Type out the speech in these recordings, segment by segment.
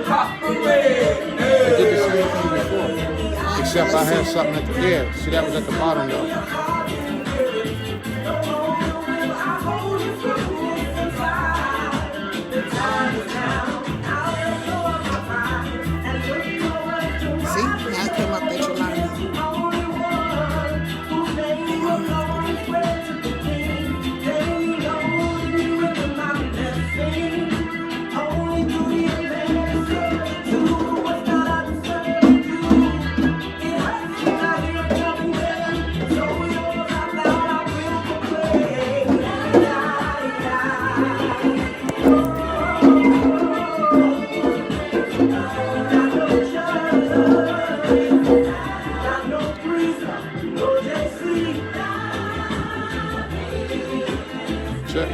I did the same thing before, except I had something at the there. See, that was at the bottom though. See, now it came up that you're learning. Check.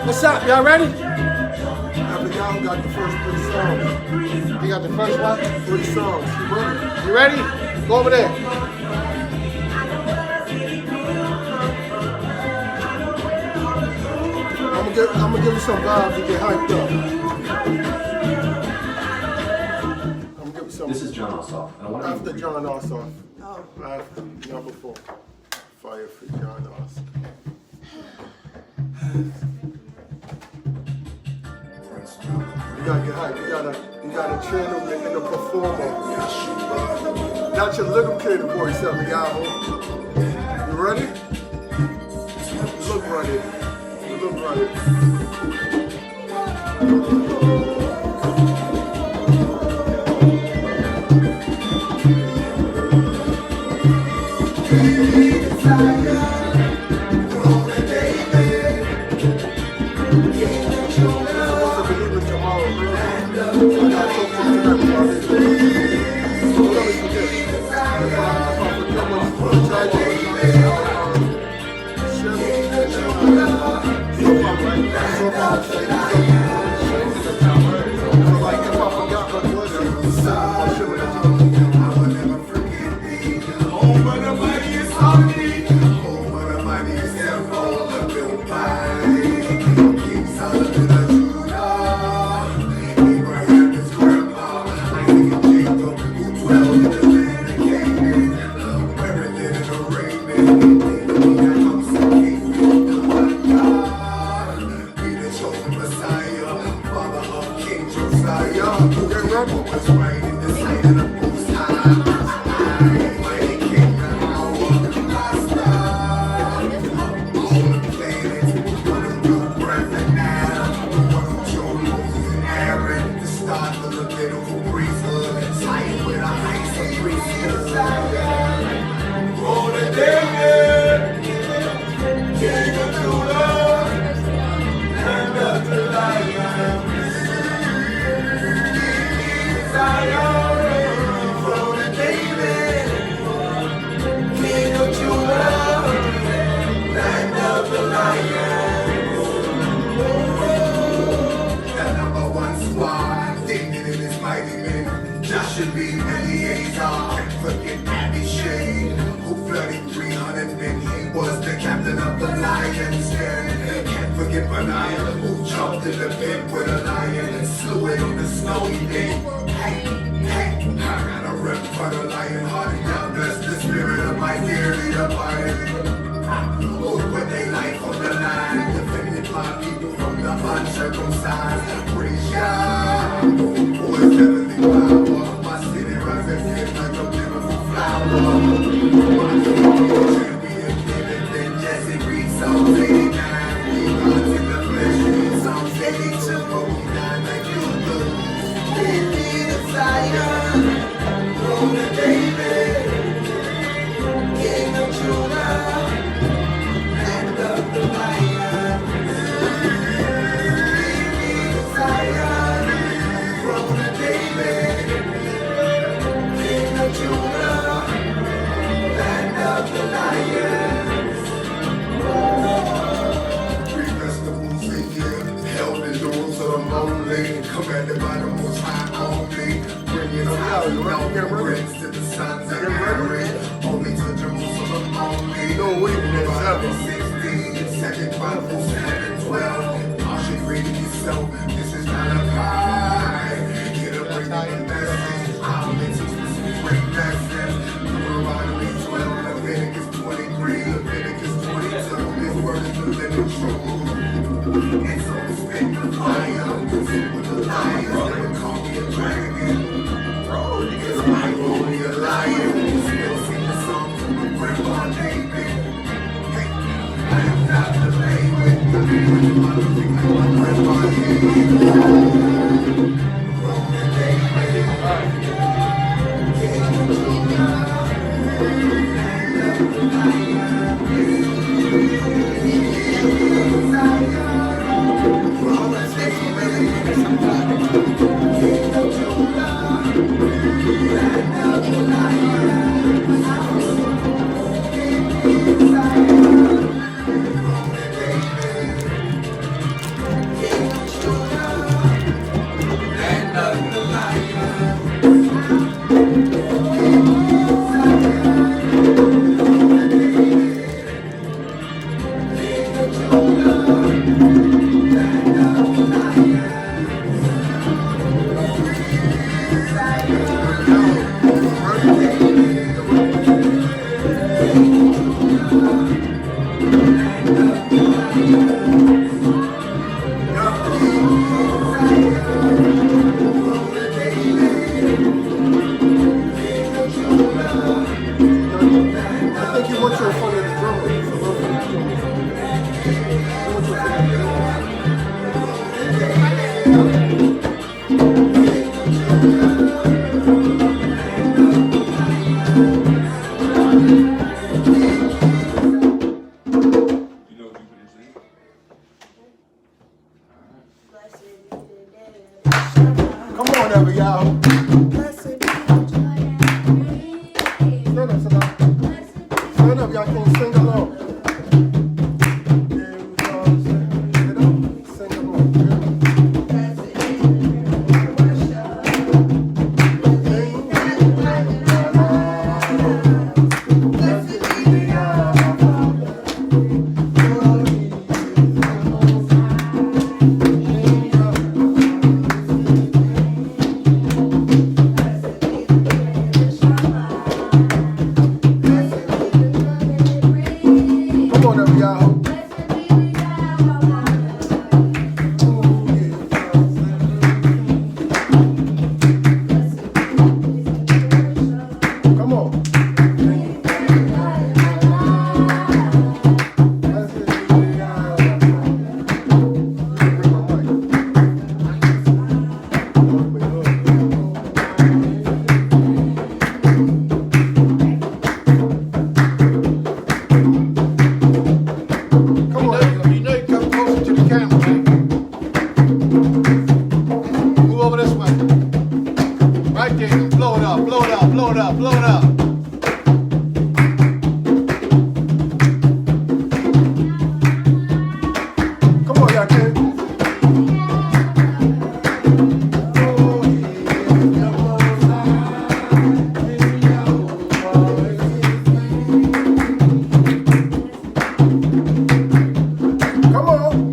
What's up? Y'all ready? After y'all got the first 3 songs. You got the first one? 3 songs. You ready? You ready? Go over there. I'm gonna give you some vibes to get hyped up. I'm gonna give you some. This is John Ossoff. And I want to After John Ossoff. Oh. After number 4. Fire for John Ossoff. You gotta get hyped. You gotta channel the inner performer. Not your little kid voice up, y'all. You ready? You look ready. You look ready. Should be the liaison. Can't forget Abby Shade, who flooded 300 men. He was the captain of the Lions Den. Can't forget Benaiah, who jumped in the pit with a lion and slew it on the snowy day. Hey, hey, I got a rep for the lion-hearted. God bless the spirit of my dearly departed. Who put their life on the line, defended my people from the uncircumcised. Praise God, who is heavenly power. Commanded by the Most High only. you ready? No Get ready. regrets to the sons of Get ready. Aaron. Only to Jerusalem only. No weakness Deuteronomy ever. 16, 2 Chronicles 7:12. Y'all should read it yourself. This is not a pie. Get a bring the message. I'll teach you some great lessons. Deuteronomy 12, Leviticus 23, Leviticus 22. This word is the living truth. And so to speak, I am with the lion. Never call me a dragon. Because I am only a lion. Still sing the song to my grandpa David. Hey, I am not to play with. I am not to think like my grandpa did. Roman David. I think you want your phone in the drummer. You want your phone in the drummer. Come on, Eliyahu. Stand up, Salah. Stand up, y'all can't sing along. Here we go. Stand up, sing along. Come on, Eliyahu. Come on. Come on. You know you come closer to the camera, man. Move over this way. Right there. Blow it up, blow it up, blow it up, blow it up. Come on, y'all kids. Come on.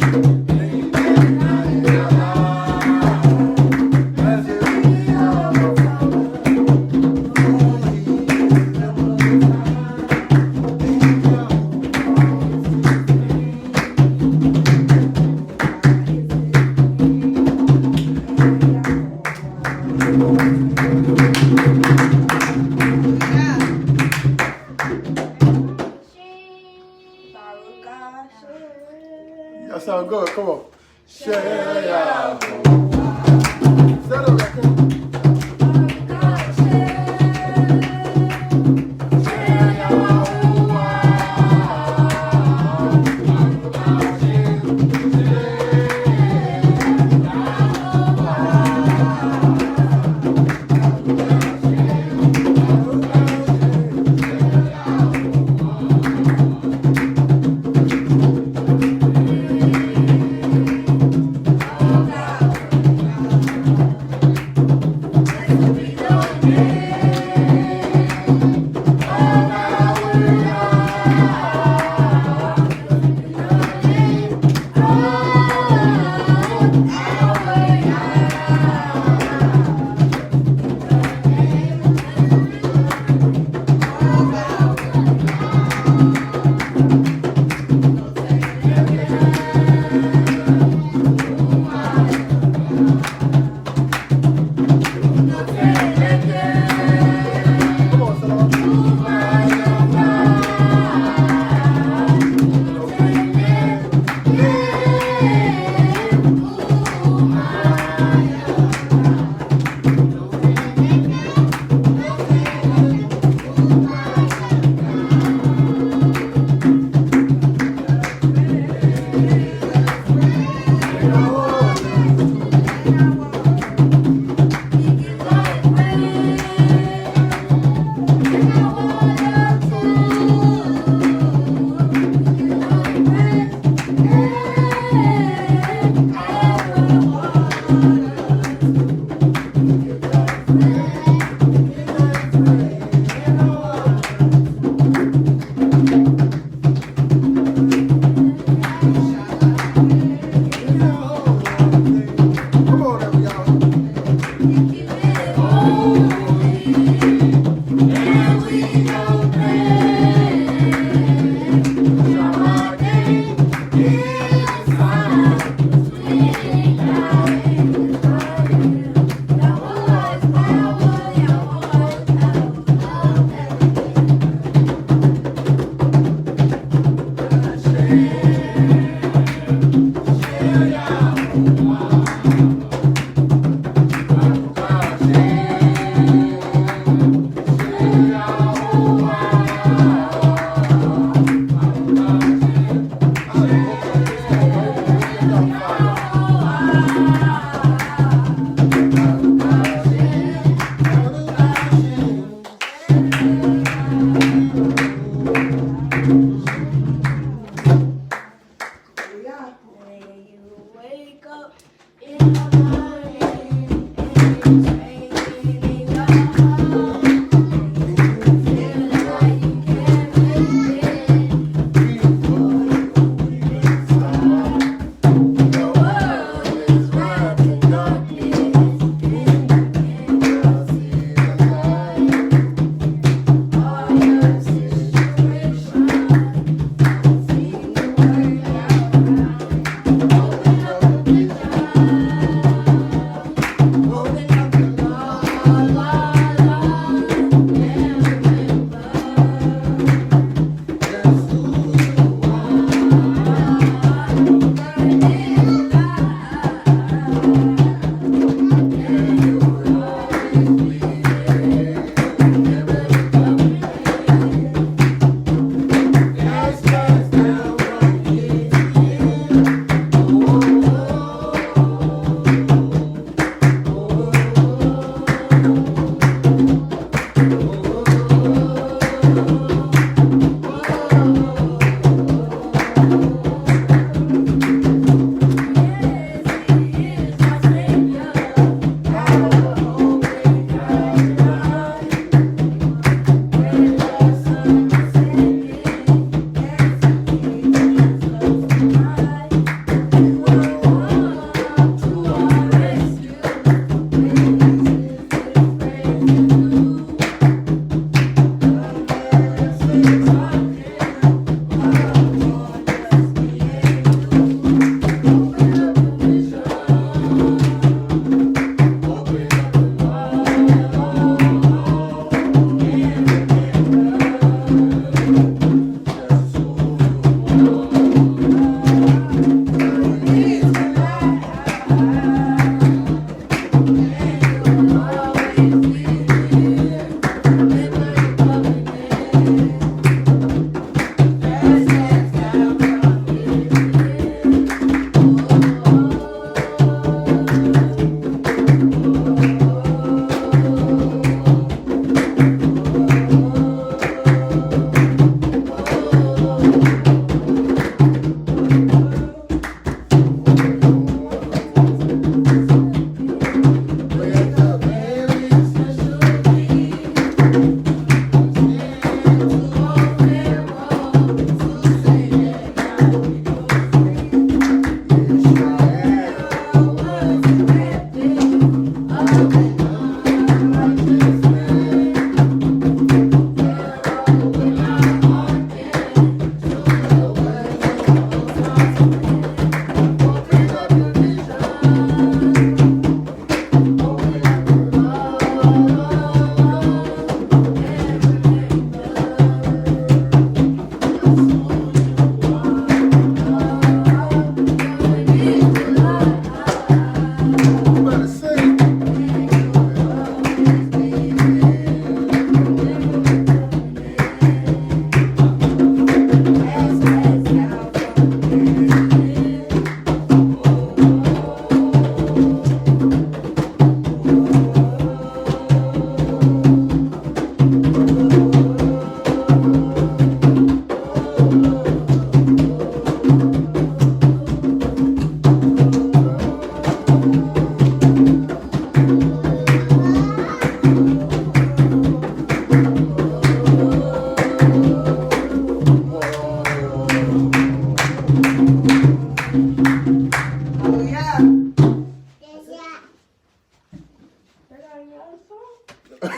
Okay,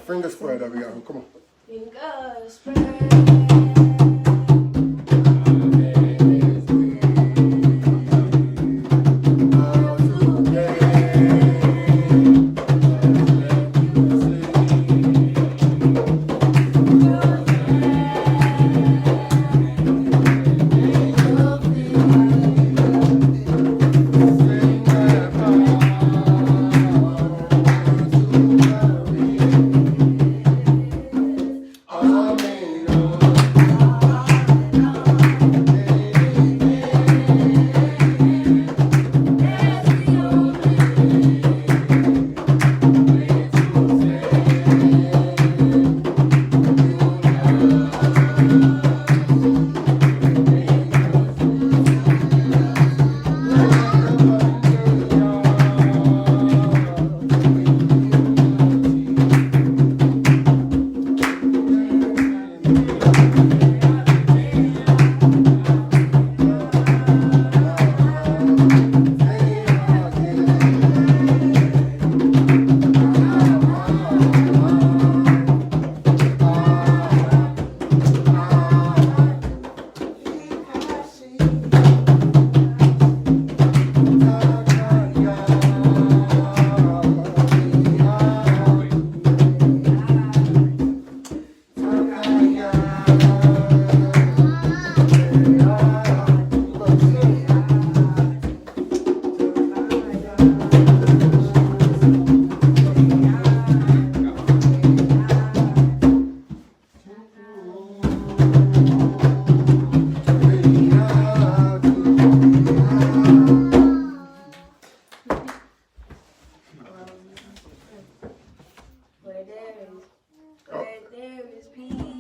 finger spread over here. Come on. Finger spread. Where there is peace.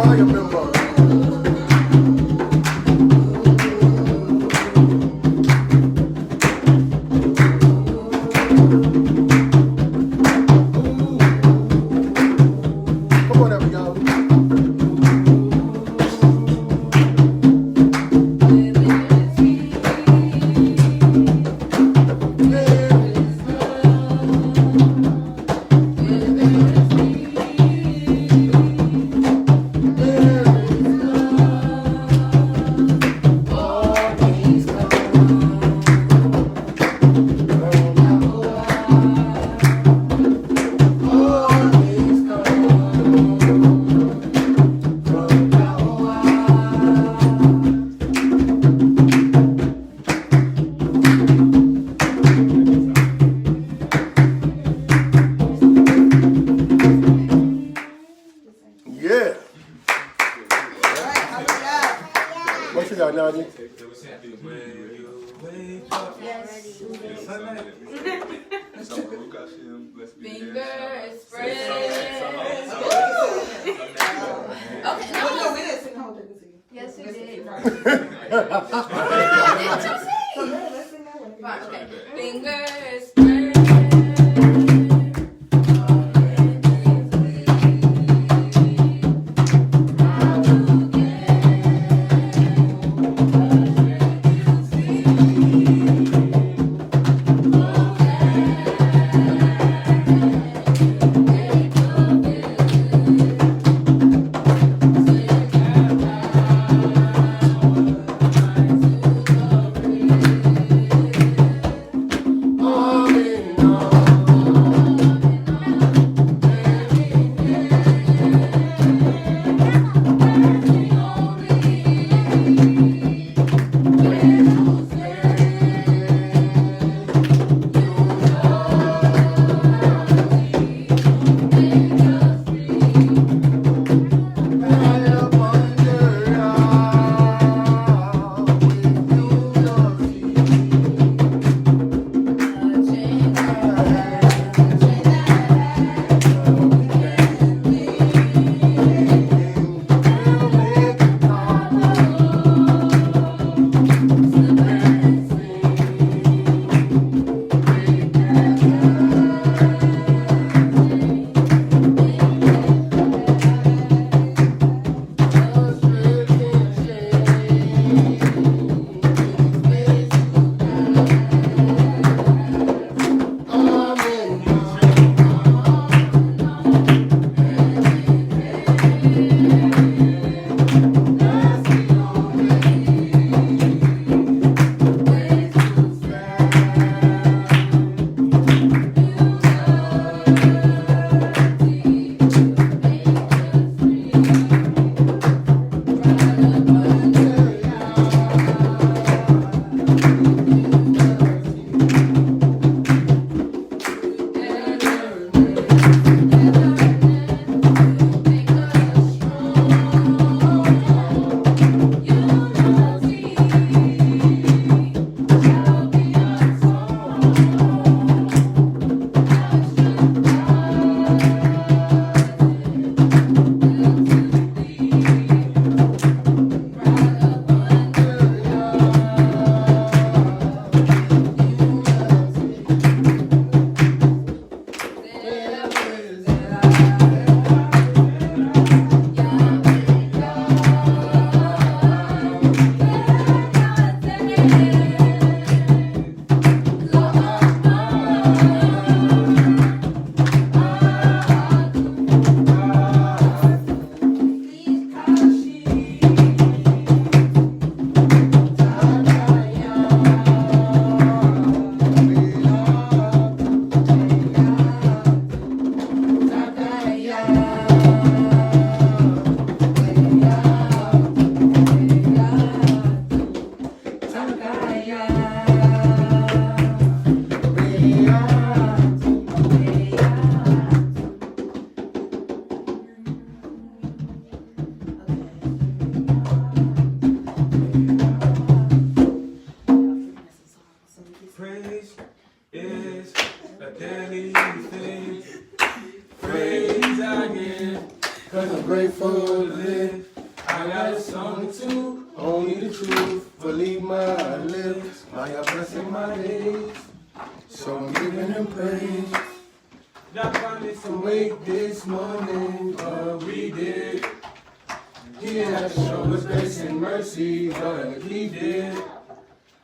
choir member. Come on, Abigail. Yeah. What you got, Najee? Fingers spread. Okay, no, we didn't sing the whole thing. Yes, we did. Fine, okay. Fingers spread. Oh, song or two, only the truth will leave my lips. Now you're blessing my days, so I'm giving him praise. Not promised to wake this morning, but we did. He didn't have to show us grace and mercy, but he did.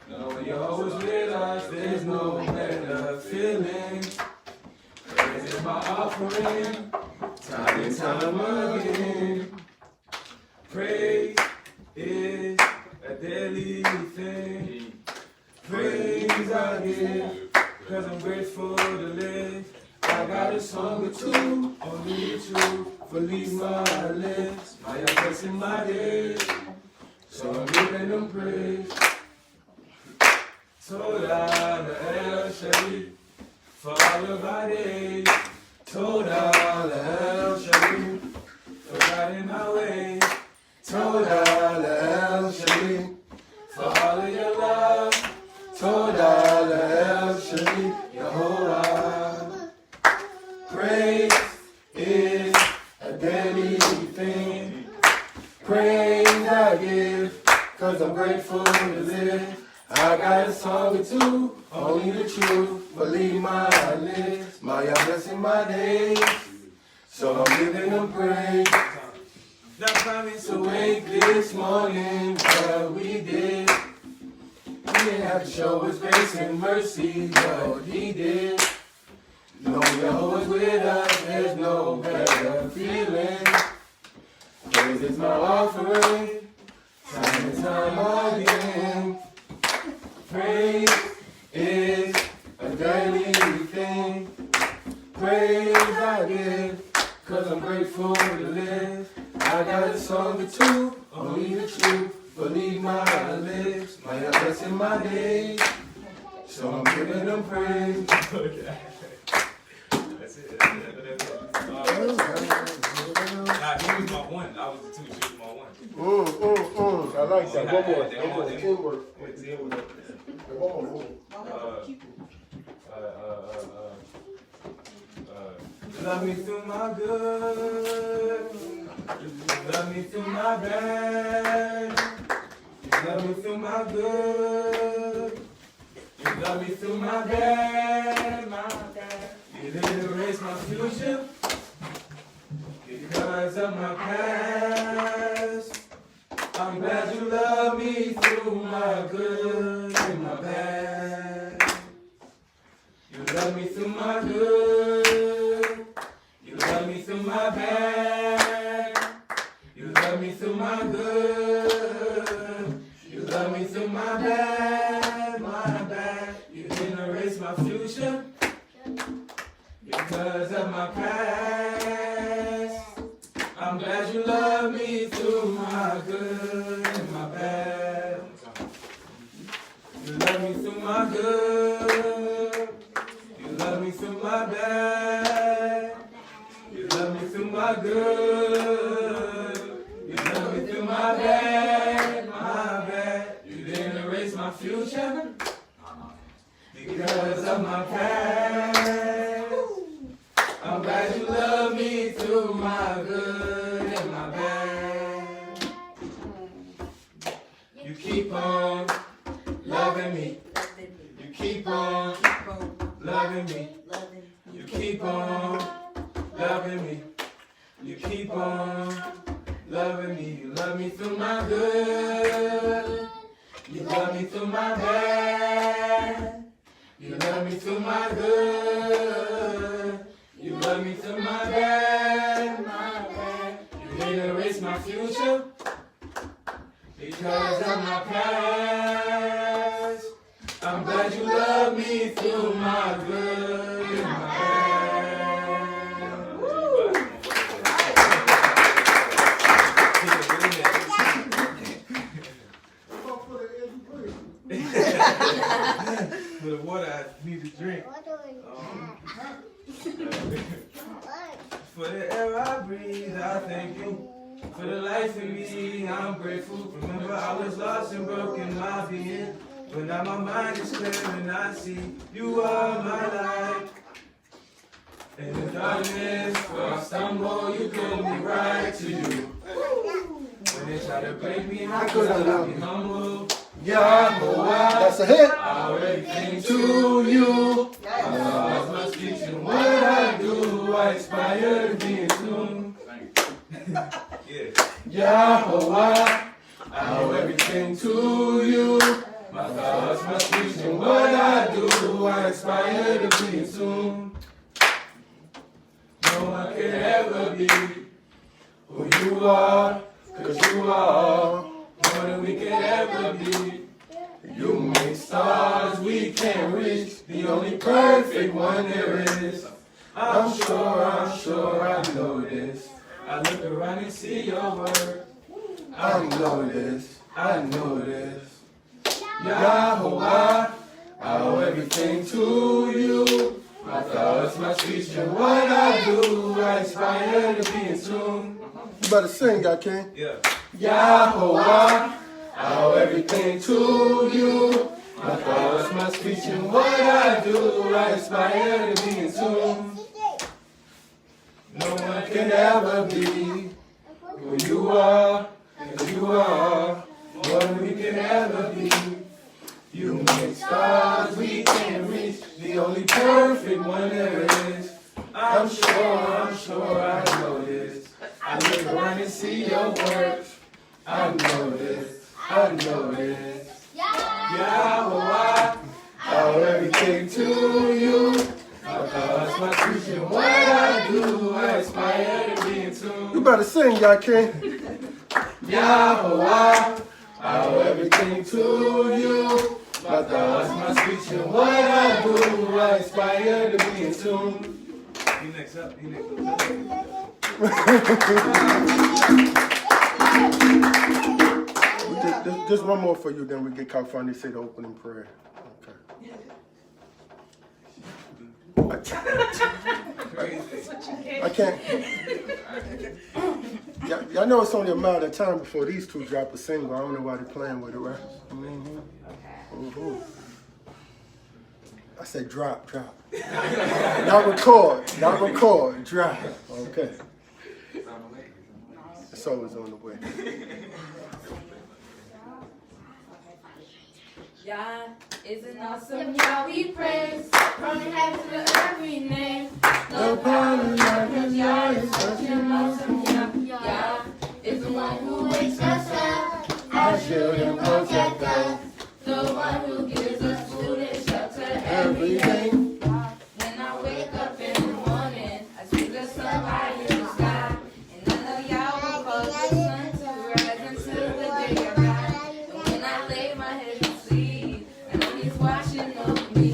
Knowing you're always with us, there's no better feeling. Praise is my offering, time and time again. Praise is a daily thing. Praise I give, cause I'm grateful to live. I got a song or two, only the truth will leave my lips. I am blessing my days, so I'm giving them praise. Toda El Shaddai, for all of our days. Toda El Shaddai, for guiding our ways. Toda El Shaddai, for all of your love. Toda El Shaddai, Yehovah. Praise is a daily thing. Praise I give, cause I'm grateful to live. I got a song or two, only the truth will leave my lips. My blessing my days, so I'm giving them praise. Not promised to wake this morning, but we did. He didn't have to show us grace and mercy, but he did. No, you're always with us, there's no better feeling. Praise is my offering, time and time again. Praise is a daily thing. Praise I give, cause I'm grateful to live. I got a song or two, only the truth will leave my lips. My blessing my days, so I'm giving them praise. Okay. That's it. Nah, he was my one. I was the two. She was my one. I like that. One more. Teamwork. One more. Love me through my good. Love me through my bad. You love me through my good. You love me through my bad, my bad. You didn't erase my future because of my past. I'm glad you love me through my good and my bad. You love me through my good. You love me through my bad. You love me through my good. You love me through my bad, my bad. You didn't erase my future because of my past. I'm glad you love me through my good and my bad. You love me through my good. You love me through my bad. You love me through my good. You love me through my bad, my bad. You didn't erase my future because of my past. I'm glad you love me through my good and my bad. You keep on loving me. You keep on loving me. You keep on loving me. You keep on loving me. You love me through my good. You love me through my bad. You love me through my good. You love me through my bad, my bad. You didn't erase my future because of my past. I'm glad you love me through my good and my bad. For the water I need to drink. For the air I breathe, I thank you. For the life in me, I'm grateful. Remember I was lost and broken, my being. But now my mind is clear and I see you are my light. In the darkness, where I stumble, you pull me right to you. When it's try to break me, how could I be humble? Yahweh, That's a hit. owe everything to you. My my speech and what I do, I aspire to be in tune. Yahweh, I owe everything to you. My thoughts, my speech, and what I do, I aspire to be in tune. No one can ever be who you are, 'cause you are more than we can ever be. You make stars we can't reach, the only perfect one there is. I'm sure I know this. I look around and see your word. I know this, I know this. Yahweh, I owe everything to you. My thoughts, my speech, and what I do, I aspire to be in tune. You better sing, y'all, King. Yahweh, I owe everything to you. My thoughts, my speech, and what I do, I aspire to be in tune. No one can ever be who you are, 'cause you are more than we can ever be. You make stars we can't reach, the only perfect one there is. I'm sure I know this. I look around and see your works. I know this, I know this. Yahweh, I owe everything to you. My thoughts, my speech, and what I do, I aspire to be in tune. You better sing, y'all, King. Yahweh, I owe everything to you. My thoughts, my speech, and what I do, I aspire to be in tune. You next up, you next Just one more for you, then we get Kalfani say the opening prayer. Okay. I can't. Y'all know it's only a matter of time before these two drop a single. I don't know why they're playing with it, right? Mm-hmm. I said drop. Not record, drop. Okay. The soul is on the way. Yah is an awesome Yah we praise. From heaven to earth we name. No power like Yah is such an awesome Yah. Yah is the one who wakes us up. Our shield and protect us. The one who gives us food and shelter every day. When I wake up in the morning, I see the sunlight in the sky. And I know Yah will cause the sun to rise until the day I die. And when I lay my head to sleep, I know He's watching over me.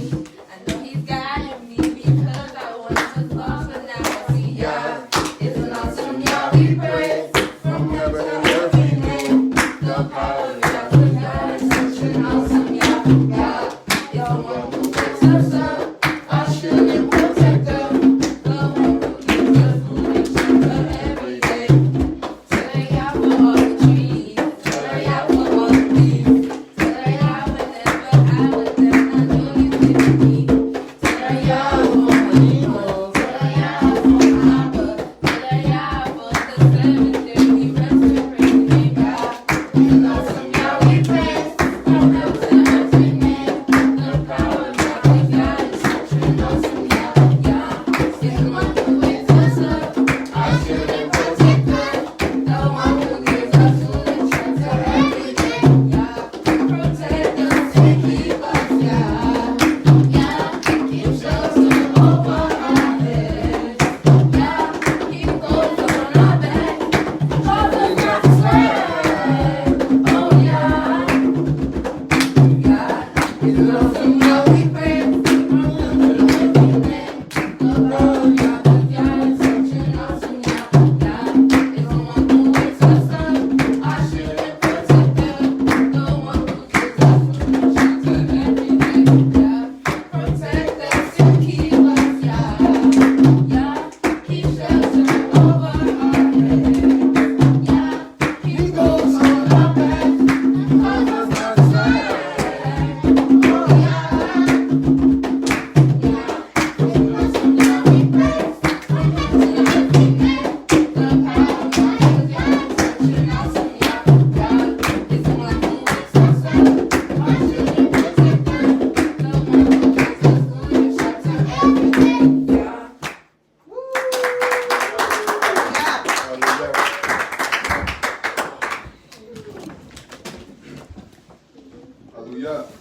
I know He's guiding me because I once was lost, but now I see Yah. It's an awesome Yah we praise. From heaven to earth we name. The power of Yah.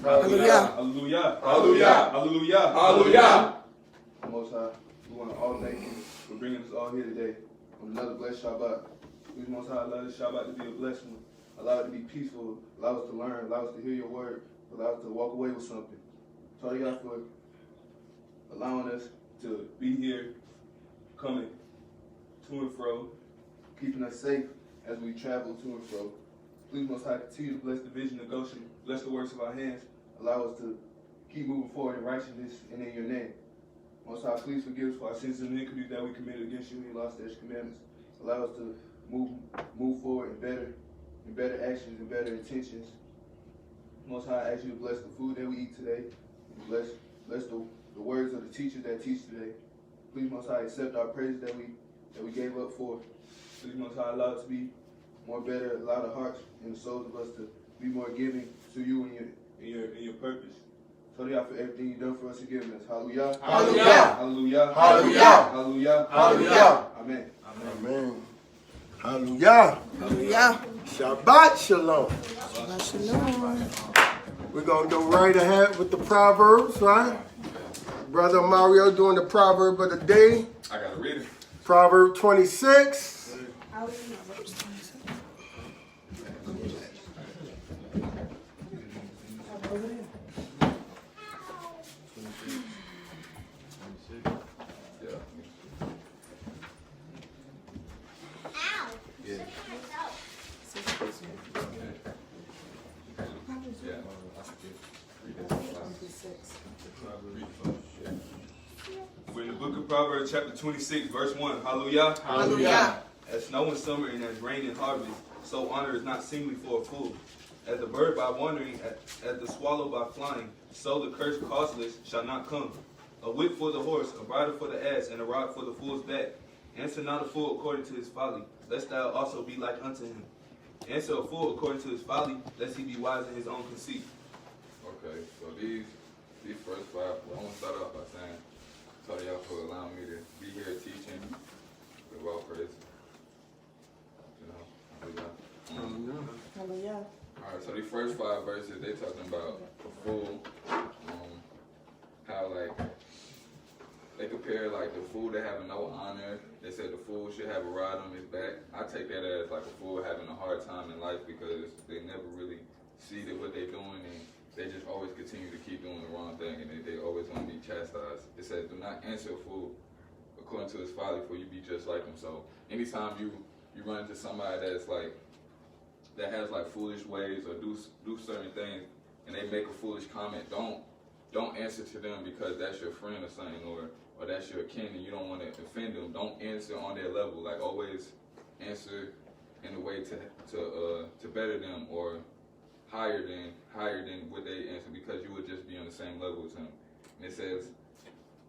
Hallelujah. Hallelujah. Hallelujah. Hallelujah. Hallelujah. Most High, we want to all thank you for bringing us all here today on another blessed Shabbat. Please, Most High, allow this Shabbat to be a blessing. Allow it to be peaceful. Allow us to learn. Allow us to hear your word. Allow us to walk away with something. Sorry, God, for allowing us to be here, coming to and fro, keeping us safe as we travel to and fro. Please, Most High, continue to bless the vision of Goshen. Bless the works of our hands. Allow us to keep moving forward in righteousness and in your name. Most High, please forgive us for our sins and iniquities that we committed against you and lost His commandments. Allow us to move forward in better actions and better intentions. Most High, I ask you to bless the food that we eat today. And bless the words of the teachers that teach today. Please, Most High, accept our praises that we gave up for. Please, Most High, allow it to be more better. Allow the hearts and the souls of us to be more giving to you and your purpose. So God, for everything you've done for us and given us. Hallelujah. Hallelujah. Hallelujah. Hallelujah. Hallelujah. Hallelujah. Amen. Amen. Hallelujah. Hallelujah. Shabbat shalom. Shabbat shalom. We're going to go right ahead with the Proverbs, right? Brother Mario doing the proverb of the day. I gotta read it. Proverb 26. We're in the book of Proverbs, chapter 26, verse 1. Hallelujah. Hallelujah. As snow in summer and as rain in harvest, so honor is not seemly for a fool. As the bird by wandering, as the swallow by flying, so the curse causeless shall not come. A whip for the horse, a bridle for the ass, and a rod for the fool's back. Answer not a fool according to his folly, lest thou also be like unto him. Answer a fool according to his folly, lest he be wise in his own conceit. Okay, so these first five, I want to start off by saying, sorry y'all for allowing me to be here teaching with well praise. You know, Hallelujah. all right, so these first five verses, they talking about a fool, how like they compare like the fool that having no honor. They said the fool should have a rod on his back. I take that as like a fool having a hard time in life because they never really see that what they're doing and they just always continue to keep doing the wrong thing and they always want to be chastised. It says, do not answer a fool according to his folly, for you be just like him. So anytime you run into somebody that's like, that has like foolish ways or do certain things and they make a foolish comment, don't answer to them because that's your friend or something or that's your kin and you don't want to offend them. Don't answer on their level. Like always answer in a way to better them or higher than what they answer because you would just be on the same level as him. And it says,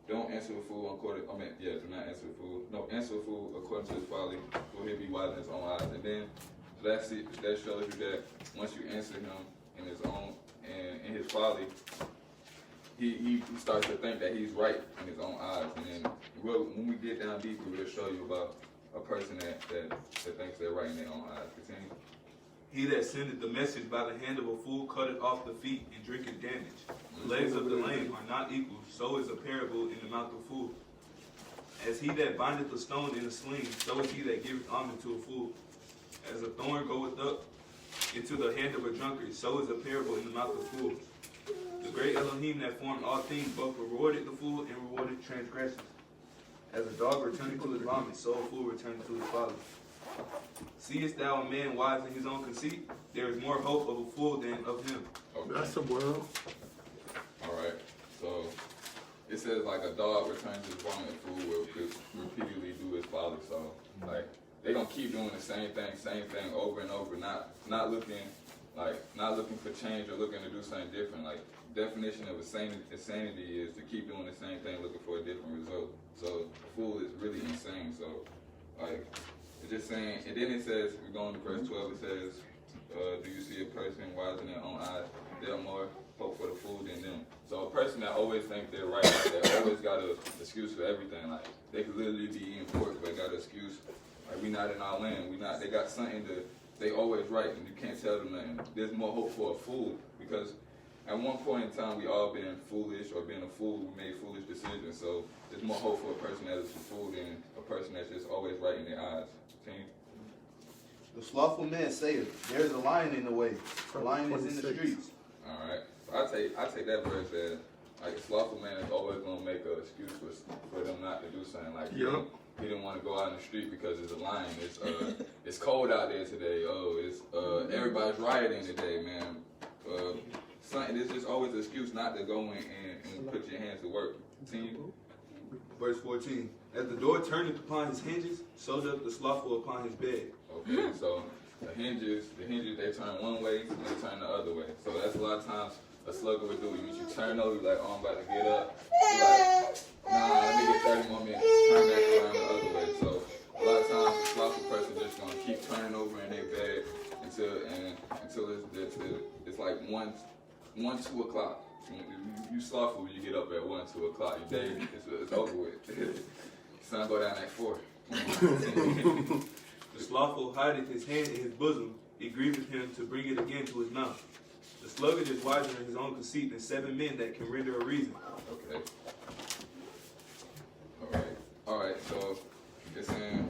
don't answer a fool according. Do not answer a fool. No, answer a fool according to his folly, for he'll be wise in his own eyes. And then so that shows you that once you answer him in his own and in his folly, he starts to think that he's right in his own eyes. And then when we get down deeper, we'll show you about a person that thinks they're right in their own eyes. Continue. He that sendeth the message by the hand of a fool cutteth off the feet and drinketh damage. The legs of the lame are not equal, so is a parable in the mouth of a fool. As he that bindeth a stone in a sling, so is he that giveth almond to a fool. As a thorn goeth up into the hand of a drunkard, so is a parable in the mouth of fools. The great Elohim that formed all things both rewarded the fool and rewarded transgressors. As a dog returning to his vomit, so a fool returning to his folly. Seest thou a man wise in his own conceit? There is more hope of a fool than of him. Okay. That's a word. All right. So it says like a dog returns to his vomit, a fool will repeatedly do his folly. So like they gonna keep doing the same thing over and over, not looking for change or looking to do something different. Like definition of insanity is to keep doing the same thing, looking for a different result. So a fool is really insane. So like it's just saying, and then it says, we go on to verse 12, it says, do you see a person wise in their own eyes? There are more hope for the fool than them. So a person that always thinks they're right, that always got an excuse for everything, like they could literally be eating pork, but got an excuse, like we not in our land, they got something they always right, and you can't tell them nothing. There's more hope for a fool, because at one point in time, we all been foolish or been a fool. We made foolish decisions. So there's more hope for a person that is a fool than a person that's just always right in their eyes. Team. The slothful man saith, "There's a lion in the way. The lion is in the 26. streets." All right. So I take that verse as like a slothful man is always gonna make an excuse for them not to do something. Like he didn't want to go out in the street because it's a lion. It's cold out there today. Oh, it's everybody's rioting today, man. There's just always an excuse not to go in and put your hands to work. Team. Verse 14. As the door turneth upon his hinges, so doth the slothful upon his bed. Okay, so the hinges they turn one way and they turn the other way. So that's a lot of times a slugger would do. You turn over, you're like, oh, I'm about to get up. You're like, nah, let me get 30 more minutes. Turn back around the other way. So a lot of times the slothful person just gonna keep turning over in their bed until it's like 1-2 o'clock. You slothful when you get up at 1-2 o'clock. Your day it's over with. Sun go down at 4. The slothful hideth his hand in his bosom, it grieveth him to bring it again to his mouth. The sluggard is wiser in his own conceit than 7 men that can render a reason. Okay. All right. So it's in.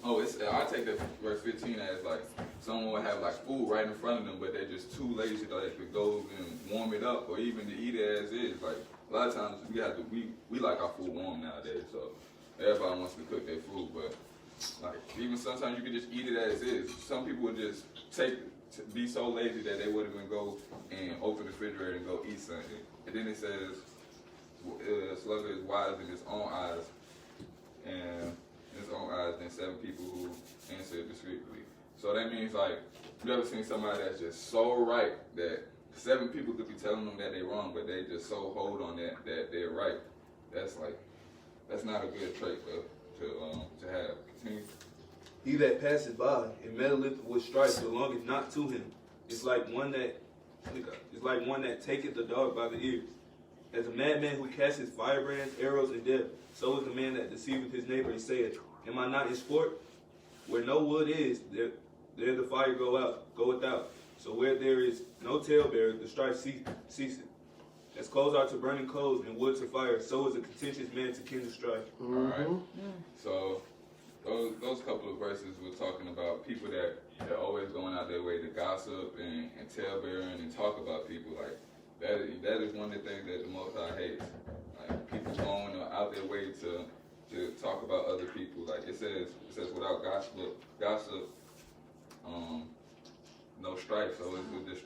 I take that verse 15 as like someone would have like food right in front of them, but they're just too lazy to like go and warm it up or even to eat it as is. Like a lot of times we like our food warm nowadays, so everybody wants to cook their food, but like even sometimes you can just eat it as is. Some people would just be so lazy that they wouldn't even go and open the refrigerator and go eat something. And then it says, slugger is wise in his own eyes, and in his own eyes than 7 people who answer discreetly. So that means like, you ever seen somebody that's just so right that 7 people could be telling them that they're wrong, but they just so hold on that they're right. That's not a good trait to have. Continue. He that passeth by and meddleth with strife belongeth not to him. It's like one that taketh the dog by the ears. As a madman who casteth firebrands, arrows, and death, so is the man that deceiveth his neighbor and saith, Am I not his sport? Where no wood is, there the fire goeth out. So where there is no talebearer, the strife ceaseth. As coals are to burning coals and wood to fire, so is a contentious man to kindle strife. All right. So those couple of verses were talking about people that are always going out their way to gossip and talebearing and talk about people. Like that is one of the things that the Most High hates. Like people going out their way to talk about other people. Like it says without gossip, no strife. So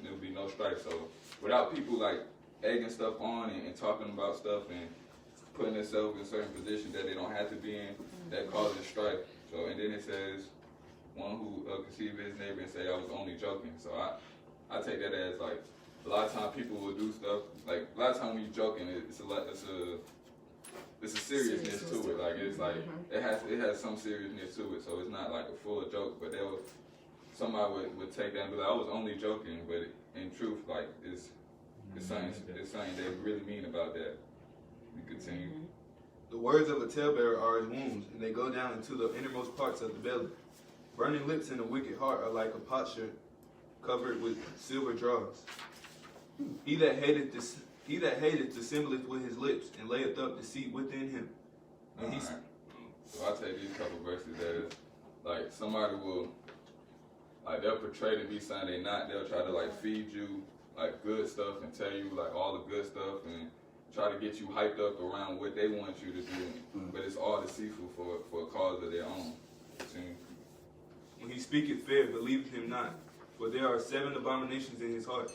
there'll be no strife. So without people like egging stuff on and talking about stuff and putting themselves in certain positions that they don't have to be in, that causes strife. So and then it says one who conceive his neighbor and say I was only joking. So I take that as like a lot of times people will do stuff like a lot of times when you're joking, it's a seriousness to it. Like it's like it has some seriousness to it. So it's not like a full joke, but somebody would take that and be like I was only joking, but in truth like it's something they really mean about that. You continue. The words of a talebearer are as wounds, and they go down into the innermost parts of the belly. Burning lips and a wicked heart are like a potsherd covered with silver drawers. He that hateth dissembleth with his lips, and layeth up deceit within him. And Right. So I'll take these couple verses that is like somebody will like they'll portray to be something they not. They'll try to like feed you like good stuff and tell you like all the good stuff and try to get you hyped up around what they want you to do, but it's all deceitful for a cause of their own. See? When he speaketh fair, believeth him not, for there are 7 abominations in his heart.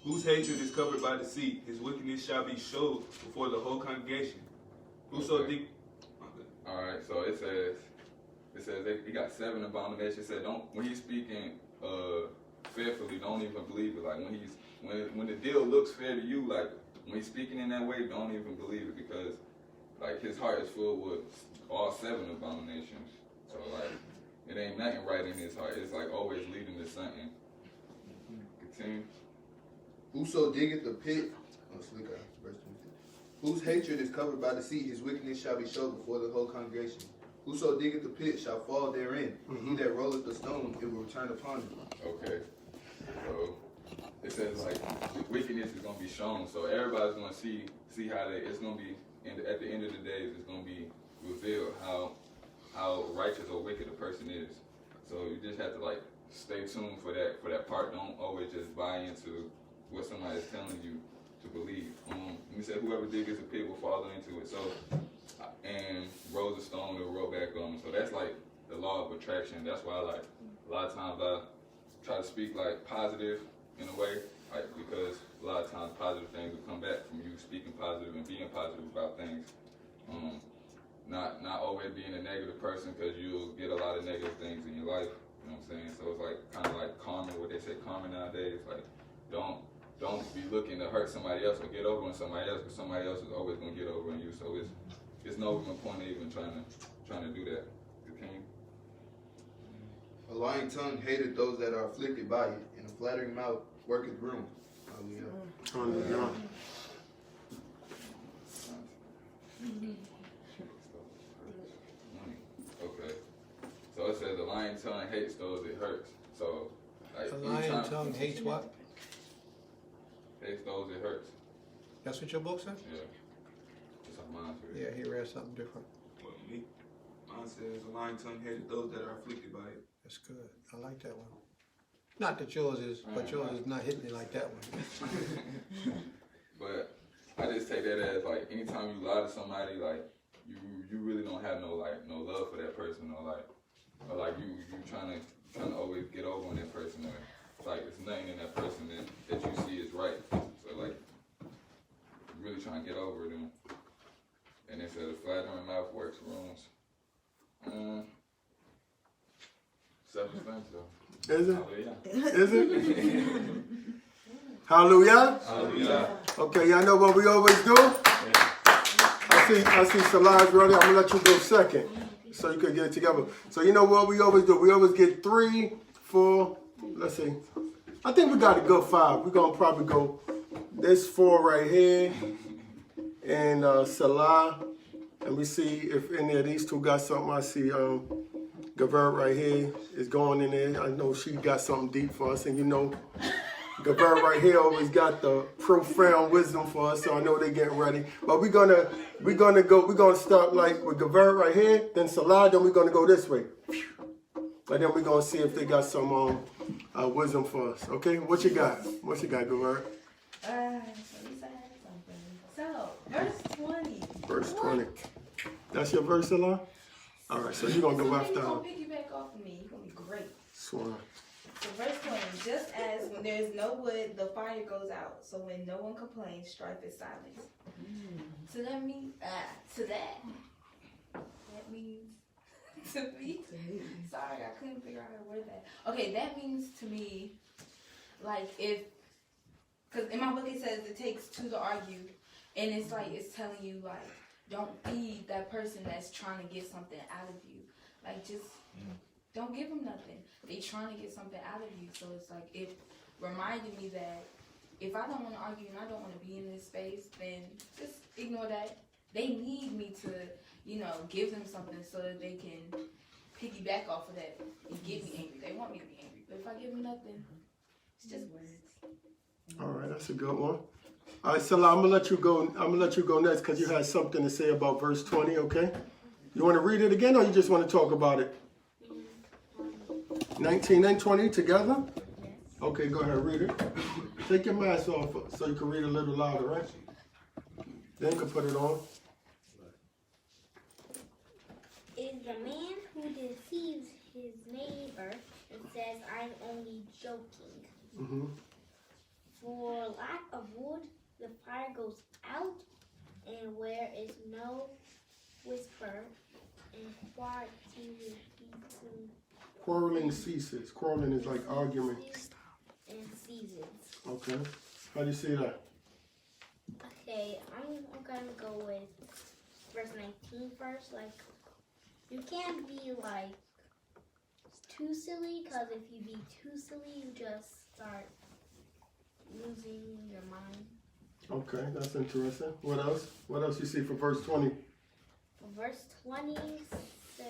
Whose hatred is covered by deceit, his wickedness shall be showed before the whole congregation. Whoso Okay. All right, so it says he got 7 abominations. It said when he's speaking fairfully, don't even believe it. Like when the deal looks fair to you, like when he's speaking in that way, don't even believe it because like his heart is full with all 7 abominations. So like it ain't nothing right in his heart. It's like always leading to something. Continue. Whoso diggeth the pit, verse 26. Whose hatred is covered by deceit, his wickedness shall be showed before the whole congregation. Whoso diggeth the pit shall fall therein, and he that rolleth the stone, it will return upon him. Okay. So it says like wickedness is gonna be shown. So everybody's gonna see how it's gonna be. At the end of the day, it's gonna be revealed how righteous or wicked a person is. So you just have to like stay tuned for that part. Don't always just buy into what somebody's telling you to believe. He said whoever digs a pit will fall into it. So and rolls a stone will roll back on them. So that's like the law of attraction. That's why like a lot of times I try to speak like positive in a way, like because a lot of times positive things will come back from you speaking positive and being positive about things. Not always being a negative person, because you'll get a lot of negative things in your life. You know what I'm saying? So it's like kind of like karma, what they say karma nowadays. Like don't be looking to hurt somebody else or get over on somebody else, because somebody else is always gonna get over on you. So it's no even point of even trying to do that. You can. A lying tongue hateth those that are afflicted by it, and a flattering mouth worketh ruin. Hallelujah. Okay. So it says the lying tongue hates those it hurts. So like The lying tongue hates what? hates those it hurts. That's what your book says? Yeah. That's how mine says. Yeah, he read something different. Well, me, mine says a lying tongue hated those that are afflicted by it. That's good. I like that one. Not that yours is, but yours is not hitting me like that one. But I just take that as like anytime you lie to somebody, like you really don't have no love for that person, or like you trying to always get over on that person, or it's like it's nothing in that person that you see is right. So like you really trying to get over them. And they said a flattering mouth works ruins. Self-defense though. Is it? Hallelujah. Is it? Hallelujah. Hallelujah. Okay, y'all know what we always do? I see Salah's ready. I'm gonna let you go second, so you can get it together. So you know what we always do? We always get 3, 4. Let's see. I think we got a good 5. We're gonna probably go this 4 right here, and Salah, and we see if any of these two got something. I see Gavert right here is going in there. I know she got something deep for us, and you know. Gavert right here always got the profound wisdom for us, so I know they're getting ready. But we're gonna start like with Gavert right here, then Salah, then we're gonna go this way. And then we're gonna see if they got some wisdom for us. Okay, what you got? What you got, Gavert? So at least I had something. So, verse 20. Verse 20. That's your verse, Salah? All right, so you're gonna go after You're gonna piggyback off of me. You're gonna be great. Swan. So verse 20, just as when there is no wood, the fire goes out. So when no one complains, strife is silent. So that means, that means to me. Sorry, I couldn't figure out how to word that. Okay, that means to me, like because in my book it says it takes 2 to argue. And it's like, it's telling you like, don't feed that person that's trying to get something out of you. Like just... Don't give them nothing. They trying to get something out of you. So it's like, it reminded me that if I don't want to argue and I don't want to be in this space, then just ignore that. They need me to, give them something so that they can piggyback off of that and get me angry. They want me to be angry. But if I give them nothing, it's just words. All right, that's a good one. All right, Salah, I'm gonna let you go next because you had something to say about verse 20. Okay, you want to read it again, or you just want to talk about it? 19 and 20 together? Okay, go ahead, read it. Take your mask off so you can read a little louder, right? Then you can put it on. Is the man who deceives his neighbor and says, I'm only joking. Mm-hmm. For lack of wood, the fire goes out, and where is no whisper, and quarreling ceases. Quarreling is like argument. And seasons. Okay. How do you see that? Okay, I'm gonna go with verse 19 first. Like, you can't be like too silly, because if you be too silly, you just start losing your mind. Okay, that's interesting. What else? What else you see for verse 20? For verse 20 says,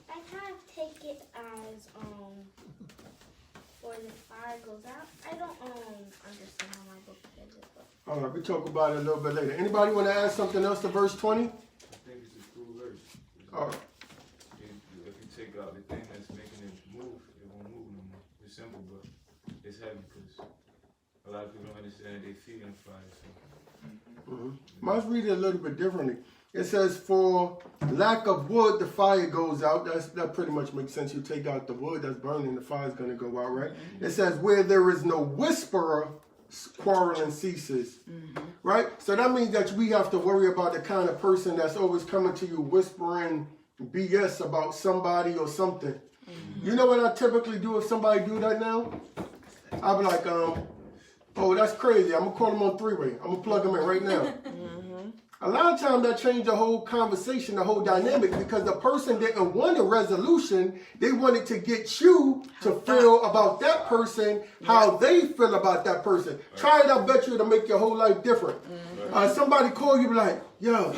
I kind of take it as for the fire goes out. I don't understand how my book says it, but All right, we talk about it a little bit later. Anybody want to add something else to verse 20? I think it's a cool verse. All right. If you take out the thing that's making it move, it won't move no more. It's simple, but it's heavy because a lot of people don't understand that they feet on fire. So. Let's read it a little bit differently. It says, for lack of wood, the fire goes out. That pretty much makes sense. You take out the wood that's burning, the fire's going to go out, right? It says, where there is no whisperer, quarreling ceases. Right? So that means that we have to worry about the kind of person that's always coming to you whispering BS about somebody or something. You know what I typically do if somebody do that now? I'll be like, oh, that's crazy. I'm going to call them on three-way. I'm going to plug them in right now. A lot of times that changed the whole conversation, the whole dynamic, because the person didn't want a resolution. They wanted to get you to feel about that person, how they feel about that person. Try it, I bet you it'll make your whole life different. Somebody call you, be like, yo,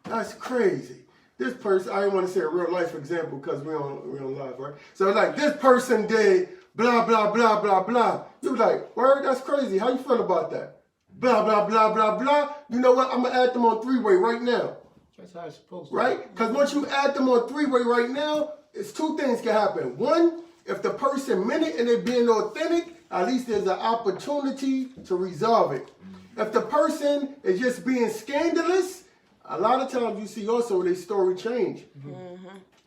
that's crazy. This person, I didn't want to say a real life example because we're on live, right? So like, this person did blah, blah, blah, blah, blah. You was like, word, that's crazy. How you feel about that? Blah, blah, blah, blah, blah. You know what? I'm going to add them on three-way right now. That's how it's supposed to. Right? Because once you add them on three-way right now, it's two things can happen. One, if the person meant it and they're being authentic, at least there's an opportunity to resolve it. If the person is just being scandalous, a lot of times you see also their story change.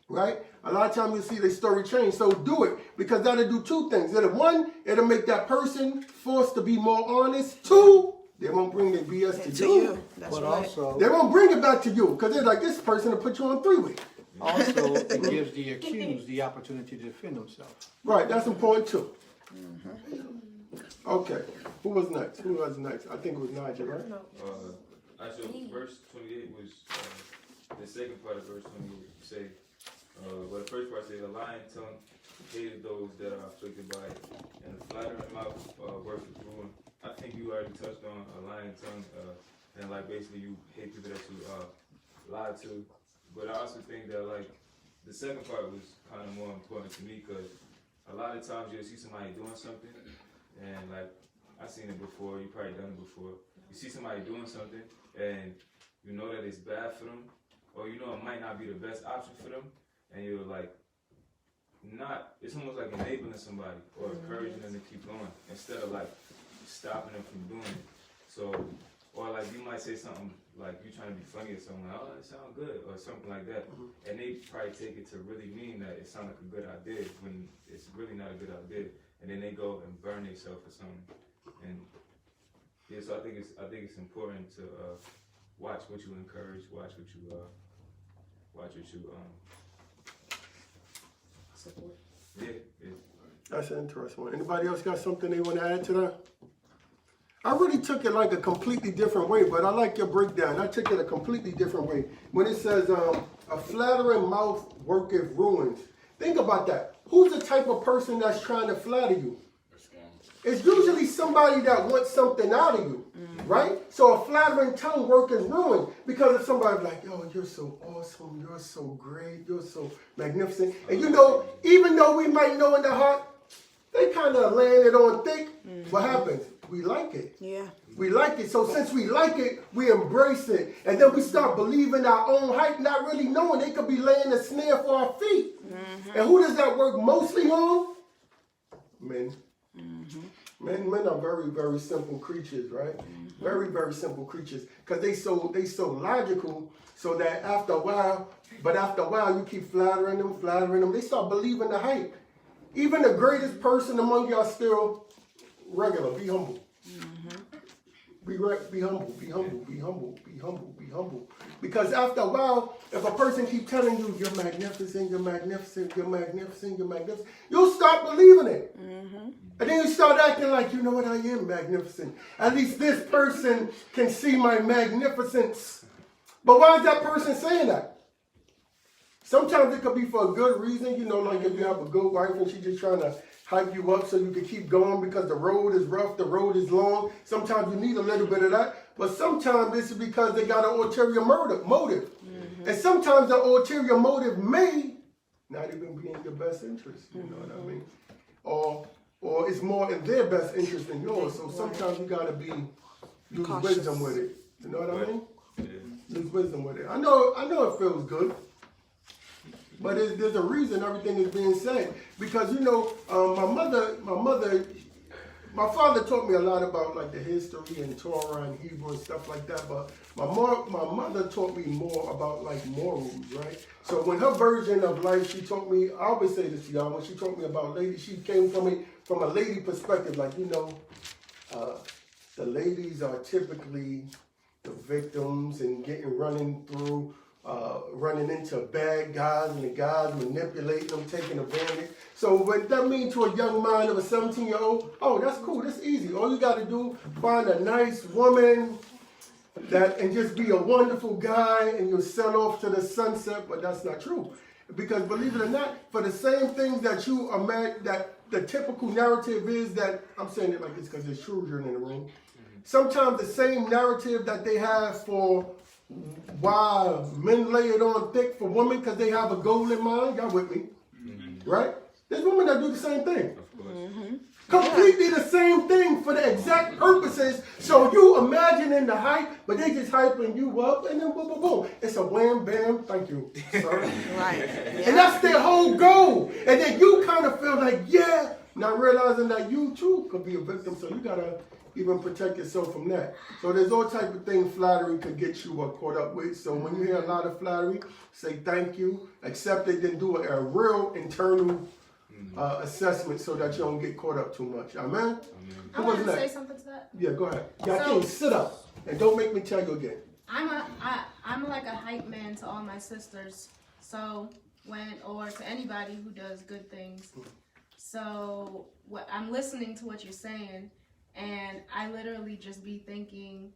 Right? A lot of times you see their story change. So do it, because that'll do two things. One, it'll make that person forced to be more honest. Two, they won't bring their BS to you. That's But right. also, They won't bring it back to you, because they're like, this person will put you on three-way. also, it gives the accused the opportunity to defend himself. Right, that's important too. Okay, who was next? I think it was Nigel, right? Actually, verse 28 was the second part of verse 28. You say, well, the first part says, a lying tongue hated those that are afflicted by it, and a flattering mouth worketh ruin. I think you already touched on a lying tongue, and like basically you hate people that you lie to. But I also think that like the second part was kind of more important to me because a lot of times you'll see somebody doing something, and like I've seen it before, you probably done it before. You see somebody doing something, and you know that it's bad for them, or you know it might not be the best option for them, and you're like, it's almost like enabling somebody or encouraging them to keep going instead of like stopping them from doing it. So, or like you might say something like you're trying to be funny or something like, oh, it sounds good, or something like that. And they probably take it to really mean that it sounds like a good idea when it's really not a good idea. And then they go and burn themselves for something. And yeah, so I think it's important to watch what you encourage, watch what you Support. yeah. That's an interesting one. Anybody else got something they want to add to that? I really took it like a completely different way, but I like your breakdown. I took it a completely different way. When it says, a flattering mouth worketh ruins. Think about that. Who's the type of person that's trying to flatter you? It's usually somebody that wants something out of you, right? So a flattering tongue worketh ruin. Because if somebody's like, yo, you're so awesome, you're so great, you're so magnificent. And you know, even though we might know in the heart, they kind of laying it on thick. What happens? We like it. Yeah. We like it. So since we like it, we embrace it. And then we start believing our own hype, not really knowing they could be laying a snare for our feet. And who does that work mostly on? Men. Men are very, very simple creatures, right? Very, very simple creatures. Because they so logical, so that after a while you keep flattering them, they start believing the hype. Even the greatest person among y'all still regular. Be humble. Be humble. Because after a while, if a person keeps telling you, you're magnificent, you'll start believing it. And then you start acting like, you know what, I am magnificent. At least this person can see my magnificence. But why is that person saying that? Sometimes it could be for a good reason, you know, like if you have a good wife and she's just trying to hype you up so you can keep going because the road is rough, the road is long. Sometimes you need a little bit of that. But sometimes this is because they got an ulterior motive. And sometimes the ulterior motive may not even be in your best interest. You know what I mean? Or it's more in their best interest than yours. So sometimes you gotta use Cautious. wisdom with it. You know what I mean? Use wisdom with it. I know it feels good, but there's a reason everything is being said. Because you know, my father taught me a lot about like the history and Torah and Hebrew and stuff like that. But my mother taught me more about like morals, right? So when her version of life, she taught me. I always say this to y'all. When she taught me about ladies, she came from a lady perspective. Like the ladies are typically the victims and running into bad guys, and the guys manipulating them, taking advantage. So what that means to a young mind of a 17-year-old, oh, that's cool, that's easy. All you got to do, find a nice woman and just be a wonderful guy, and you'll sell off to the sunset. But that's not true. Because believe it or not, for the same things that you are mad, that the typical narrative is that, I'm saying it like this because there's children in the room. Sometimes the same narrative that they have for why men lay it on thick for women because they have a goal in mind. Y'all with me? Right? There's women that do the same thing. Completely the same thing for the exact purposes. So you imagining the hype, but they just hyping you up and then boom, boom, boom. It's a wham, bam, thank you, sir. Right. And that's their whole goal. And then you kind of feel like, yeah, not realizing that you too could be a victim. So you got to even protect yourself from that. So there's all type of things flattery could get you caught up with. So when you hear a lot of flattery, say thank you, accept it, then do a real internal assessment so that you don't get caught up too much. Amen? I want to say something to that. Yeah, go ahead. Y'all sit up and don't make me tell you again. I'm like a hype man to all my sisters. So or to anybody who does good things. So I'm listening to what you're saying, and I literally just be thinking,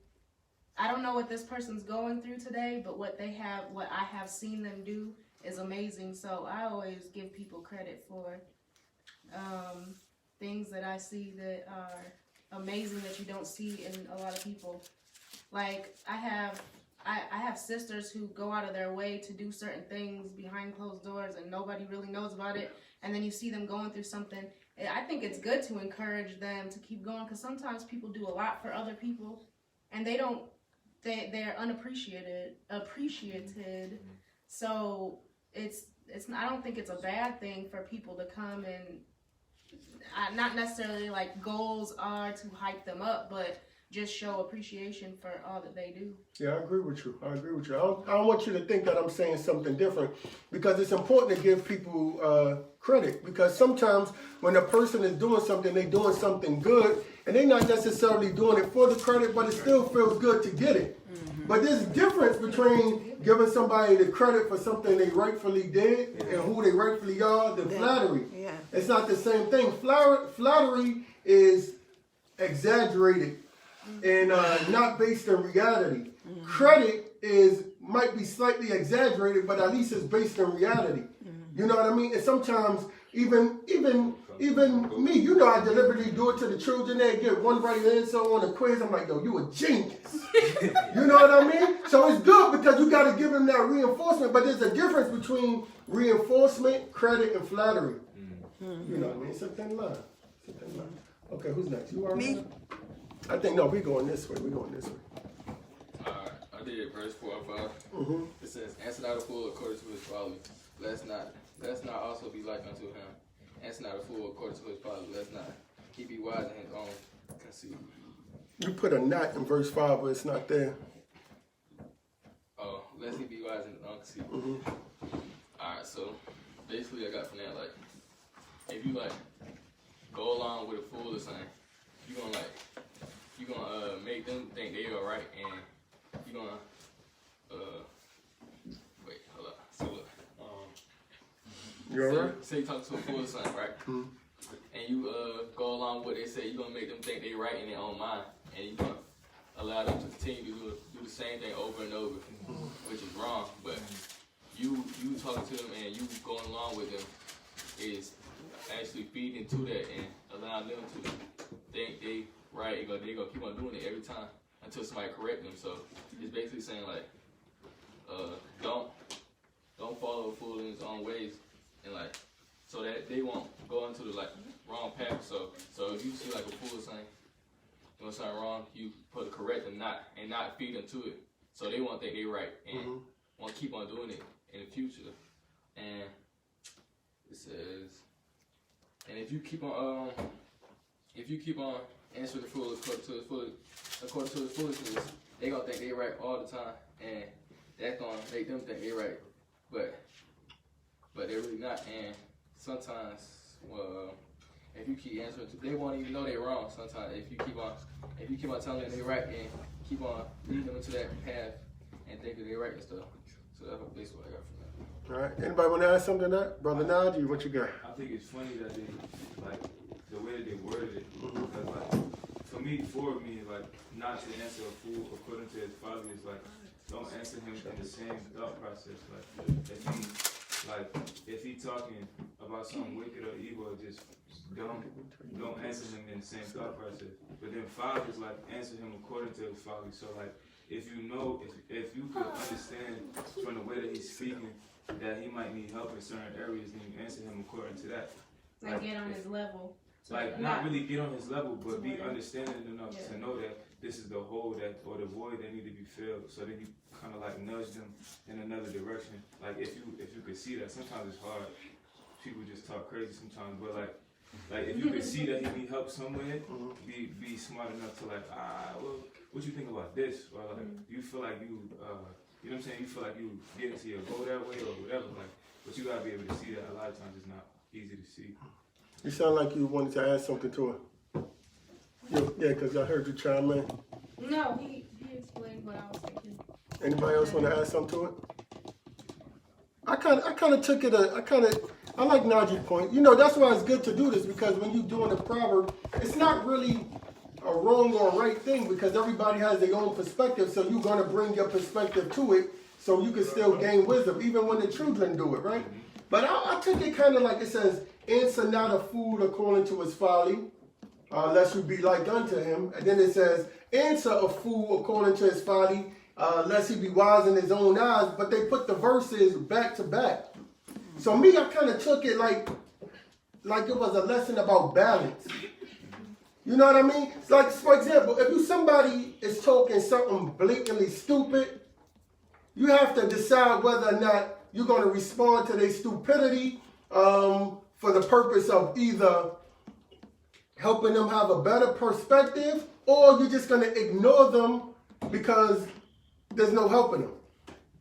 I don't know what this person's going through today, but what I have seen them do is amazing. So I always give people credit for things that I see that are amazing that you don't see in a lot of people. Like I have sisters who go out of their way to do certain things behind closed doors and nobody really knows about it. And then you see them going through something. I think it's good to encourage them to keep going, because sometimes people do a lot for other people and they're unappreciated. So I don't think it's a bad thing for people to come and not necessarily like goals are to hype them up, but just show appreciation for all that they do. Yeah, I agree with you. I don't want you to think that I'm saying something different, because it's important to give people credit, because sometimes when a person is doing something, they're doing something good, and they're not necessarily doing it for the credit, but it still feels good to get it. But there's a difference between giving somebody the credit for something they rightfully did and who they rightfully are than flattery. Yeah. It's not the same thing. Flattery is exaggerated and not based in reality. Credit might be slightly exaggerated, but at least it's based in reality. You know what I mean? And sometimes even me, you know, I deliberately do it to the children. They get one right answer on a quiz. I'm like, yo, you a genius. You know what I mean? So it's good because you got to give them that reinforcement. But there's a difference between reinforcement, credit, and flattery. You know what I mean? It's a thin line. Okay, who's next? You are me? I think, no, we're going this way. Alright, I did verse 4 and 5. It says, answer not a fool according to his folly. Let's not also be like unto him. Answer not a fool according to his folly. Let's not. He be wise in his own conceit. You put a not in verse 5, but it's not there. Oh, lest he be wise in his own conceit. Alright, so basically I got from that, like, if you like go along with a fool or something, you're gonna make them think they are right, and you're gonna wait, hold up. So look, you alright? Say you talk to a fool or something, right? And you go along with what they say, you're gonna make them think they right in their own mind, and you're gonna allow them to continue to do the same thing over and over, which is wrong. But you talking to them and you going along with them is actually feeding into that and allowing them to think they right. They're gonna keep on doing it every time until somebody correct them. So it's basically saying like, don't follow a fool in his own ways, and like so that they won't go into the like wrong path. So if you see like a fool saying doing something wrong, you put correct them and not feed them to it, so they won't think they right and won't keep on doing it in the future. And it says, and if you keep on answering the fool according to the foolishness, they gonna think they right all the time, and that's gonna make them think they right, but they're really not. And sometimes, well, if you keep answering, they won't even know they're wrong. Sometimes, if you keep on telling them they're right and keep on leading them into that path and think that they're right and stuff. So that's basically what I got from that. All right. Anybody want to add something to that? Brother Najee, what you got? I think it's funny that they, like, the way that they worded it, because, like, for me, like, not to answer a fool according to his father is, like, don't answer him in the same thought process. Like, if he talking about something wicked or evil, just don't answer him in the same thought process. But then fathers, like, answer him according to his father. So, like, if you know, if you could understand from the way that he's speaking that he might need help in certain areas, then you answer him according to that. Like get on his level. Like not really get on his level, but be understanding enough to know that this is the hole or the void that need to be filled. So then you kind of like nudge them in another direction. Like if you could see that, sometimes it's hard. People just talk crazy sometimes, but like if you could see that he need help somewhere, be smart enough to like, well, what you think about this? Or like, you feel like you know what I'm saying? You feel like you get into your go that way or whatever. Like, but you gotta be able to see that. A lot of times it's not easy to see. You sound like you wanted to add something to it. Yeah, because I heard you chime in. No, he explained what I was thinking. Anybody else want to add something to it? I kind of took it. I like Najee's point. You know, that's why it's good to do this, because when you're doing a proverb, it's not really a wrong or a right thing, because everybody has their own perspective. So you're going to bring your perspective to it, so you can still gain wisdom, even when the children do it, right? But I took it kind of like it says, answer not a fool according to his folly, lest you be like unto him. And then it says, answer a fool according to his folly, lest he be wise in his own eyes. But they put the verses back to back. So me, I kind of took it like it was a lesson about balance. You know what I mean? It's like, for example, if somebody is talking something blatantly stupid, you have to decide whether or not you're going to respond to their stupidity for the purpose of either helping them have a better perspective, or you're just going to ignore them because there's no helping them.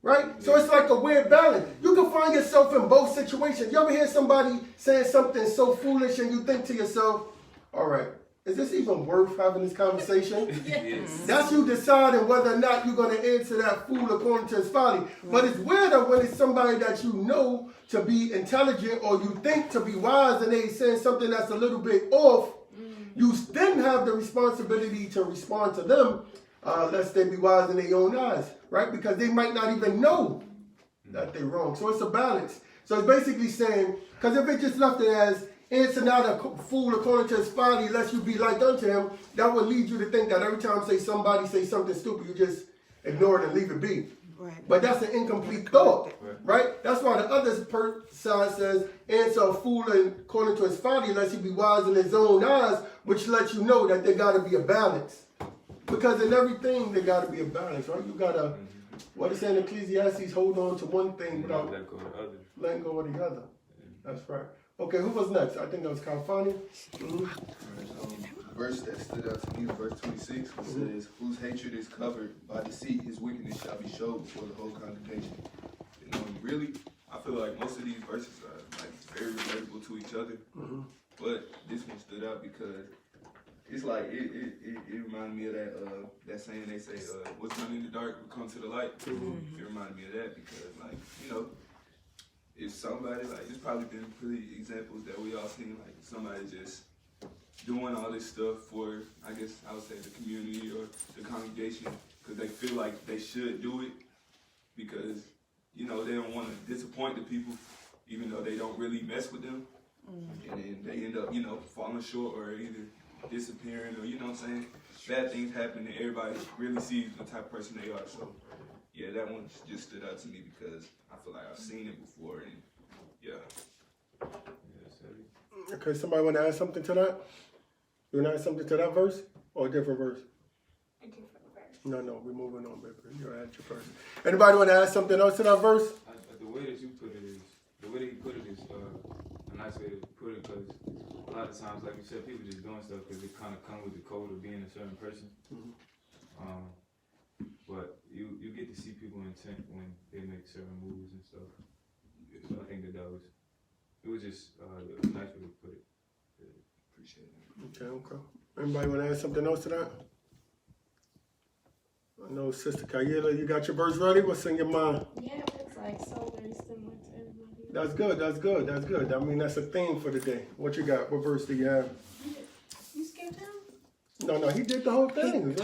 Right? So it's like a weird balance. You can find yourself in both situations. You ever hear somebody saying something so foolish and you think to yourself, all right, is this even worth having this conversation? Yes. That's you deciding whether or not you're going to answer that fool according to his folly. But it's weirder when it's somebody that you know to be intelligent or you think to be wise, and they saying something that's a little bit off. You then have the responsibility to respond to them, lest they be wise in their own eyes, right? Because they might not even know that they're wrong. So it's a balance. So it's basically saying, because if it just left it as, answer not a fool according to his folly, lest you be like unto him, that would lead you to think that every time somebody say something stupid, you just ignore it and leave it be. Right. But that's an incomplete thought, right? That's why the other side says, answer a fool according to his folly, lest he be wise in his own eyes, which lets you know that there got to be a balance. Because in everything, there got to be a balance, right? You got to, what it says in Ecclesiastes, hold on to one thing without letting go of the other. That's right. Okay, who was next? I think that was Kalfani. Verse that stood out to me, verse 26, which says, whose hatred is covered by deceit, his wickedness shall be showed before the whole congregation. You know, really, I feel like most of these verses are like very relatable to each other. But this one stood out because it's like it reminded me of that saying they say, what's done in the dark will come to the light. It reminded me of that because, like, you know, if somebody, like, there's probably been pretty examples that we all seen, like somebody just doing all this stuff for, I guess I would say, the community or the congregation, because they feel like they should do it because, you know, they don't want to disappoint the people, even though they don't really mess with them. And then they end up, you know, falling short or either disappearing or, you know what I'm saying, bad things happen and everybody really sees the type of person they are. So, yeah, that one just stood out to me because I feel like I've seen it before and, yeah. Okay, somebody want to add something to that? You want to add something to that verse or a different verse? A different verse. No, we're moving on, baby. You add your verse. Anybody want to add something else to that verse? The way that you put it is, the way that you put it is a nice way to put it, because a lot of times, like you said, people just doing stuff because it kind of come with the code of being a certain person. But you get to see people intent when they make certain moves and stuff. So I think that was just a nice way to put it. Appreciate it. Okay. Anybody want to add something else to that? I know, Sister Kayela, you got your verse ready? What's in your mind? Yeah, it's like so very similar to everybody. That's good. I mean, that's a theme for the day. What you got? What verse do you have? You skipped down? No, he did the whole thing.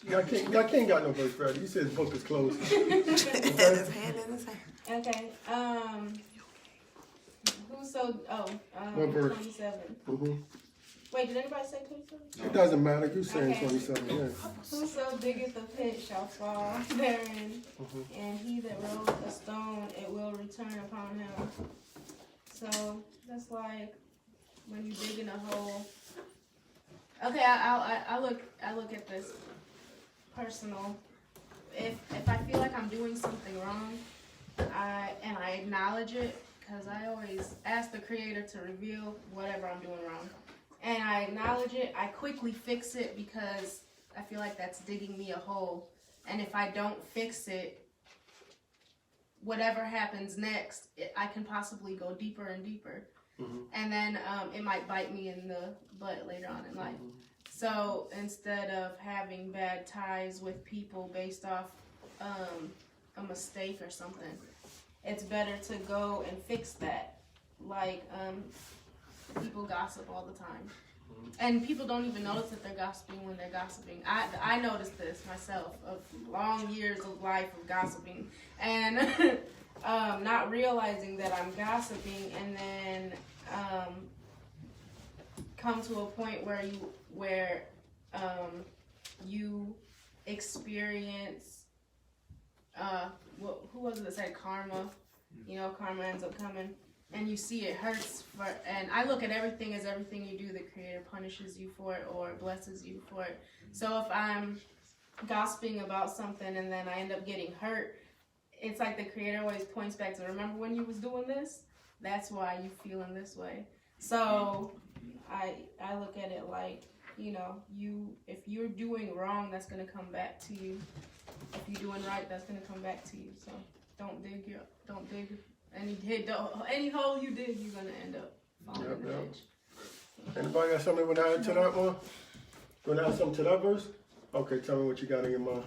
Y'all can't got no verse ready. You said his book is closed. Okay. What verse? 27. Wait, did anybody say 27? It doesn't matter. You saying Okay. 27, yeah. Whoso diggeth the pit shall fall therein, and he that rolleth a stone, it will return upon him. So that's like when you dig in a hole. Okay, I look at this personal. If I feel like I'm doing something wrong, I acknowledge it, because I always ask the Creator to reveal whatever I'm doing wrong. And I acknowledge it, I quickly fix it, because I feel like that's digging me a hole. And if I don't fix it, whatever happens next, I can possibly go deeper and deeper. And then it might bite me in the butt later on in life. So instead of having bad ties with people based off a mistake or something, it's better to go and fix that. Like, people gossip all the time. And people don't even notice that they're gossiping when they're gossiping. I noticed this myself, of long years of life of gossiping. And not realizing that I'm gossiping, and then come to a point where you experience who was it that said karma? You know, karma ends up coming, and you see it hurts and I look at everything as everything you do, the Creator punishes you for it or blesses you for it. So if I'm gossiping about something and then I end up getting hurt, it's like the Creator always points back to, remember when you was doing this? That's why you feeling this way. So I look at it like, you know, if you're doing wrong, that's gonna come back to you. If you're doing right, that's gonna come back to you. So don't dig any hole you dig, you're gonna end up falling in the ditch. Anybody got something to add to that one? You want to add something to that verse? Okay, tell me what you got in your mind.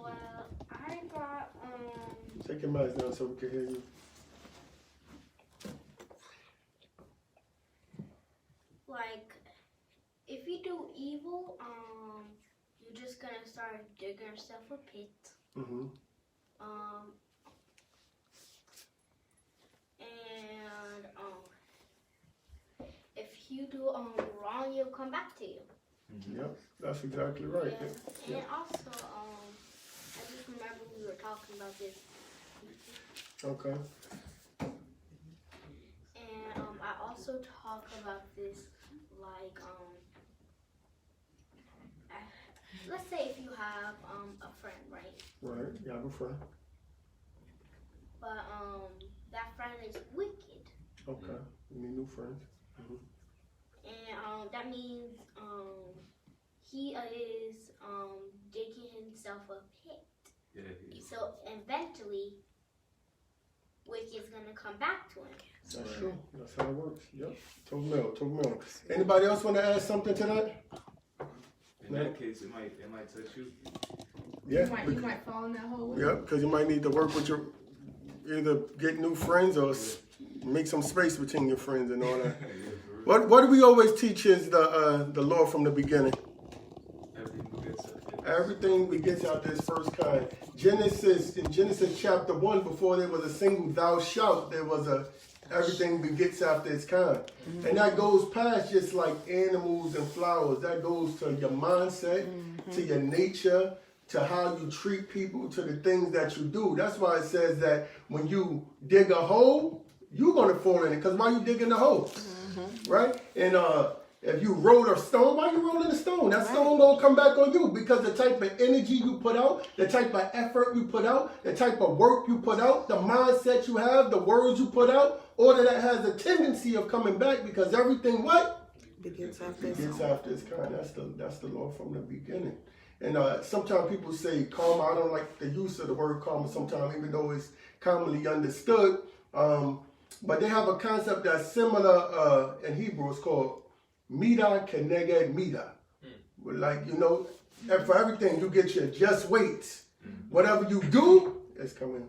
Well, I got Take your mic down so we can hear you. like, if you do evil, you're just gonna start digging yourself a pit. If you do wrong, it'll come back to you. Yep, that's exactly right. Yeah. And also, I just remember we were talking about this. Okay. And I also talk about this, like, let's say if you have a friend, right? Right, you have a friend. But that friend is wicked. Okay, you need new friends. And that means he is digging himself a pit. Yeah. So eventually, wicked's gonna come back to him. That's true. That's how it works. Yep. Talk Mel. Anybody else want to add something to that? In that case, it might touch you. Yeah. You might fall in that hole. Yep, because you might need to work with either get new friends or make some space between your friends and all that. What do we always teach is the law from the beginning? Everything begets out this first kind. In Genesis chapter 1, before there was a single thou shalt, there was everything begets after its kind. And that goes past just like animals and flowers. That goes to your mindset, to your nature, to how you treat people, to the things that you do. That's why it says that when you dig a hole, you're gonna fall in it. Cause why you digging the hole, right? And if you roll a stone, why you rolling a stone? That stone gonna come back on you because the type of energy you put out, the type of effort you put out, the type of work you put out, the mindset you have, the words you put out, all of that has a tendency of coming back because everything what? Begins after its kind. That's the law from the beginning. And sometimes people say karma. I don't like the use of the word karma sometimes, even though it's commonly understood. But they have a concept that's similar in Hebrew. It's called Mida Keneged Mida. Like, you know, and for everything you get your just weights. Whatever you do is coming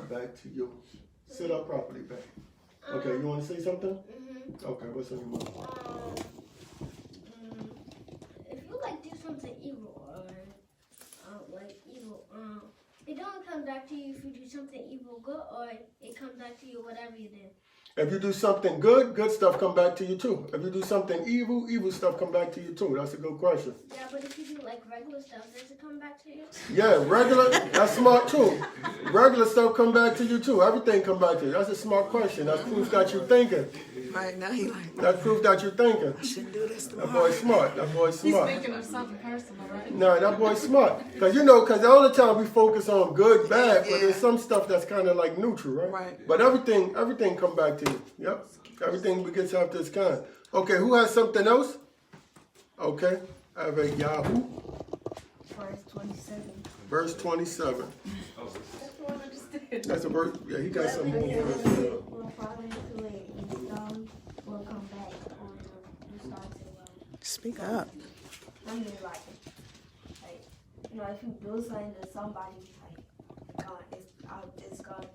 back to you. Sit up properly, back. Okay, you want to say something? Okay, what's on your mind? If you like do something evil or it don't come back to you if you do something evil good, or it comes back to you whatever you did. If you do something good, good stuff come back to you too. If you do something evil, evil stuff come back to you too. That's a good question. Yeah, but if you do like regular stuff, does it come back to you? Yeah, regular, that's smart too. Regular stuff come back to you too. Everything come back to you. That's a smart question. That's proof that you're thinking. Right now he like, That's proof that you're thinking. I shouldn't do this That tomorrow. boy's smart. That boy's He's smart. thinking of something personal, right? No, that boy's smart. Because all the time we focus on good, bad, but there's some stuff that's kind of like neutral, right? Right. But everything come back to you. Yep. Everything begins after its kind. Okay, who has something else? Okay. I have a Yahoo. Verse 27. Verse 27. That's the one I just did. That's a verse. Yeah, he got some more words. Will fall into it and stone will come back on the stars as well. Speak up. I mean, like, you know, if you build something to somebody, like, it's gonna,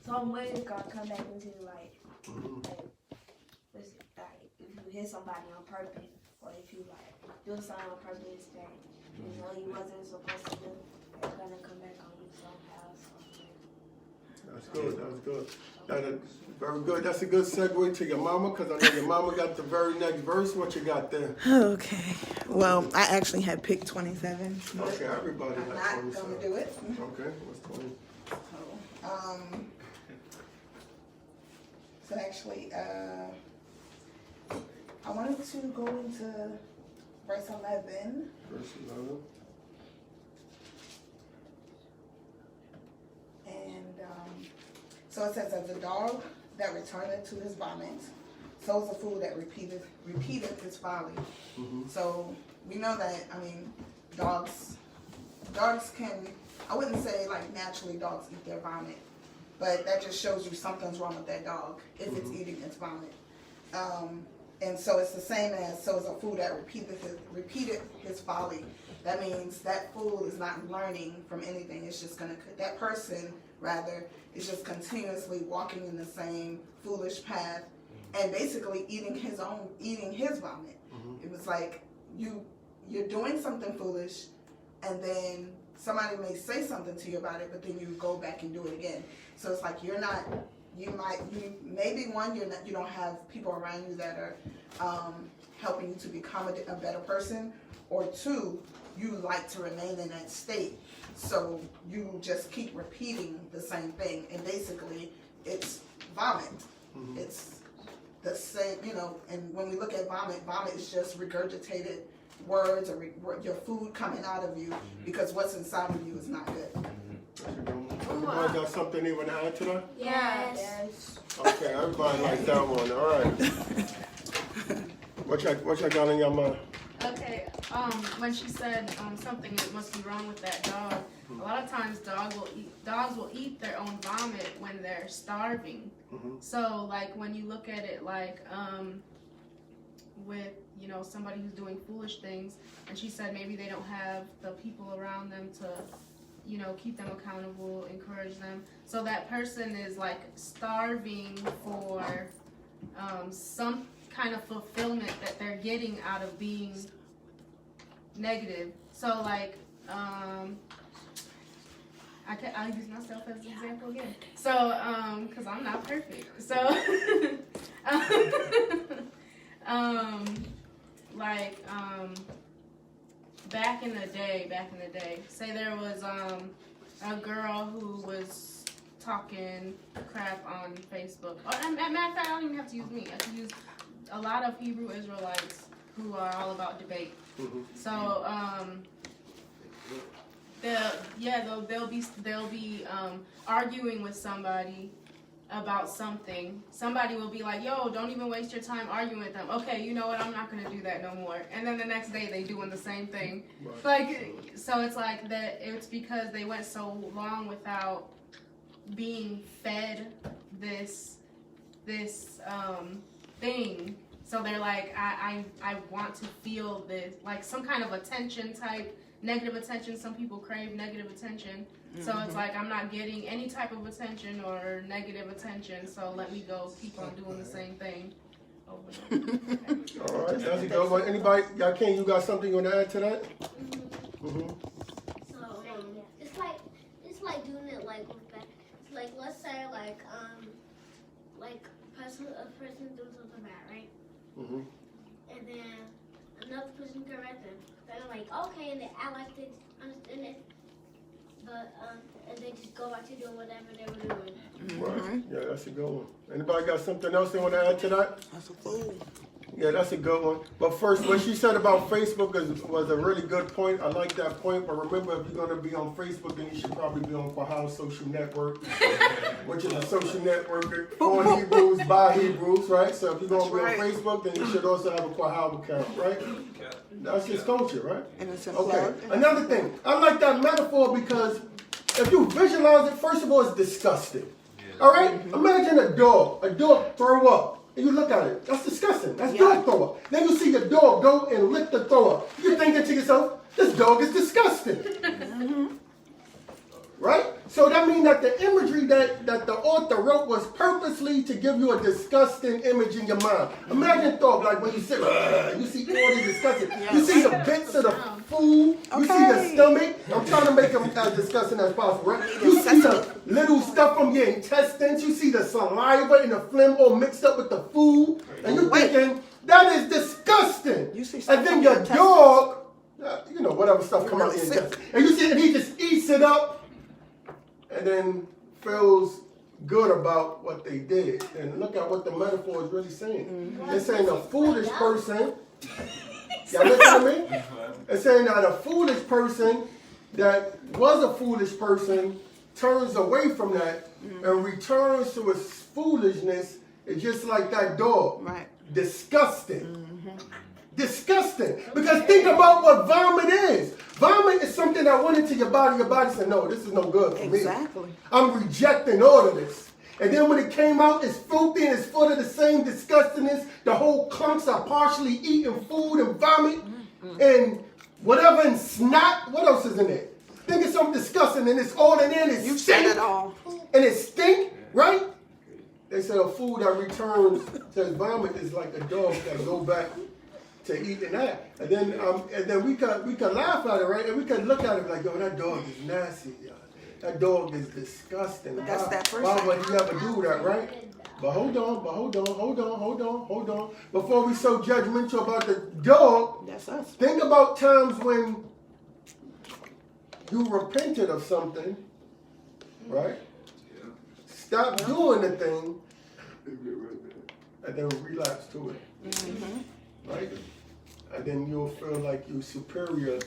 some way it's gonna come back into, like, if you hit somebody on purpose, or if you, like, do something on purpose that, you know, you wasn't supposed to do, it's gonna come back on you somehow. That's good. That's good. That is very good. That's a good segue to your mama, because I know your mama got the very next verse. What you got there? Okay. Well, I actually had picked 27. Okay, everybody I'm has not 27. gonna do it. Okay, what's 20? So actually, I wanted to go into verse 11. Verse 11. And so it says, as a dog that returneth to his vomit, so is a fool that repeateth his folly. So we know that, I mean, dogs can, I wouldn't say like naturally dogs eat their vomit, but that just shows you something's wrong with that dog if it's eating its vomit. And so it's the same as, so is a fool that repeated his folly. That means that fool is not learning from anything. It's just that person rather is just continuously walking in the same foolish path and basically eating his vomit. It was like you're doing something foolish, and then somebody may say something to you about it, but then you go back and do it again. So it's like you don't have people around you that are helping you to become a better person, or two, you like to remain in that state. So you just keep repeating the same thing, and basically it's vomit. It's the same, and when we look at vomit is just regurgitated words or your food coming out of you because what's inside of you is not good. Everybody got something they want to add to that? Yes. Okay, everybody likes that one. All right. What y'all got in your mind? Okay, when she said something that must be wrong with that dog, a lot of times dogs will eat their own vomit when they're starving. So like when you look at it like with somebody who's doing foolish things, and she said maybe they don't have the people around them to keep them accountable, encourage them. So that person is like starving for some kind of fulfillment that they're getting out of being negative. So like I'll use myself as an example again. So because I'm not perfect. So back in the day, say there was a girl who was talking crap on Facebook. Matter of fact, I don't even have to use me. I can use a lot of Hebrew Israelites who are all about debate. So they'll be arguing with somebody about something. Somebody will be like, yo, don't even waste your time arguing with them. Okay, you know what, I'm not gonna do that no more. And then the next day they doing the same thing. Like, so it's like that. It's because they went so long without being fed this thing. So they're like, I want to feel this, like some kind of attention type, negative attention. Some people crave negative attention. So it's like, I'm not getting any type of attention or negative attention, so let me go keep on doing the same thing over and over. All right, that's a good one. Anybody, King, you got something you want to add to that? So it's like doing it like with that. Like let's say like a person doing something bad, right? And then another person correct them. They're like, okay, and they act like they understand it. But and they just go back to doing whatever they were doing. Right. Yeah, that's a good one. Anybody got something else they want to add to that? That's a fool. Yeah, that's a good one. But first, what she said about Facebook was a really good point. I like that point. But remember, if you're going to be on Facebook, then you should probably be on Quahal Social Network, which is a social network for Hebrews, by Hebrews, right? So if you're going to be on Facebook, then you should also have a Quahal account, right? That's just culture, right? And it's okay. Another thing, I like that metaphor because if you visualize it, first of all, it's disgusting. All right? Imagine a dog throw up. And you look at it, that's disgusting. That's dog throw up. Then you see the dog go and lick the throw up. You're thinking to yourself, this dog is disgusting. Right? So that means that the imagery that the author wrote was purposely to give you a disgusting image in your mind. Imagine dog, like when you sit, you see all the disgusting. You see the bits of the food. You see the stomach. I'm trying to make them as disgusting as possible, right? You see the little stuff from your intestines. You see the saliva and the phlegm all mixed up with the food. And you're thinking, that is disgusting. And then your dog, you know, whatever stuff come out of your intestines. And you see, and he just eats it up. And then feels good about what they did. And look at what the metaphor is really saying. It's saying a foolish person, y'all listen to me? It's saying that a foolish person that was a foolish person turns away from that and returns to his foolishness. It's just like that dog. Right. Disgusting. Disgusting. Because think about what vomit is. Vomit is something that went into your body. Your body said, no, this is no good for me. Exactly. I'm rejecting all of this. And then when it came out, it's filthy and it's full of the same disgustingness. The whole clumps are partially eating food and vomit and whatever and snot. What else is in it? Think of something disgusting and it's all in there and it You stink. said it all. And it stink, right? They said a food that returns to his vomit is like a dog that go back to eating that. And then we could laugh at it, right? And we could look at it like, yo, that dog is nasty. That dog is disgusting. That's that person. Why would he ever do that, right? But hold on. Before we so judgmental about the dog, That's us. think about times when you repented of something, right? Stop doing the thing, and then relapse to it, right? And then you'll feel like you're superior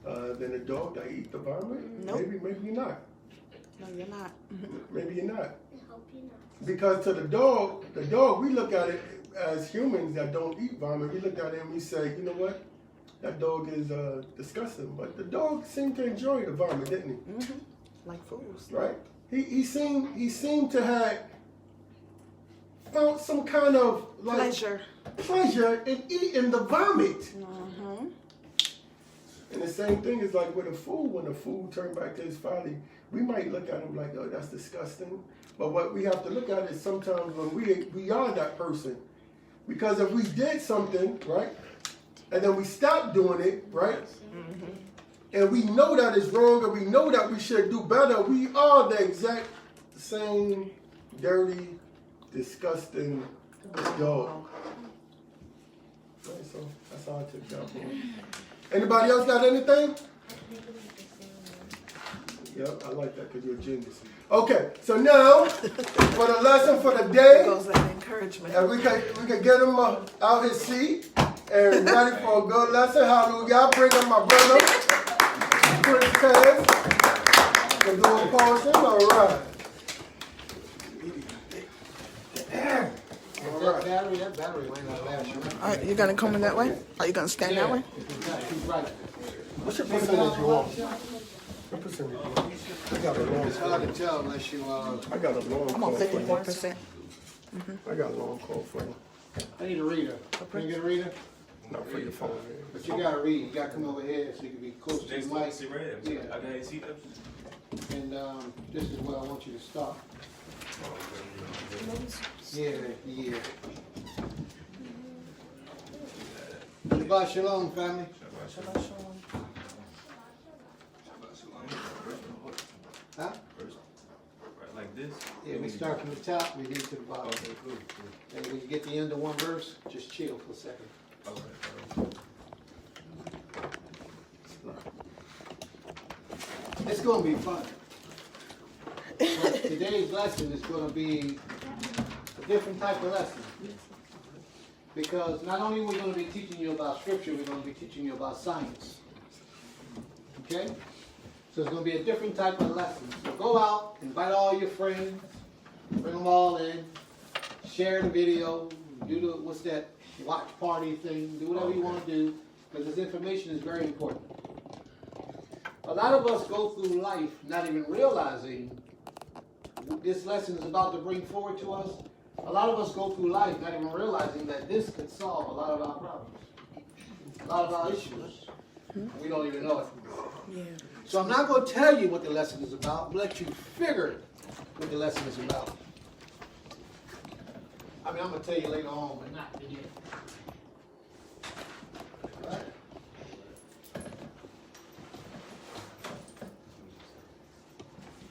than a dog that eat the vomit. Nope. Maybe you're not. No, you're not. Maybe you're not. I hope you're not. Because to the dog, we look at it as humans that don't eat vomit. We look at it and we say, you know what? That dog is disgusting. But the dog seemed to enjoy the vomit, didn't he? Like fools. Right? He seemed to have found some kind of like pleasure in eating the vomit. And the same thing is like with a fool. When the fool turned back to his folly, we might look at him like, oh, that's disgusting. But what we have to look at is sometimes when we are that person. Because if we did something, right, and then we stop doing it, right, and we know that it's wrong and we know that we should do better, we are the exact same dirty, disgusting dog. Right, so that's how I took that one. Anybody else got anything? Yep, I like that because you're a genius. Okay, so now for the lesson for the day, Goes that encouragement. and we can get him out his seat and ready for a good lesson. Hallelujah! Bring up my brother, Prince Tez, to do a portion. All right. That battery might not last you. All right, you gonna come in that way? Are you gonna stand that way? What's your percentage you want? What percentage you want? I got a long It's hard to tell unless you, I got a long I'm call on for you. 51%. I got a long call for you. I need a reader. Can you get a reader? Not for your phone, man. But you gotta read. You gotta come over here so you can be close to the mic. Yeah. I got his seat up. And this is where I want you to start. Yeah. Shabbat shalom, family. Huh? Like this? Yeah, we start from the top, we get to the bottom. Okay, cool. And when you get to the end of one verse, just chill for a second. Okay. It's gonna be fun. But today's lesson is gonna be a different type of lesson. Because not only are we gonna be teaching you about scripture, we're gonna be teaching you about science. Okay? So it's gonna be a different type of lesson. So go out, invite all your friends, bring them all in, share the video, do the, what's that, watch party thing, do whatever you wanna do, because this information is very important. A lot of us go through life not even realizing what this lesson is about to bring forward to us. A lot of us go through life not even realizing that this could solve a lot of our problems, a lot of our issues. We don't even know it. Yeah. So I'm not going to tell you what the lesson is about. I'll let you figure what the lesson is about. I mean, I'm going to tell you later on, but not today. All right?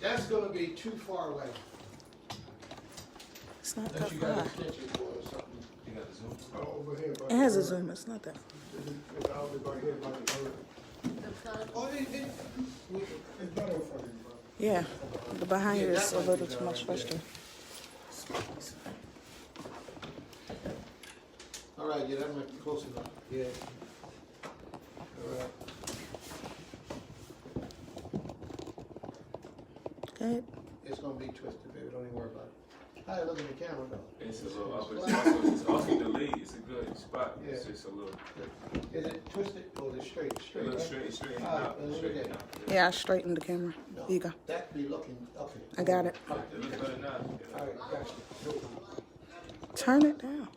That's going to be too far away. It's not Unless that you got far. an extension cord or something. You got the Zoom? Oh, over here. It has a zoom, it's not that. It's out right here by the door. Oh, It's better in front of you, bro. Yeah, the behind Yeah, you is that a might little be too better, much yeah. frustrating. All right, yeah, that might be close enough. Yeah. All right. Good. It's gonna be twisted, baby. Don't even worry about it. How you look in the camera though? It's a little up, it's also delayed. It's a good spot. It's Yeah. just a little, Is it twisted or is it straight? a Straight, little right? straight All right, out, then look straight at out. Yeah, I straightened the camera. No, Here you go. that be looking, okay. I got it. All right, It looks better now. all right, gotcha. Turn it down.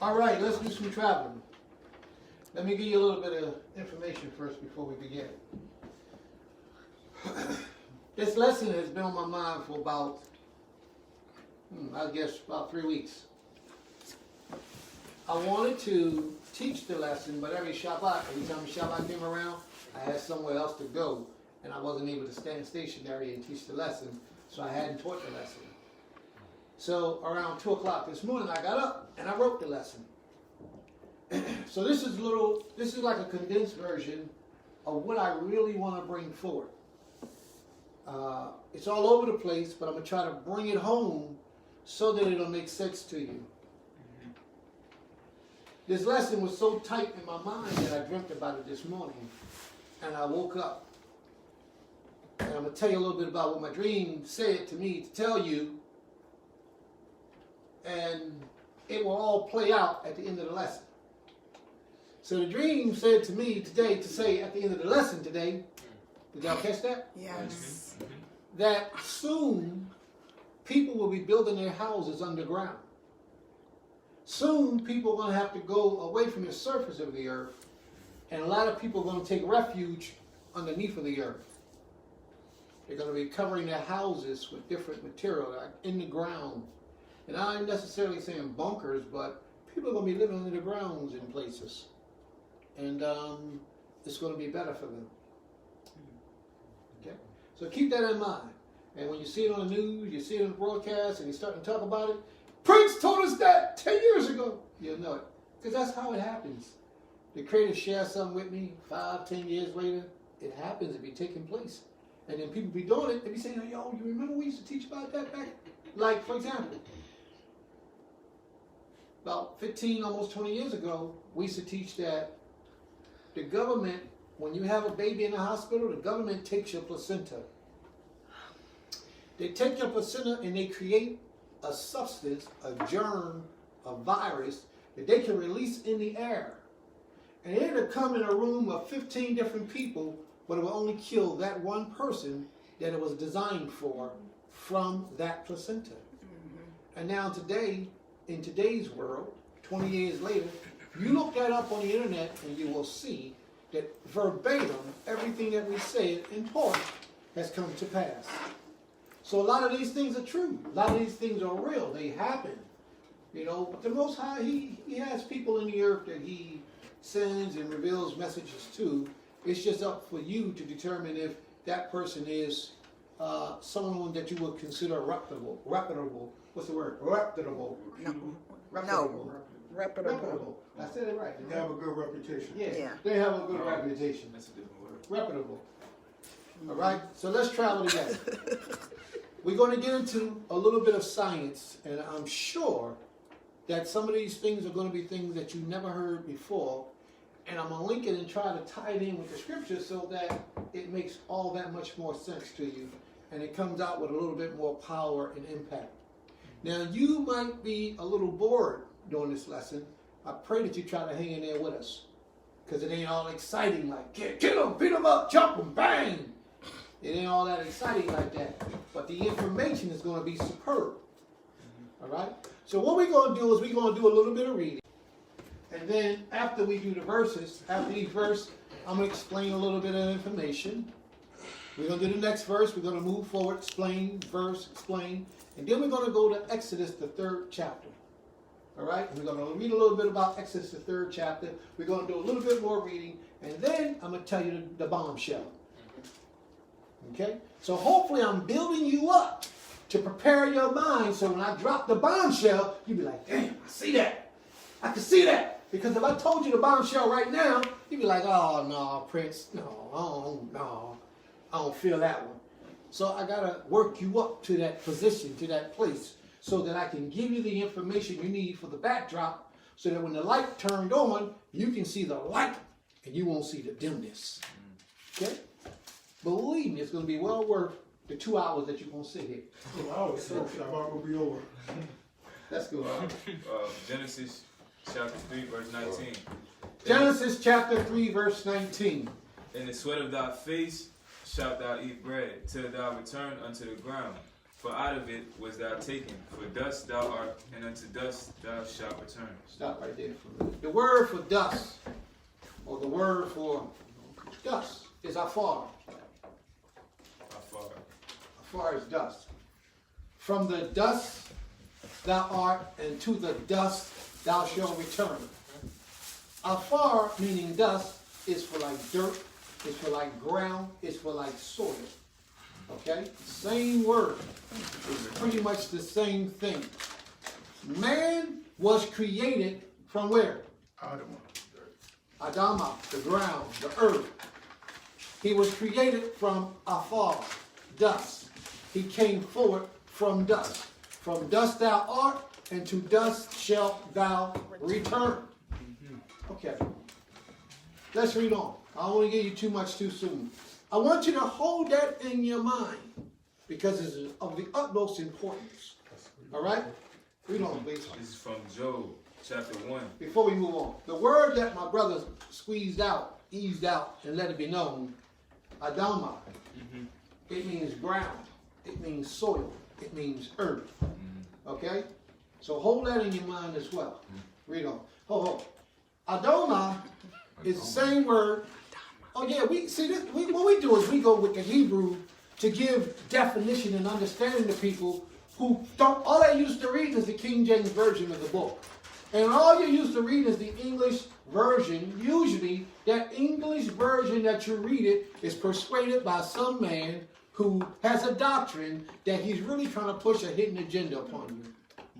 All right, let's do some traveling. Let me give you a little bit of information first before we begin. This lesson has been on my mind for about, I guess, about 3 weeks. I wanted to teach the lesson, but every time Shabbat came around, I had somewhere else to go, and I wasn't able to stand stationary and teach the lesson, so I hadn't taught the lesson. So around 2 o'clock this morning, I got up and I wrote the lesson. So this is like a condensed version of what I really want to bring forward. It's all over the place, but I'm going to try to bring it home so that it'll make sense to you. This lesson was so tight in my mind that I dreamt about it this morning, and I woke up. And I'm going to tell you a little bit about what my dream said to me to tell you, and it will all play out at the end of the lesson. So the dream said to me today to say at the end of the lesson today, did y'all catch that? Yes. That soon people will be building their houses underground. Soon people are going to have to go away from the surface of the earth, and a lot of people are going to take refuge underneath of the earth. They're going to be covering their houses with different material, like in the ground. And I'm not necessarily saying bunkers, but people are going to be living under the grounds in places. And it's going to be better for them. Okay? So keep that in mind. And when you see it on the news, you see it on the broadcast, and you're starting to talk about it, Prince told us that 10 years ago. You'll know it. Because that's how it happens. the Creator shares something with me 5, 10 years later, it happens, it be taking place. And then people be doing it, they be saying, yo, you remember we used to teach about that back? Like, for example, about 15, almost 20 years ago, we used to teach that the government, when you have a baby in the hospital, the government takes your placenta. They take your placenta and they create a substance, a germ, a virus that they can release in the air. And it'll come in a room of 15 different people, but it will only kill that one person that it was designed for from that placenta. And now today, in today's world, 20 years later, you look that up on the internet and you will see that verbatim, everything that we said in part has come to pass. So a lot of these things are true. A lot of these things are real. They happen. You know, but the Most High, he has people in the earth that he sends and reveals messages to. It's just up for you to determine if that person is someone that you would consider reputable. What's the word? Reputable. Reputable. I said it right. They have a good reputation. Yeah. They have a good reputation. That's a different word. Reputable. All right? So let's travel together. We're going to get into a little bit of science, and I'm sure that some of these things are going to be things that you never heard before, and I'm going to link it and try to tie it in with the scripture so that it makes all that much more sense to you, and it comes out with a little bit more power and impact. Now, you might be a little bored during this lesson. I pray that you try to hang in there with us, because it ain't all exciting like, get them, beat them up, jump them, bang. It ain't all that exciting like that. But the information is going to be superb. All right? So what we're going to do is we're going to do a little bit of reading. And then after we do the verses, after each verse, I'm going to explain a little bit of information. We're going to do the next verse. We're going to move forward, explain, verse, explain. And then we're going to go to Exodus, the 3rd chapter. All right? We're going to read a little bit about Exodus, the 3rd chapter. We're going to do a little bit more reading. And then I'm going to tell you the bombshell. Okay? So hopefully I'm building you up to prepare your mind so when I drop the bombshell, you'll be like, damn, I see that. I can see that. Because if I told you the bombshell right now, you'd be like, oh, no, Prince, no, I don't feel that one. So I got to work you up to that position, to that place, so that I can give you the information you need for the backdrop, so that when the light turned on, you can see the light and you won't see the dimness. Okay? Believe me, it's going to be well worth the 2 hours that you're going to sit here. 2 hours, so Shabbat will be over. Let's go. Genesis chapter 3, verse 19. Genesis chapter 3, verse 19. In the sweat of thy face shalt thou eat bread, till thou return unto the ground. For out of it was thou taken. For dust thou art, and unto dust thou shalt return. Stop right there for a minute. The word for dust, or the word for dust, is afar. Afar. Afar is dust. From the dust thou art, and to the dust thou shalt return. Afar, meaning dust, is for like dirt, is for like ground, is for like soil. Okay? Same word. It's pretty much the same thing. Man was created from where? Adama, the ground, the earth. He was created from afar, dust. He came forward from dust. From dust thou art, and to dust shalt thou return. Okay. Let's read on. I don't want to give you too much too soon. I want you to hold that in your mind, because it's of the utmost importance. All right? Read on, please. This is from Job, chapter 1. Before we move on, the word that my brother squeezed out, eased out, and let it be known, Adama, it means ground, it means soil, it means earth. Okay? So hold that in your mind as well. Read on. Hold. Adama is the same word. Oh yeah, we see this. What we do is we go with the Hebrew to give definition and understanding to people who don't. All they used to read is the King James version of the book, and all you used to read is the English version. Usually, that English version that you read it is persuaded by some man who has a doctrine that he's really trying to push a hidden agenda upon you.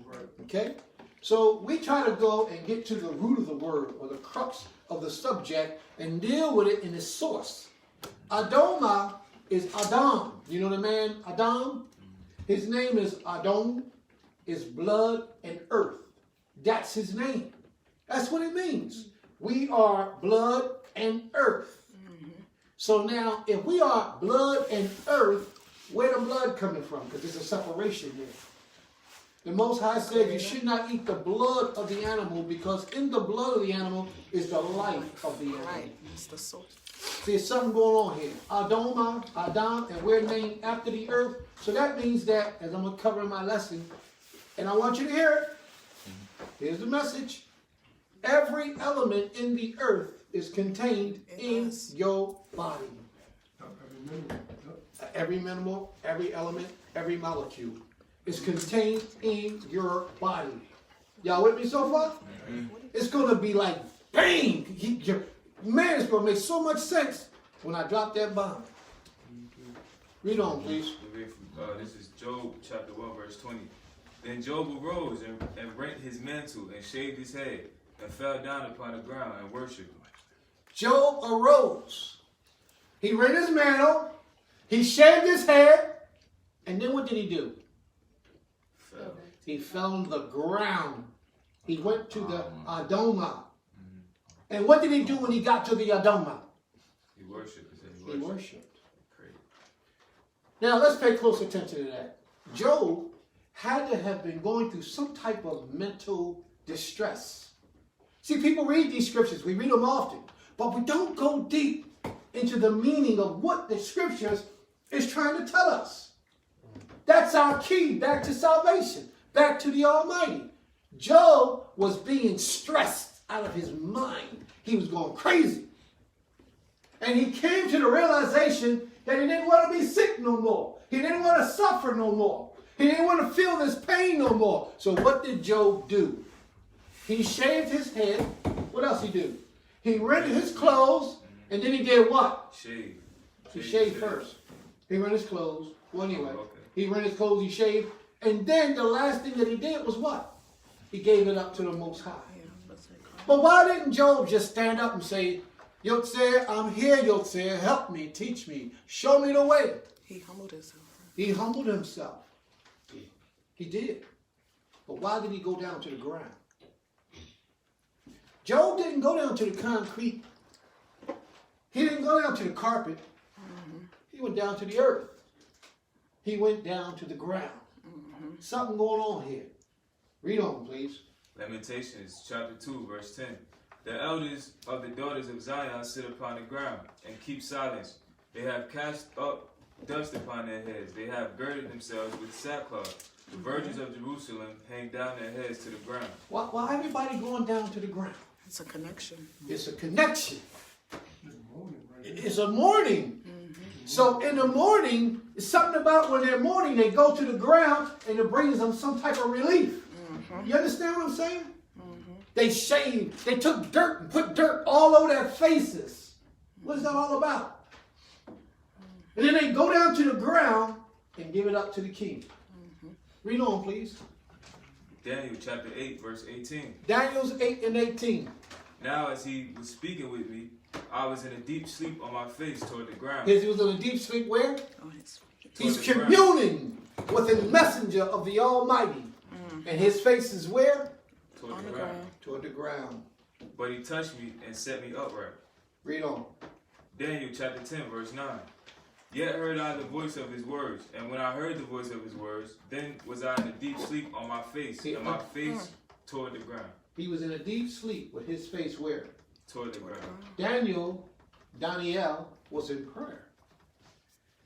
Right. Okay. So we try to go and get to the root of the word, or the crux of the subject and deal with it in its source. Adoma is Adam. You know the man Adam? His name is Adon, is blood and earth. That's his name. That's what it means. We are blood and earth. So now, if we are blood and earth, where the blood coming from? Because there's a separation there. The Most High said you should not eat the blood of the animal because in the blood of the animal is the life of the animal. Right. It's the source. See, there's something going on here. Adoma, Adam, and we're named after the earth. So that means that, as I'm going to cover in my lesson, and I want you to hear it. Here's the message. Every element in the earth is contained in your body. Every mineral, every element, every molecule is contained in your body. Y'all with me so far? It's going to be like, bang! Man, it's going to make so much sense when I drop that bomb. Read on, please. This is Job chapter 1, verse 20. Then Job arose and rent his mantle and shaved his head and fell down upon the ground and worshipped. Job arose. He rent his mantle. He shaved his head. And then what did he do? He fell on the ground. He went to the Adoma. And what did he do when he got to the Adoma? He worshipped. He worshipped. Now let's pay close attention to that. Job had to have been going through some type of mental distress. See, people read these scriptures. We read them often. But we don't go deep into the meaning of what the scriptures is trying to tell us. That's our key back to salvation, back to the Almighty. Job was being stressed out of his mind. He was going crazy. And he came to the realization that he didn't want to be sick no more. He didn't want to suffer no more. He didn't want to feel this pain no more. So what did Job do? He shaved his head. What else he do? He rented his clothes, and then he did what? Shave. He shaved first. He rented his clothes. Well, anyway, he rented his clothes, he shaved, and then the last thing that he did was what? He gave it up to the Most High. But why didn't Job just stand up and say, Yotzer, I'm here, Yotzer, help me, teach me, show me the way? He humbled himself. He humbled himself. He did. But why did he go down to the ground? Job didn't go down to the concrete. He didn't go down to the carpet. He went down to the earth. He went down to the ground. Something going on here. Read on, please. Lamentations chapter 2, verse 10. The elders of the daughters of Zion sit upon the ground and keep silence. They have cast up dust upon their heads. They have girded themselves with sackcloth. The virgins of Jerusalem hang down their heads to the ground. Why everybody going down to the ground? It's a connection. It's a connection. It's a mourning. So in the morning, it's something about when they're mourning, they go to the ground and it brings them some type of relief. You understand what I'm saying? They shaved, they took dirt and put dirt all over their faces. What is that all about? And then they go down to the ground and give it up to the king. Read on, please. Daniel chapter 8, verse 18. Daniel's 8 and 18. Now as he was speaking with me, I was in a deep sleep on my face toward the ground. He was in a deep sleep where? He's the ground. communing with a messenger of the Almighty. And his face is where? Toward the ground. Toward the ground. But he touched me and set me upright. Read on. Daniel chapter 10, verse 9. Yet heard I the voice of his words, and when I heard the voice of his words, then was I in a deep sleep on my face, and my face toward the ground. He was in a deep sleep with his face where? Toward the ground. Daniel was in prayer.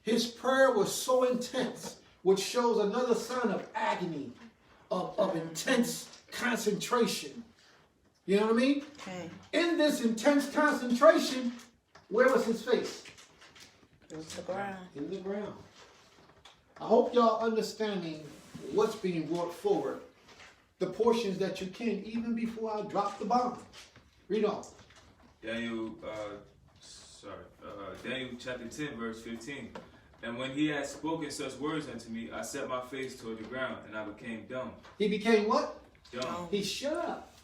His prayer was so intense, which shows another sign of agony, of intense concentration. You know what I mean? Okay. In this intense concentration, where was his face? It was the ground. In the ground. I hope y'all understanding what's being brought forward. The portions that you can, even before I drop the bomb. Read on. Daniel chapter 10, verse 15. And when he had spoken such words unto me, I set my face toward the ground, and I became dumb. He became what? Dumb. He shut up.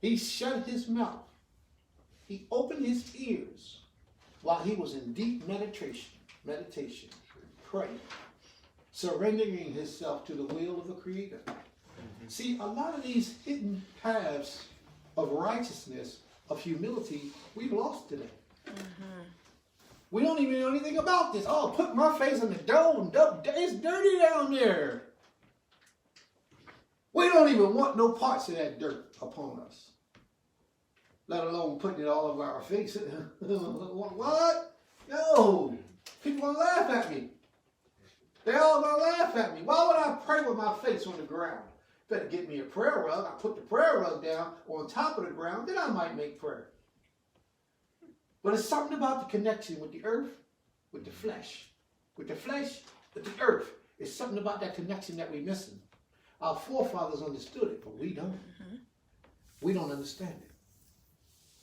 He shut his mouth. He opened his ears while he was in deep meditation, praying, surrendering himself to the will of the Creator. See, a lot of these hidden paths of righteousness, of humility, we've lost today. We don't even know anything about this. Oh, put my face in the dough. It's dirty down there. We don't even want no parts of that dirt upon us. Let alone putting it all over our face. What? No. People gonna laugh at me. They all gonna laugh at me. Why would I pray with my face on the ground? Better get me a prayer rug. I put the prayer rug down on top of the ground, then I might make prayer. But it's something about the connection with the earth, with the flesh. With the flesh, with the earth. It's something about that connection that we're missing. Our forefathers understood it, but we don't. We don't understand it.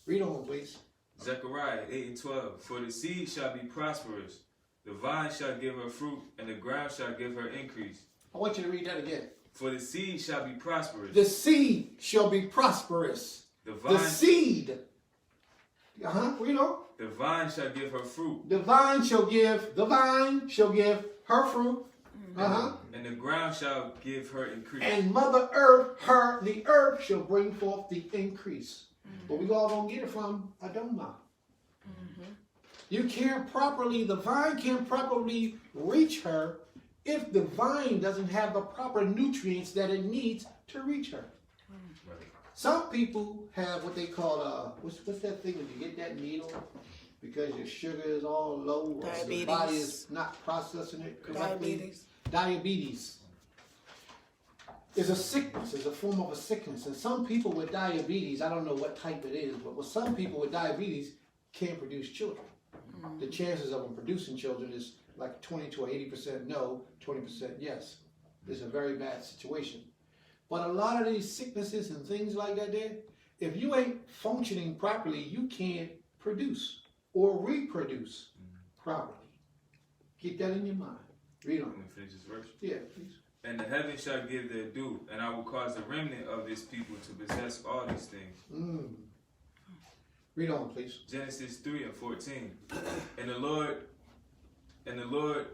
Read on, please. Zechariah 8:12. For the seed shall be prosperous, the vine shall give her fruit, and the ground shall give her increase. I want you to read that again. For the seed shall be prosperous. The seed shall be prosperous. The seed. Read on. The vine shall give her fruit. The vine shall give her fruit. And the ground shall give her increase. And Mother Earth, the earth shall bring forth the increase. But we all gonna get it from Adonai. You can't properly, the vine can't properly reach her if the vine doesn't have the proper nutrients that it needs to reach her. Some people have what they call what's that thing when you get that needle because your sugar is all low, or your body is not processing it correctly. Diabetes is a sickness, is a form of a sickness. And some people with diabetes, I don't know what type it is, but with some people with diabetes can't produce children. The chances of them producing children is like 20 to 80% no, 20% yes. It's a very bad situation. But a lot of these sicknesses and things like that there, if you ain't functioning properly, you can't produce or reproduce properly. Keep that in your mind. Read on. Let me finish this verse. Yeah, please. And the heavens shall give their due, and I will cause the remnant of this people to possess all these things. Read on, please. Genesis 3:14. And the Lord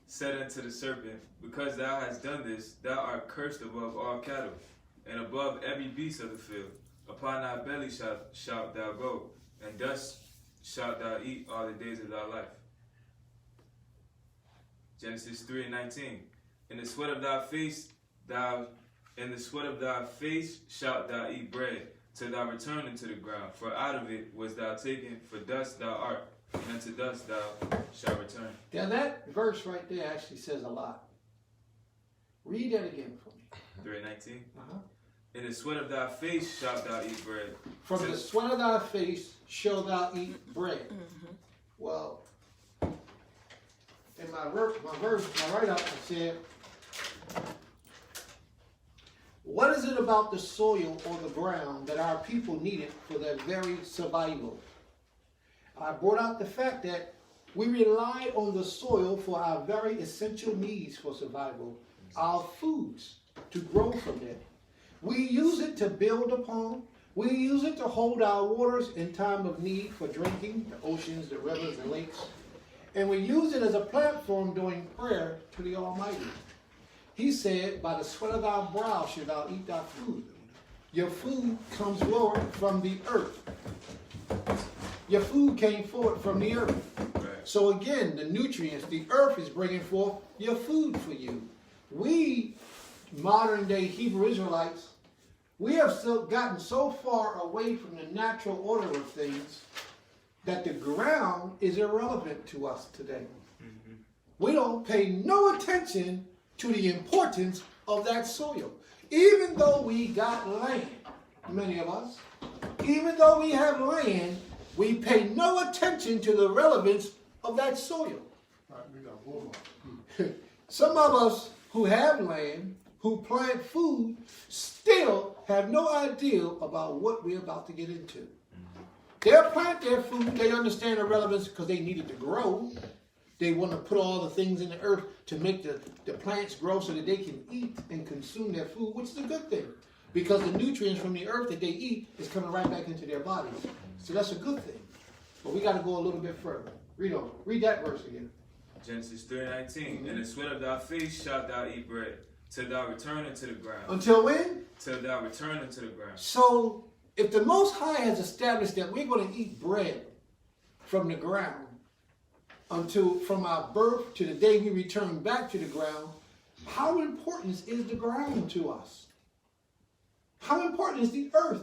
said unto the serpent, because thou hast done this, thou art cursed above all cattle, and above every beast of the field. Upon thy belly shalt thou go, and dust shalt thou eat all the days of thy life. Genesis 3:19. In the sweat of thy face shalt thou eat bread, till thou return into the ground. For out of it was thou taken, for dust thou art, and unto dust thou shalt return. Now that verse right there actually says a lot. Read that again for me. 3:19. In the sweat of thy face shalt thou eat bread. From the sweat of thy face shalt thou eat bread. Well, in my write-up, I said, what is it about the soil or the ground that our people needed for their very survival? I brought out the fact that we rely on the soil for our very essential needs for survival, our foods to grow from there. We use it to build upon. We use it to hold our waters in time of need for drinking, the oceans, the rivers, the lakes. And we use it as a platform doing prayer to the Almighty. He said, by the sweat of thy brow shalt thou eat thy food. Your food comes forward from the earth. Your food came forward from the earth. So again, the nutrients, the earth is bringing forth your food for you. We, modern day Hebrew Israelites, we have still gotten so far away from the natural order of things that the ground is irrelevant to us today. We don't pay no attention to the importance of that soil. Even though we got land, many of us, even though we have land, we pay no attention to the relevance of that soil. Some of us who have land, who plant food, still have no idea about what we're about to get into. They'll plant their food, they understand the relevance because they need it to grow. They want to put all the things in the earth to make the plants grow so that they can eat and consume their food, which is a good thing. because the nutrients from the earth that they eat is coming right back into their bodies. So that's a good thing. But we got to go a little bit further. Read that verse again. Genesis 3:19. In the sweat of thy face shalt thou eat bread, till thou return into the ground. Until when? Till thou return into the ground. So if the Most High has established that we're going to eat bread from the ground from our birth to the day we return back to the ground, how important is the ground to us? How important is the earth?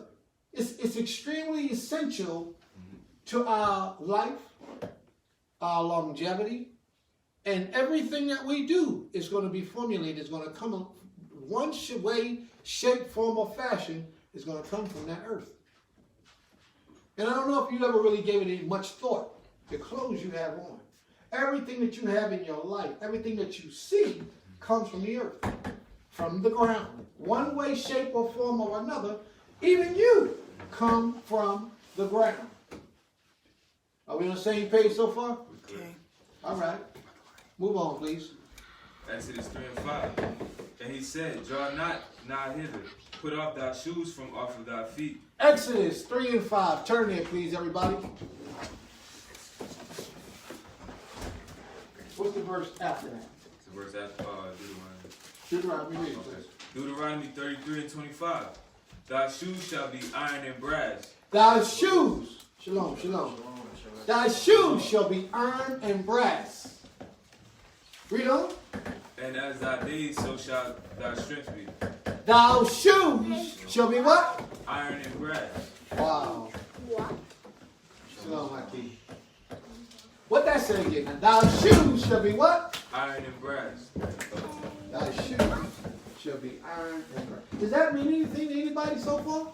It's extremely essential to our life, our longevity, and everything that we do is going to be formulated, is going to come one way, shape, form, or fashion is going to come from that earth. And I don't know if you ever really gave it any much thought, the clothes you have on. Everything that you have in your life, everything that you see comes from the earth, from the ground. One way, shape, or form or another, even you come from the ground. Are we on the same page so far? Okay. All right. Move on, please. Exodus 3:5. And he said, draw not nigh hither, put off thy shoes from off of thy feet. Exodus 3:5. Turn there, please, everybody. What's the verse after that? It's the verse after Deuteronomy. Deuteronomy, read it, please. Deuteronomy 33:25. Thy shoes shall be iron and brass. Thy shoes, shalom, shalom. Thy shoes shall be iron and brass. Read on. And as thy days, so shall thy strength be. Thy shoes shall be what? Iron and brass. Wow. Shalom, Hakeem. What that say again? Thy shoes shall be what? Iron and brass. Thy shoes shall be iron and brass. Does that mean anything to anybody so far?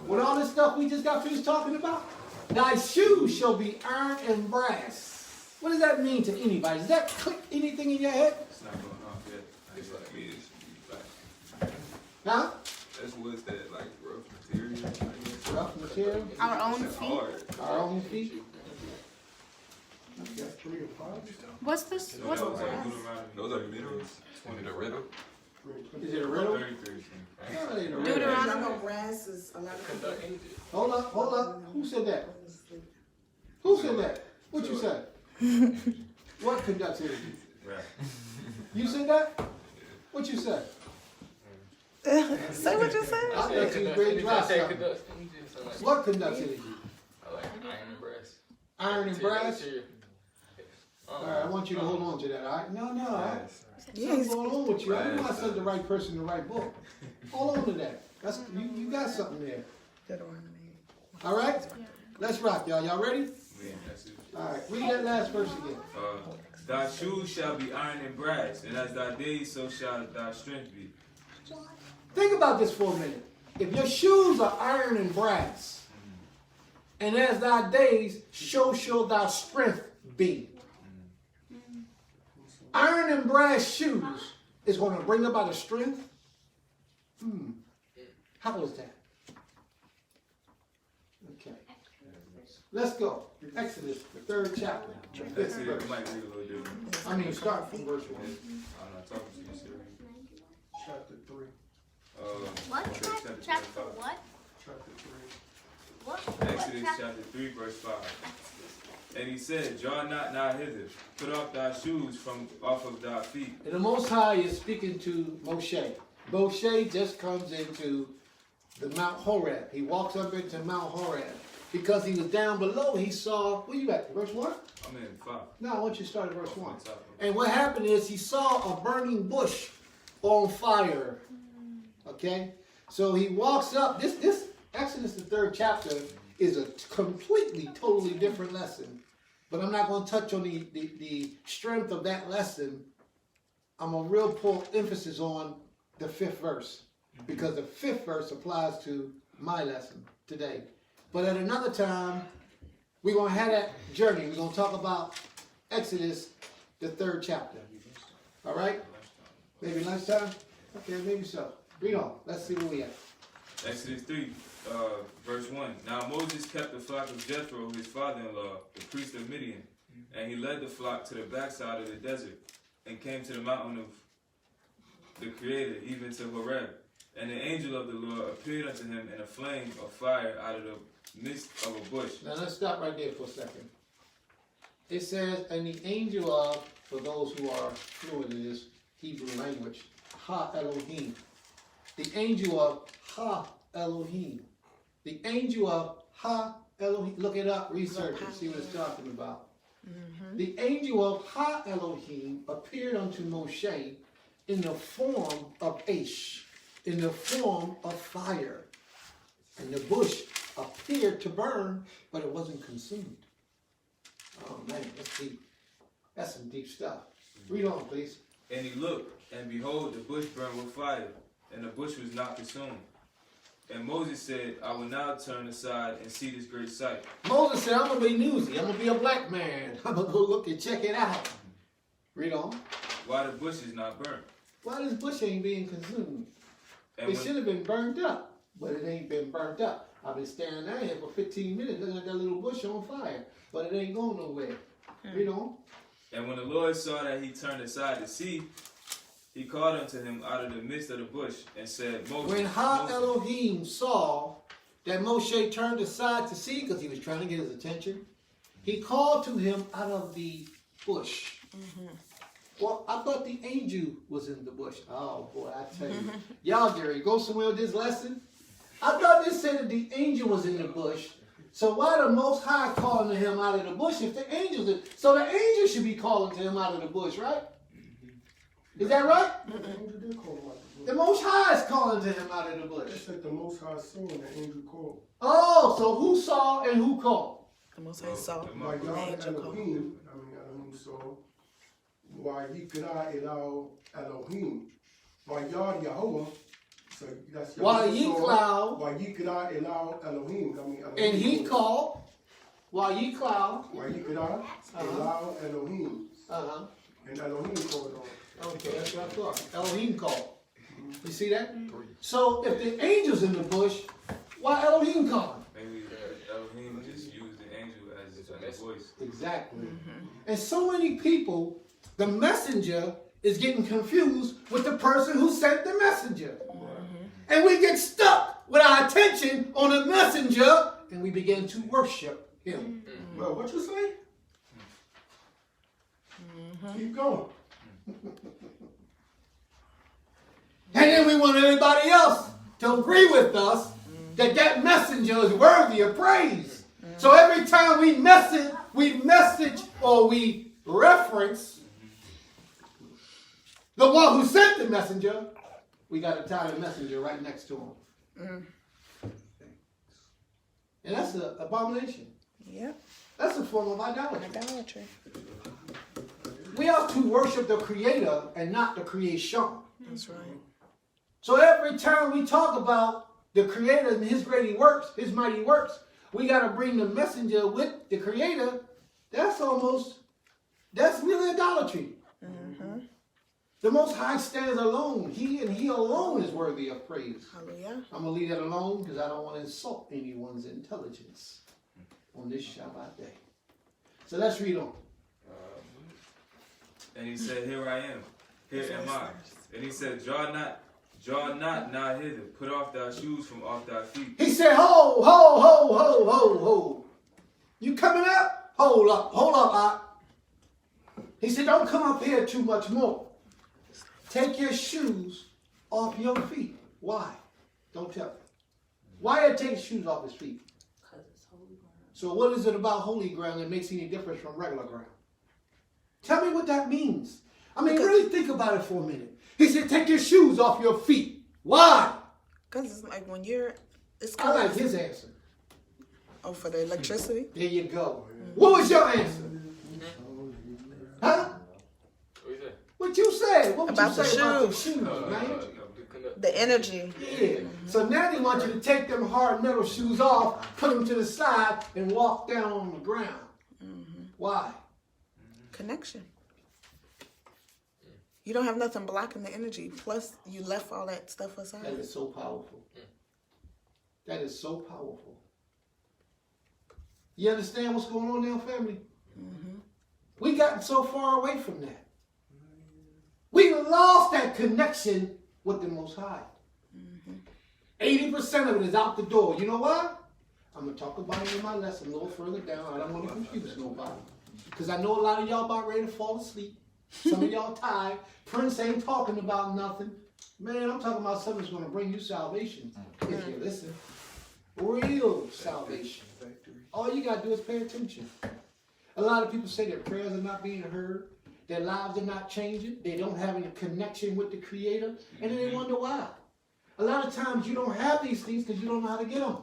With all this stuff we just got finished talking about? Thy shoes shall be iron and brass. What does that mean to anybody? Does that click anything in your head? It's not going off yet. It's like me. It's Huh? That's what's that, like, rough material? I guess. Rough material? Our own It's feet. hard. Our own feet? Okay, 3 or 5. What's this? What's Those are this? Deuteronomy. Those are minerals. 20 the riddle. Is it a riddle? 33. No, it ain't a riddle. Deuteronomy. I know brass is a lot of people. Hold up. Who said that? Who said that? What you said? What conducts energy? Right. You said that? What you said? Say what you said. I thought you was great dry something. What conducts energy? I like iron and brass. Iron and brass? All Alright, I want you to hold on to that, alright? No. Yes. Something's going on with you. I know I sent the right person the right book. Hold on to that. That's you got something there. Alright? Let's rock, y'all. Y'all ready? Yeah, that's it. Alright, read that last verse again. Thy shoes shall be iron and brass, and as thy days, so shall thy strength be. Think about this for a minute. If your shoes are iron and brass, and as thy days, so shall thy strength be. Iron and brass shoes is going to bring about a strength. How is that? Okay. Let's go. Exodus, the 3rd chapter. That's it. It might read a little different. I mean, start from verse 1. I'm not talking to you, Siri. Chapter 3. What? Chapter what? Chapter 3. What? Exodus chapter 3, verse 5. And he said, draw not nigh hither, put off thy shoes from off of thy feet. And the Most High is speaking to Moshe. Moshe just comes into the Mount Horeb. He walks up into Mount Horeb. Because he was down below, he saw, where you at, verse 1? I'm in 5. No, I want you to start at verse 1. What's up? And what happened is he saw a burning bush on fire. Okay? So he walks up. This Exodus, the 3rd chapter, is a completely, totally different lesson. But I'm not going to touch on the strength of that lesson. I'm going to real put emphasis on the 5th verse. Because the 5th verse applies to my lesson today. But at another time, we're going to have that journey. We're going to talk about Exodus, the 3rd chapter. All right? Maybe lunchtime? Okay, maybe so. Read on. Let's see where we at. Exodus 3, verse 1. Now Moses kept the flock of Jethro, his father-in-law, the priest of Midian. And he led the flock to the backside of the desert, and came to the mountain of the Creator, even to Horeb. And the angel of the Lord appeared unto him in a flame of fire out of the midst of a bush. Now let's stop right there for a second. It says, and the angel of, for those who are fluent in this Hebrew language, Ha Elohim. The angel of Ha Elohim. The angel of Ha Elohim. Look it up, research it, see what it's talking about. The angel of Ha Elohim appeared unto Moshe in the form of Aish, in the form of fire. And the bush appeared to burn, but it wasn't consumed. Oh man, that's deep. That's some deep stuff. Read on, please. And he looked, and behold, the bush burned with fire, and the bush was not consumed. And Moses said, I will now turn aside and see this great sight. Moses said, I'm going to be newsy. I'm going to be a black man. I'm going to go look and check it out. Read on. Why the bush is not burnt? Why this bush ain't being consumed? And It should have been burned up, but it ain't been burnt up. I've been standing down here for 15 minutes looking at that little bush on fire, but it ain't going nowhere. Read on. And when the Lord saw that he turned aside to see, he called unto him out of the midst of the bush and said, Moses. When Ha Moses. Elohim saw that Moshe turned aside to see, because he was trying to get his attention, he called to him out of the bush. Well, I thought the angel was in the bush. Oh boy, I tell you. Y'all, Gary, go somewhere with this lesson. I thought this said that the angel was in the bush. So why the Most High calling to him out of the bush if the angel's in? So the angel should be calling to him out of the bush, right? Is that right? The angel did call him out the bush. The Most High is calling to him out of the bush. It said the Most High saw and the angel called. Oh, so who saw and who called? The Most High saw. By Yah Elohim, Elohim saw. Why Yikra Elau Elohim. Why Yah Yahweh. So that's Why Yahweh saw. Yiklau. Why Yikra Elau Elohim. Elohim And he saw. called. Why Yiklau. Why Yikra Elau Elohim. Uh-huh. And Elohim called on. Okay, that's what I thought. Elohim called. You see that? So if the angel's in the bush, why Elohim calling? Maybe Elohim just used the angel as a voice. Exactly. And so many people, the messenger is getting confused with the person who sent the messenger. And we get stuck with our attention on the messenger and we begin to worship him. Well, what you say? Keep going. And then we want everybody else to agree with us that that messenger is worthy of praise. So every time we message or we reference the one who sent the messenger, we got to tie the messenger right next to him. And that's an abomination. Yeah. That's a form of idolatry. Idolatry. We are to worship the Creator and not the creation. That's right. So every time we talk about the Creator and His great works, His mighty works, we got to bring the messenger with the Creator. That's really idolatry. The Most High stands alone. He and He alone is worthy of praise. Hallelujah. I'm going to leave that alone because I don't want to insult anyone's intelligence on this Shabbat day. So let's read on. And he said, Here I am, here am I. And he said, Draw not nigh hither, put off thy shoes from off thy feet. He said, ho, ho, ho, ho, ho, ho. You coming up? Hold up, Art. He said, don't come up here too much more. Take your shoes off your feet. Why? Don't tell me. Why did he take shoes off his feet? Because it's holy ground. So what is it about holy ground that makes any difference from regular ground? Tell me what that means. I mean, really think about it for a minute. He said, take your shoes off your feet. Why? Because it's like when you're, it's I kind like of, his answer. oh, for the electricity? There you go. What was your answer? Huh? What you said? What would About you the say about the shoes. shoes, man? The energy. Yeah. So now they want you to take them hard metal shoes off, put them to the side, and walk down on the ground. Why? Connection. You don't have nothing blocking the energy. Plus, you left all that stuff aside. That is so powerful. That is so powerful. You understand what's going on now, family? We gotten so far away from that. We lost that connection with the Most High. 80% of it is out the door. You know why? I'm going to talk about it in my lesson a little further down. I don't want to confuse nobody. Because I know a lot of y'all about ready to fall asleep. Some of y'all tired. Prince ain't talking about nothing. Man, I'm talking about something that's going to bring you salvation. If you listen. Real salvation. All you got to do is pay attention. A lot of people say their prayers are not being heard. Their lives are not changing. They don't have any connection with the Creator. And then they wonder why. A lot of times you don't have these things because you don't know how to get them.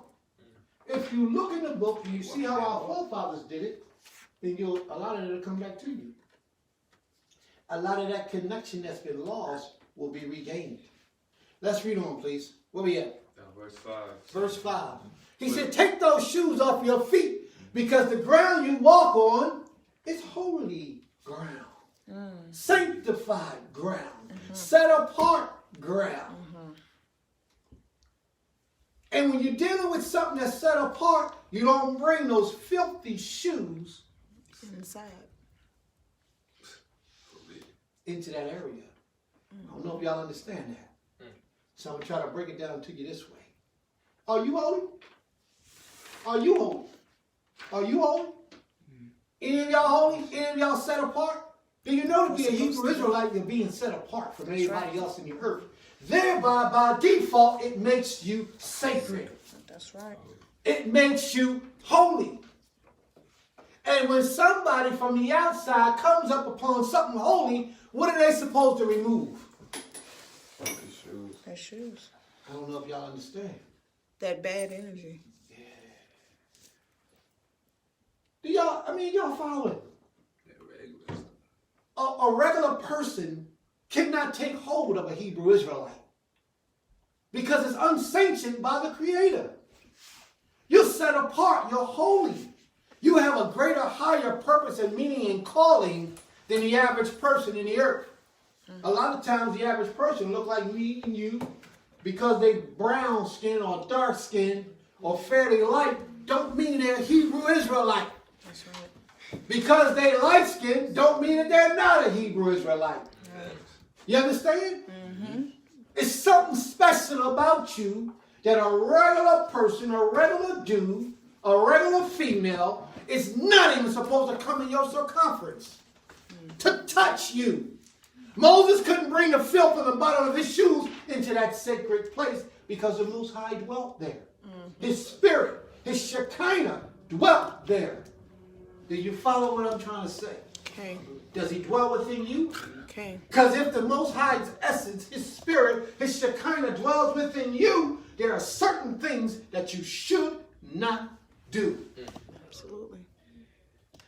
If you look in the book and you see how our forefathers did it, then a lot of it will come back to you. A lot of that connection that's been lost will be regained. Let's read on, please. Where we at? Verse 5. Verse 5. He said, take those shoes off your feet because the ground you walk on is holy ground. Sanctified ground. Set apart ground. And when you're dealing with something that's set apart, you don't bring those filthy shoes inside into that area. I don't know if y'all understand that. So I'm going to try to break it down to you this way. Are you holy? Are you holy? Are you holy? Any of y'all holy? Any of y'all set apart? Do you know to be a Hebrew Israelite, you're being set apart from anybody else in the earth? Thereby, by default, it makes you sacred. That's right. It makes you holy. And when somebody from the outside comes up upon something holy, what are they supposed to remove? Their shoes. I don't know if y'all understand. That bad energy. Do y'all, y'all follow it? A regular person cannot take hold of a Hebrew Israelite because it's unsanctioned by the Creator. You're set apart. You're holy. You have a greater, higher purpose and meaning and calling than the average person in the earth. A lot of times the average person look like me and you because they brown skin or dark skin or fairly light don't mean they're Hebrew Israelite. That's right. Because they light skinned don't mean that they're not a Hebrew Israelite. You understand? It's something special about you that a regular person, a regular dude, a regular female is not even supposed to come in your circumference to touch you. Moses couldn't bring the filth on the bottom of his shoes into that sacred place because the Most High dwelt there. His spirit, his Shekinah dwelt there. Do you follow what I'm trying to say? Okay. Does he dwell within you? Okay. Because if the Most High's essence, his spirit, his Shekinah dwells within you, there are certain things that you should not do. Absolutely.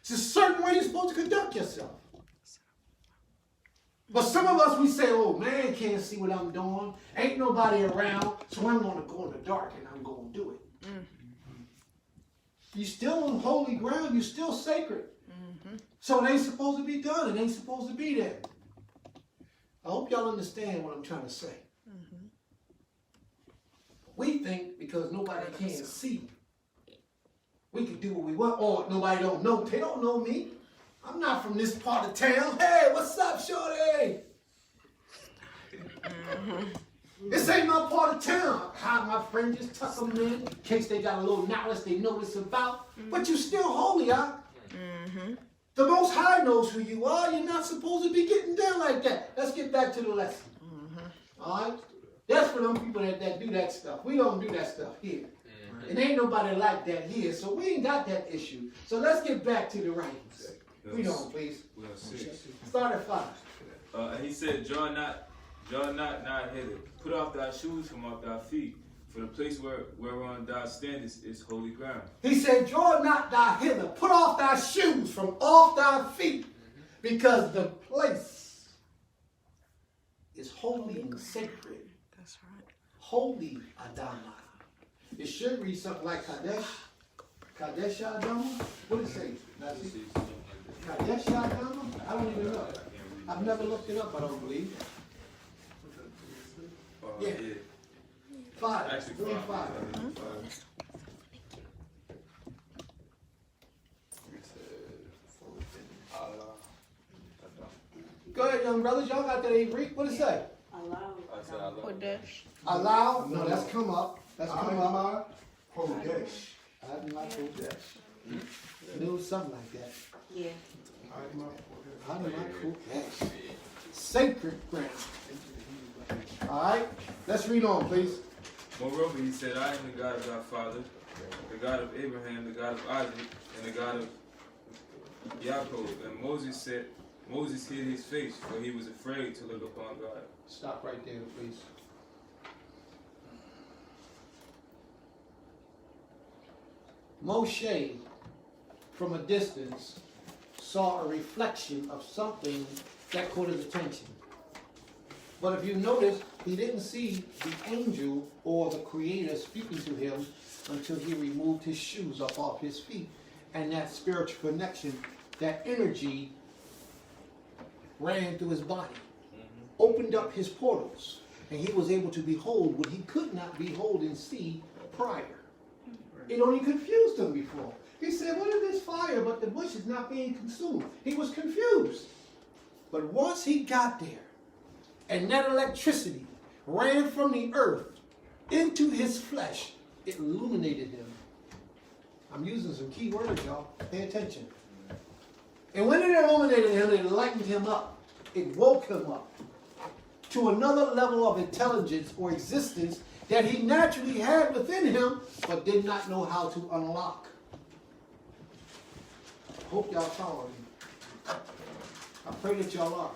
It's a certain way you're supposed to conduct yourself. But some of us, we say, oh, man can't see what I'm doing. Ain't nobody around, so I'm going to go in the dark and I'm going to do it. You're still on holy ground. You're still sacred. So it ain't supposed to be done. It ain't supposed to be there. I hope y'all understand what I'm trying to say. We think because nobody can see, we can do what we want. Or nobody don't know. They don't know me. I'm not from this part of town. Hey, what's up, shorty? This ain't my part of town. How my friend just tuck them in case they got a little knowledge they know this about. But you still holy, huh? The Most High knows who you are. You're not supposed to be getting down like that. Let's get back to the lesson. All right? That's for them people that do that stuff. We don't do that stuff here. And ain't nobody like that here. So we ain't got that issue. So let's get back to the writings. Read on, please. Start at 5. And he said, draw not hither. Put off thy shoes from off thy feet, for the place whereon thou standest is holy ground. He said, draw not thy hither. Put off thy shoes from off thy feet, because the place is holy and sacred. That's right. Holy Adama. It should read something like Kadesh. Kadesh Adama? What does it say? Kadesh Adama? I don't even know. I've never looked it up, I don't believe. Yeah. 5. Actually, 5. Go ahead, young brothers. Y'all got that Greek? What does it say? said I love him. Kodesh. Allow? No, that's come up. That's come up. Kodesh. Adonai Kodesh. Knew something like that. Yeah. Adonai Kodesh. Sacred ground. All right, let's read on, please. Moreover, he said, I am the God of thy father, the God of Abraham, the God of Isaac, and the God of Jacob. And Moses hid his face, for he was afraid to look upon God. Stop right there, please. Moshe, from a distance, saw a reflection of something that caught his attention. But if you notice, he didn't see the angel or the Creator speaking to him until he removed his shoes up off his feet. And that spiritual connection, that energy ran through his body, opened up his portals, and he was able to behold what he could not behold and see prior. It only confused him before. He said, what is this fire but the bush is not being consumed? He was confused. But once he got there, and that electricity ran from the earth into his flesh, it illuminated him. I'm using some key words, y'all. Pay attention. And when it illuminated him, it lightened him up. It woke him up to another level of intelligence or existence that he naturally had within him, but did not know how to unlock. Hope y'all following me. I pray that y'all are.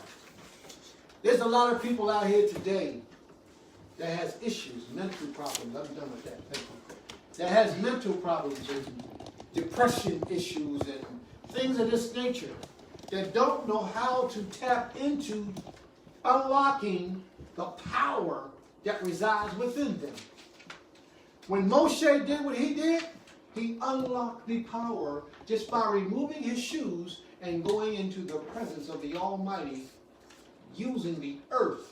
There's a lot of people out here today that has issues, mental problems. I'm done with that. Thank you. That has mental problems and depression issues and things of this nature that don't know how to tap into unlocking the power that resides within them. When Moshe did what he did, he unlocked the power just by removing his shoes and going into the presence of the Almighty, using the earth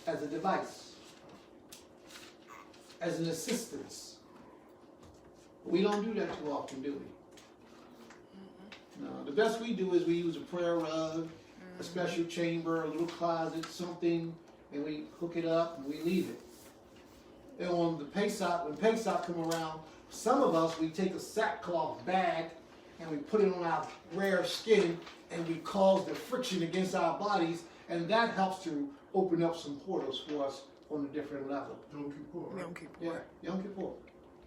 as a device, as an assistance. We don't do that too often, do we? No, the best we do is we use a prayer rug, a special chamber, a little closet, something, and we hook it up and we leave it. And on the Pesach, when Pesach come around, some of us, we take a sackcloth bag and we put it on our rare skin and we cause the friction against our bodies, and that helps to open up some portals for us on a different level. Yom Kippur. Yeah, Yom Kippur.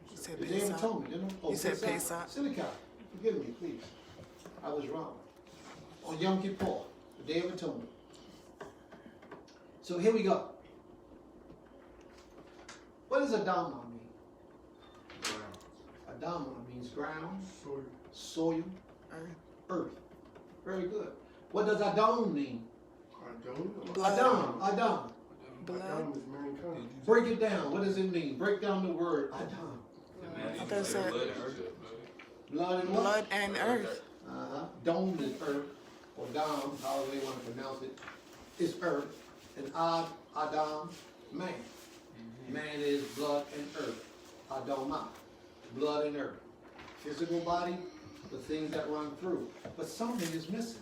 You said The Day of Pesach. Atonement, didn't I? Oh, You said Pesach. Silicon, forgive me, please. I was wrong. On Yom Kippur, the Day of Atonement. So here we go. What does Adama mean? Adama means ground, soil, earth. Very good. What does Adam mean? Adam. Blood. Break it down. What does it mean? Break down the word Adam. I thought it said Blood and what? blood and earth. Dome is earth, or Dam, however they want to pronounce it, is earth. And Adam, man. Man is blood and earth. Adamah, blood and earth. Physical body, the things that run through. But something is missing.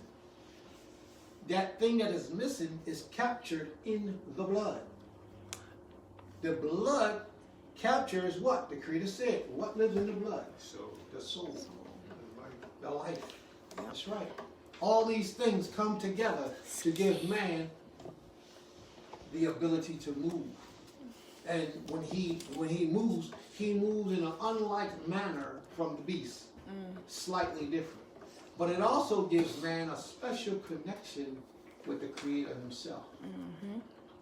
That thing that is missing is captured in the blood. The blood captures what? The Creator said. What lives in the blood? The soul. The life. That's right. All these things come together to give man the ability to move. And when he moves in an unlike manner from the beast. Slightly different. But it also gives man a special connection with the Creator himself.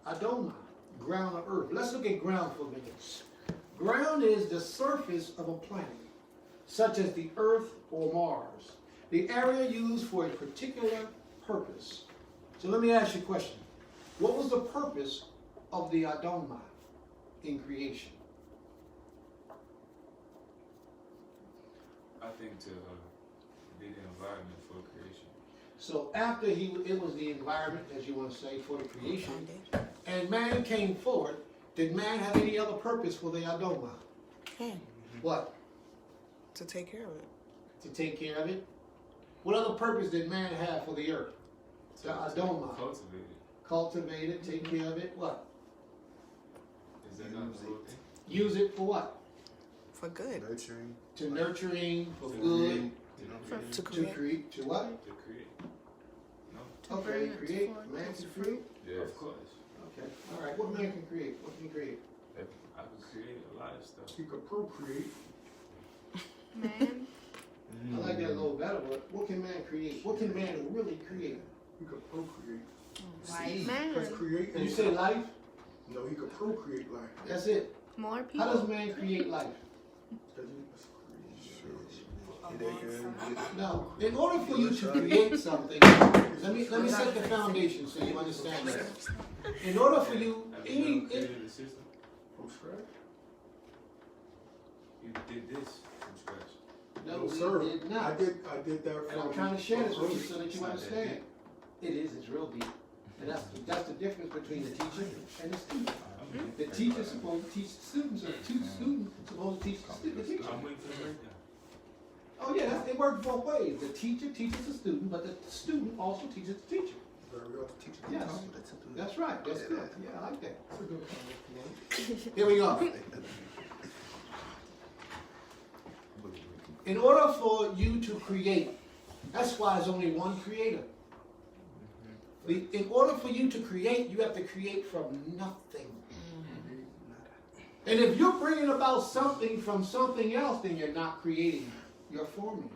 Adonai, ground of earth. Let's look at ground for a minute. Ground is the surface of a planet, such as the Earth or Mars. The area used for a particular purpose. So let me ask you a question. What was the purpose of the Adonai in creation? I think to be the environment for creation. So after it was the environment, as you want to say, for the creation, and man came forward, did man have any other purpose for the Adonai? What? To take care of it. To take care of it? What other purpose did man have for the earth? The Adonai. Cultivate it. cultivate it, take care of it, what? Is that not the whole thing? Use it for what? For good. Nurturing. To nurturing, for To good, To to create. create, to what? To create. Okay, create, man can create? Yes. Of course. Okay, all right, what man can create? What can he create? I could create a lot of stuff. You could procreate. Man. I like that a little better, but what can man create? What can man really create? You could procreate. Life. Because Man. create. You say life? No, he could procreate life. That's it. More people. How does man create life? Now, in order for you to create something, let me set the foundation so you understand that. In order for you, any, Created the system from scratch. You did this from scratch. no, No, we sir. did not. I did that And I'm from. trying to share this with you so that you It's not that understand. It is, it's real deep. And that's the difference between the teacher and the student. The teacher's supposed to teach the students, or the student supposed to teach the teacher. I'm waiting for the breakdown. Oh yeah, it works both ways. The teacher teaches the student, but the student also teaches the teacher. Yes, that's right. That's good. Yeah, I like that. Here we go. In order for you to create, that's why there's only one creator. In order for you to create, you have to create from nothing. And if you're bringing about something from something else, then you're not creating, you're forming.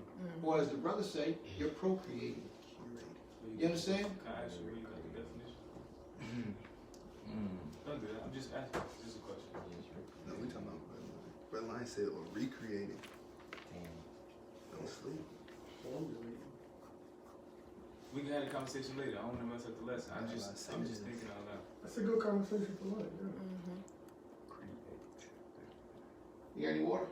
Or as the brothers say, you're procreating. You understand? Can I ask you, read like the definition? Don't do that. I'm just asking. It's just a question. No, we talking about Red Line said or recreating. Don't sleep. We can have a conversation later. I don't want to mess up the lesson. I'm just thinking out loud. That's a good conversation for life. Yeah. You got any water?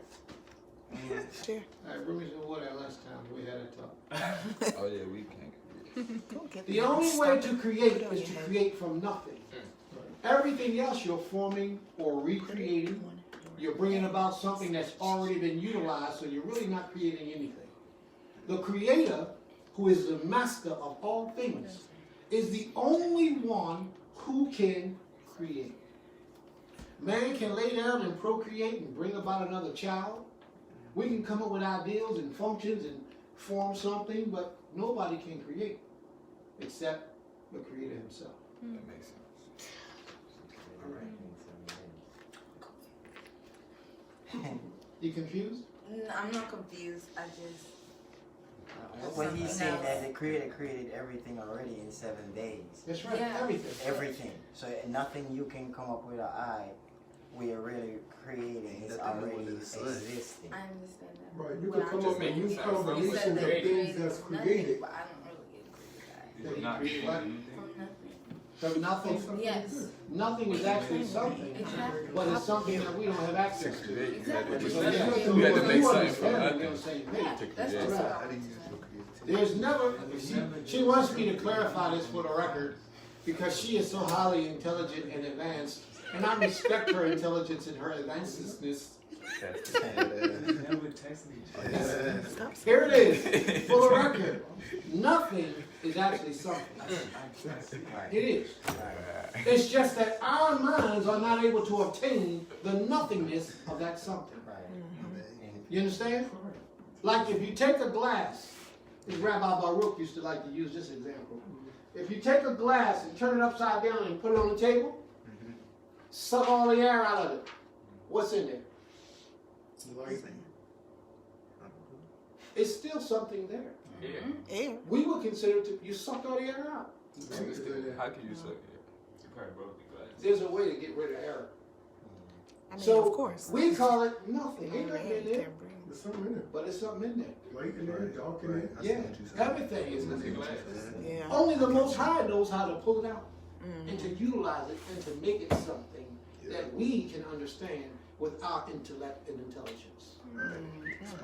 Sure. All right, bring me some water last time. We had a talk. Oh yeah, we can. Go get The that. only Stop way it. to create Put it on is your to head. create from nothing. Everything else you're forming or recreating. You're bringing about something that's already been utilized, so you're really not creating anything. The creator, who is the master of all things, is the only one who can create. Man can lay down and procreate and bring about another child. We can come up with ideals and functions and form something, but nobody can create except the creator himself. That makes sense. All right. You confused? I'm not confused. I just. When he's saying that the Creator created everything already in 7 days. That's right, Yeah. everything. Everything. So nothing you can come up with an eye, we are really creating is already existing. I understand that. Right, you What can I'm come just up with saying new is, you combinations said of that things created that's nothing, created. but I don't really get created. You did not create anything. From nothing. So nothing, Yes. nothing is actually something, Exactly. but it's something that we don't have access to. Exactly. So, yeah, so You had to you make something understand from we're nothing. on the same page. Yeah, that's Yeah. just what I How do you was use your creativity? There's never, she wants me to clarify this for the record, because she is so highly intelligent and advanced, and I respect her intelligence and her advancedness. Never text me. Here it is, for the record, nothing is actually something. It is. It's just that our minds are not able to obtain the nothingness of that something. You understand? Like if you take a glass, as Rabbi Baruch used to like to use this example. If you take a glass and turn it upside down and put it on the table, suck all the air out of it. What's in there? It's still something there. Yeah. Air. We would consider you sucked all the air out. How can you suck it? You probably broke the glass. There's a way to get rid of air. I mean, So of course. we call it nothing. Ain't nothing in there, There's something in it. but it's something in there. Light in there, dark in there. Yeah, everything is in there. Yeah. Only the Most High knows how to pull it out and to utilize it and to make it something that we can understand with our intellect and intelligence.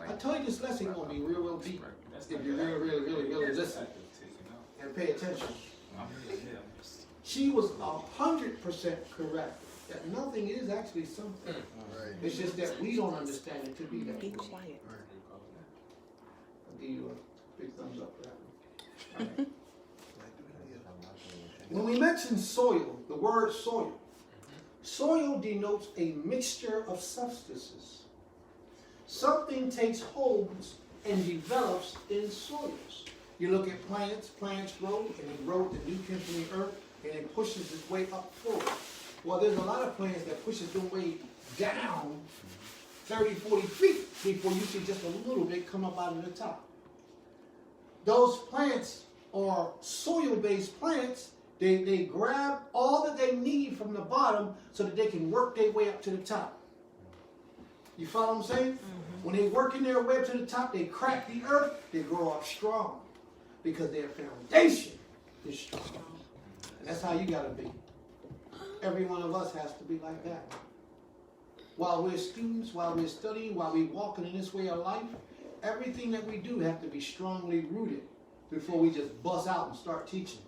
I told you this lesson gonna be real deep if you really listen and pay attention. She was 100% correct that nothing is actually something. It's just that we don't understand it to be that. Be way. quiet. I'll give you a big thumbs up for that one. When we mentioned soil, the word soil. Soil denotes a mixture of substances. Something takes hold and develops in soils. You look at plants grow, and they grow with the nutrients from the earth, and it pushes its way up forward. Well, there's a lot of plants that pushes their way down 30, 40 feet before you see just a little bit come up out of the top. Those plants are soil-based plants. They grab all that they need from the bottom so that they can work their way up to the top. You follow what I'm saying? When they working their way up to the top, they crack the earth, they grow up strong because their foundation is strong. And that's how you got to be. Every one of us has to be like that. While we're students, while we're studying, while we're walking in this way of life, everything that we do have to be strongly rooted before we just bust out and start teaching.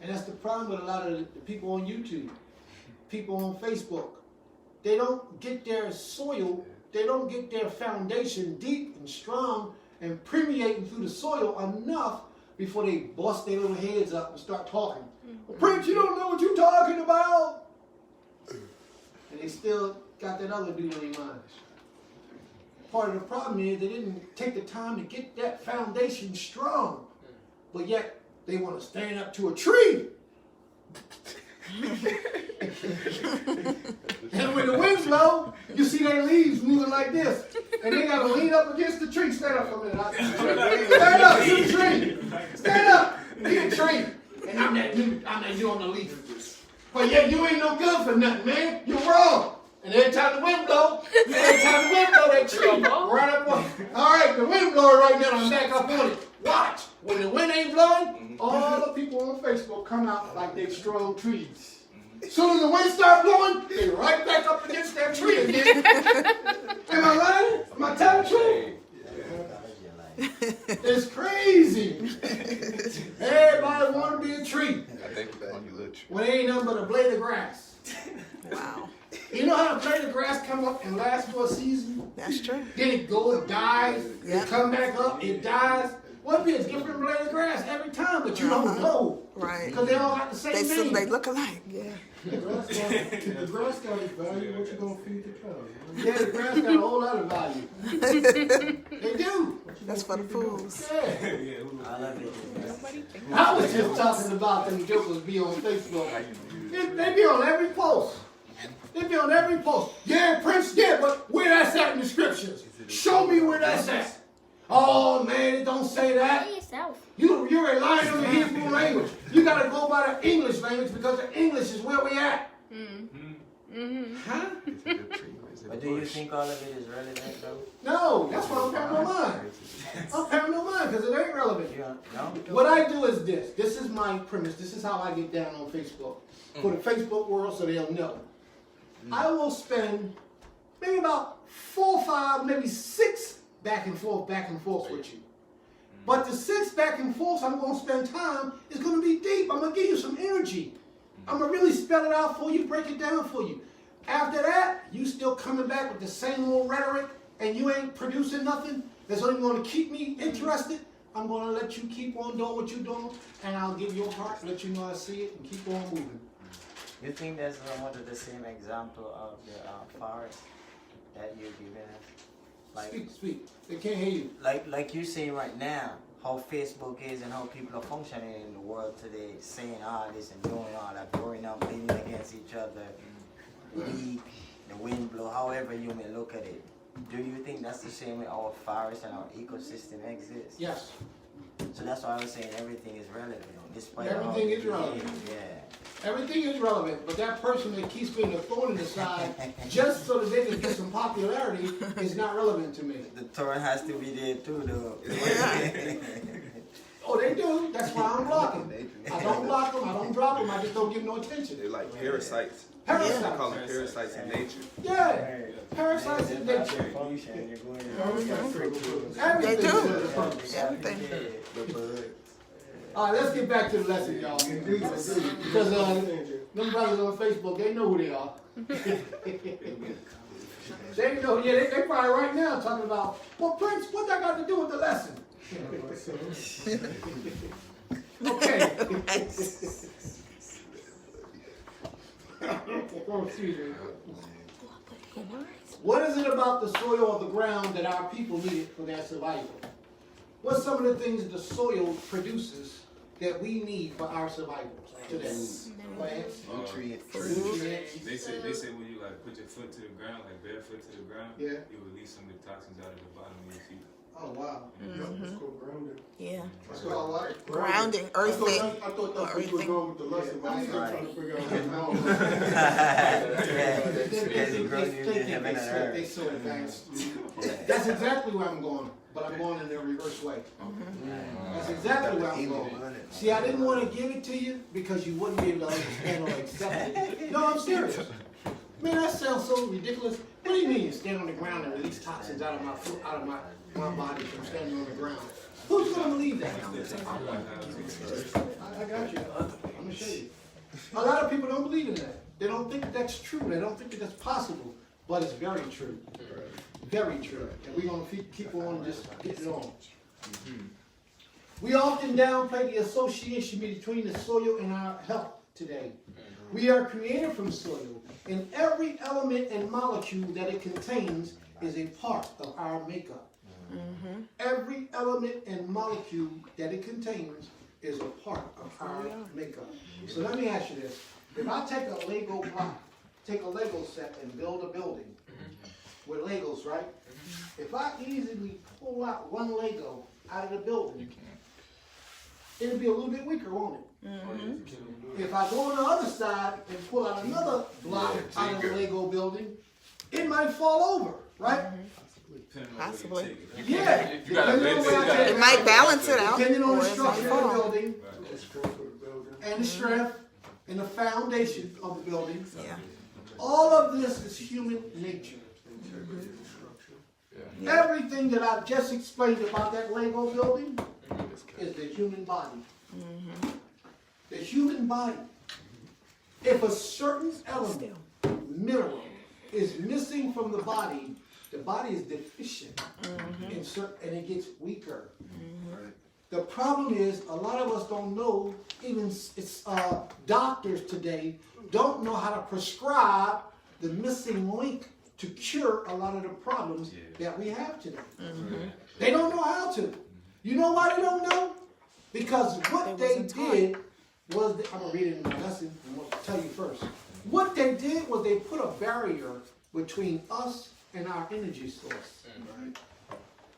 And that's the problem with a lot of the people on YouTube, people on Facebook. They don't get their soil, they don't get their foundation deep and strong and permeating through the soil enough before they bust their little heads up and start talking. Well, Prince, you don't know what you're talking about. And they still got that other dude on their minds. Part of the problem is they didn't take the time to get that foundation strong. But yet, they want to stand up to a tree. And when the wind blows, you see their leaves moving like this. And they got to lean up against the tree. Stand up for a minute. Stand up to the tree. Stand up. Be a tree. And I'm that dude on the leaf. But yeah, you ain't no good for nothing, man. You're wrong. And every time the wind blows, that tree right up on it. All right, the wind blowing right now. I'm back up on it. Watch. When the wind ain't blowing, all the people on Facebook come out like they strong trees. As soon as the wind starts blowing, they right back up against that tree again. Am I lying? Am I telling the truth? It's crazy. Everybody want to be a tree. When it ain't nothing but a blade of grass. Wow. You know how a blade of grass come up and lasts for a season? That's true. Then it goes, it dies, Yep. it come back up, it dies. What be a different blade of grass every time, but you don't know. Right. Because they all got the same thing. They look alike, yeah. The grass got its value. What you gonna feed the cows? Yeah, the grass got a whole lot of value. They do. That's for the fools. Yeah. I love it. I was just talking about them jokers be on Facebook. They be on every post. They be on every post. Yeah, Prince, yeah, but where that's at in the scriptures? Show me where that's at. Oh man, it don't say that. You're relying on the Hebrew language. You gotta go by the English language because the English is where we at. Huh? But do you think all of it is relevant though? No, that's why I'm paying no mind. I'm paying no mind because it ain't relevant. No? What I do is this. This is my premise. This is how I get down on Facebook. For the Facebook world so they'll know. I will spend maybe about 4, 5, maybe 6 back and forth with you. But the 6 back and forth I'm going to spend time is going to be deep. I'm going to give you some energy. I'm going to really spell it out for you, break it down for you. After that, you still coming back with the same old rhetoric and you ain't producing nothing that's only going to keep me interested. I'm going to let you keep on doing what you're doing and I'll give you a heart, let you know I see it and keep on moving. You think that's somewhat of the same example of the forest that you're giving us? Like, Speak. They can't hear you. Like you're saying right now, how Facebook is and how people are functioning in the world today, saying all this and doing all that, growing up, leaning against each other, weak, the wind blow, however you may look at it. Do you think that's the same way our forest and our ecosystem exists? Yes. So that's why I was saying everything is relevant. Despite Everything is relevant. Yeah. Everything is relevant, but that person that keeps being a thorn in the side just so that they can get some popularity is not relevant to me. The thorn has to be there too, though. Oh, they do. That's why I'm blocking. I don't block them. I don't drop them. I just don't give no attention. They're like parasites. Parasites. They call them parasites in nature. Yeah. Parasites in nature. They do. Everything. All right, let's get back to the lesson, y'all. Because them brothers on Facebook, they know who they are. They know, yeah, they probably right now talking about, well, Prince, what that got to do with the lesson? Okay. Excuse me. What is it about the soil or the ground that our people needed for their survival? What's some of the things that the soil produces that we need for our survival today? Plants, nutrients. They say when you like put your foot to the ground, like barefoot to the ground, yeah, you release some of the toxins out of the bottom of your feet. Oh wow. It's called grounding. Yeah. That's called what? Grounding, earthing. I thought that's what you were going with the lesson, but I'm still trying to figure out They so advanced. That's exactly where I'm going, but I'm going in the reverse way. That's exactly where I'm going. See, I didn't want to give it to you because you wouldn't be able to understand or accept it. No, I'm serious. Man, that sounds so ridiculous. What do you mean you stand on the ground and release toxins out of my foot, out of my body from standing on the ground? Who's going to believe that? I got you. I'm going to show you. A lot of people don't believe in that. They don't think that's true. They don't think that that's possible. But it's very true. Very true. And we're going to keep on just getting on. We often downplay the association between the soil and our health today. We are created from soil, and every element and molecule that it contains is a part of our makeup. Every element and molecule that it contains is a part of our makeup. So let me ask you this. If I take a Lego block, take a Lego set and build a building with Legos, right? If I easily pull out one Lego out of the building, it'll be a little bit weaker, won't it? If I go on the other side and pull out another block out of the Lego building, it might fall over, right? Possibly. Yeah. It might balance it out. Depending on the or it might structure of the fall. building and the strength and the foundation of the building. Yeah. All of this is human nature. Everything that I've just explained about that Lego building is the human body. The human body. If a certain element, mineral, is missing from the body is deficient and it gets weaker. The problem is a lot of us don't know, even doctors today don't know how to prescribe the missing link to cure a lot of the problems that we have today. They don't know how to. You know why they don't know? Because what they did was, I'm going to read it in my lesson, I'm going to tell you first. What they did was they put a barrier between us and our energy source.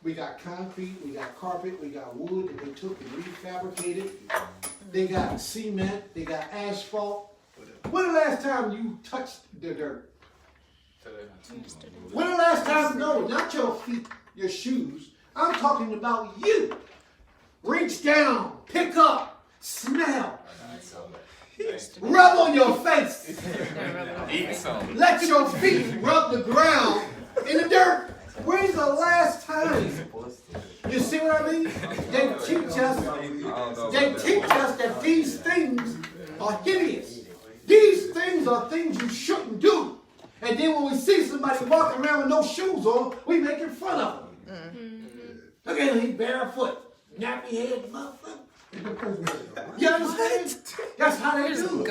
We got concrete, we got carpet, we got wood that they took and refabricated. They got cement, they got asphalt. When the last time you touched the dirt? When the last time, no, not your feet, your shoes. I'm talking about you. Reach down, pick up, smell. Rub on your face. Let your feet rub the ground in the dirt. When's the last time? You see what I mean? They teach us that these things are hideous. These things are things you shouldn't do. And then when we see somebody walking around with no shoes on, we make fun of them. Look at him, he's barefoot. Nappy head motherfucker. You understand? That's how they do it.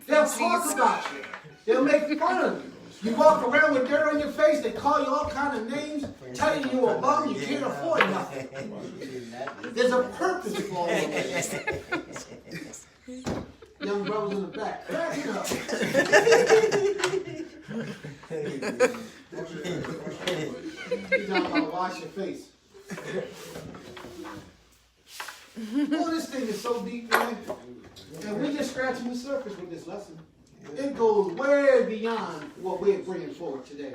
They'll talk about you. They'll make fun of you. You walk around with dirt on your face, they call you all kind of names, telling you you're a bum, you can't afford nothing. There's a purpose for all of this. Young brothers in the back, crack it up. You're talking about wash your face. Oh, this thing is so deep, man. And we're just scratching the surface with this lesson. It goes way beyond what we're bringing forward today.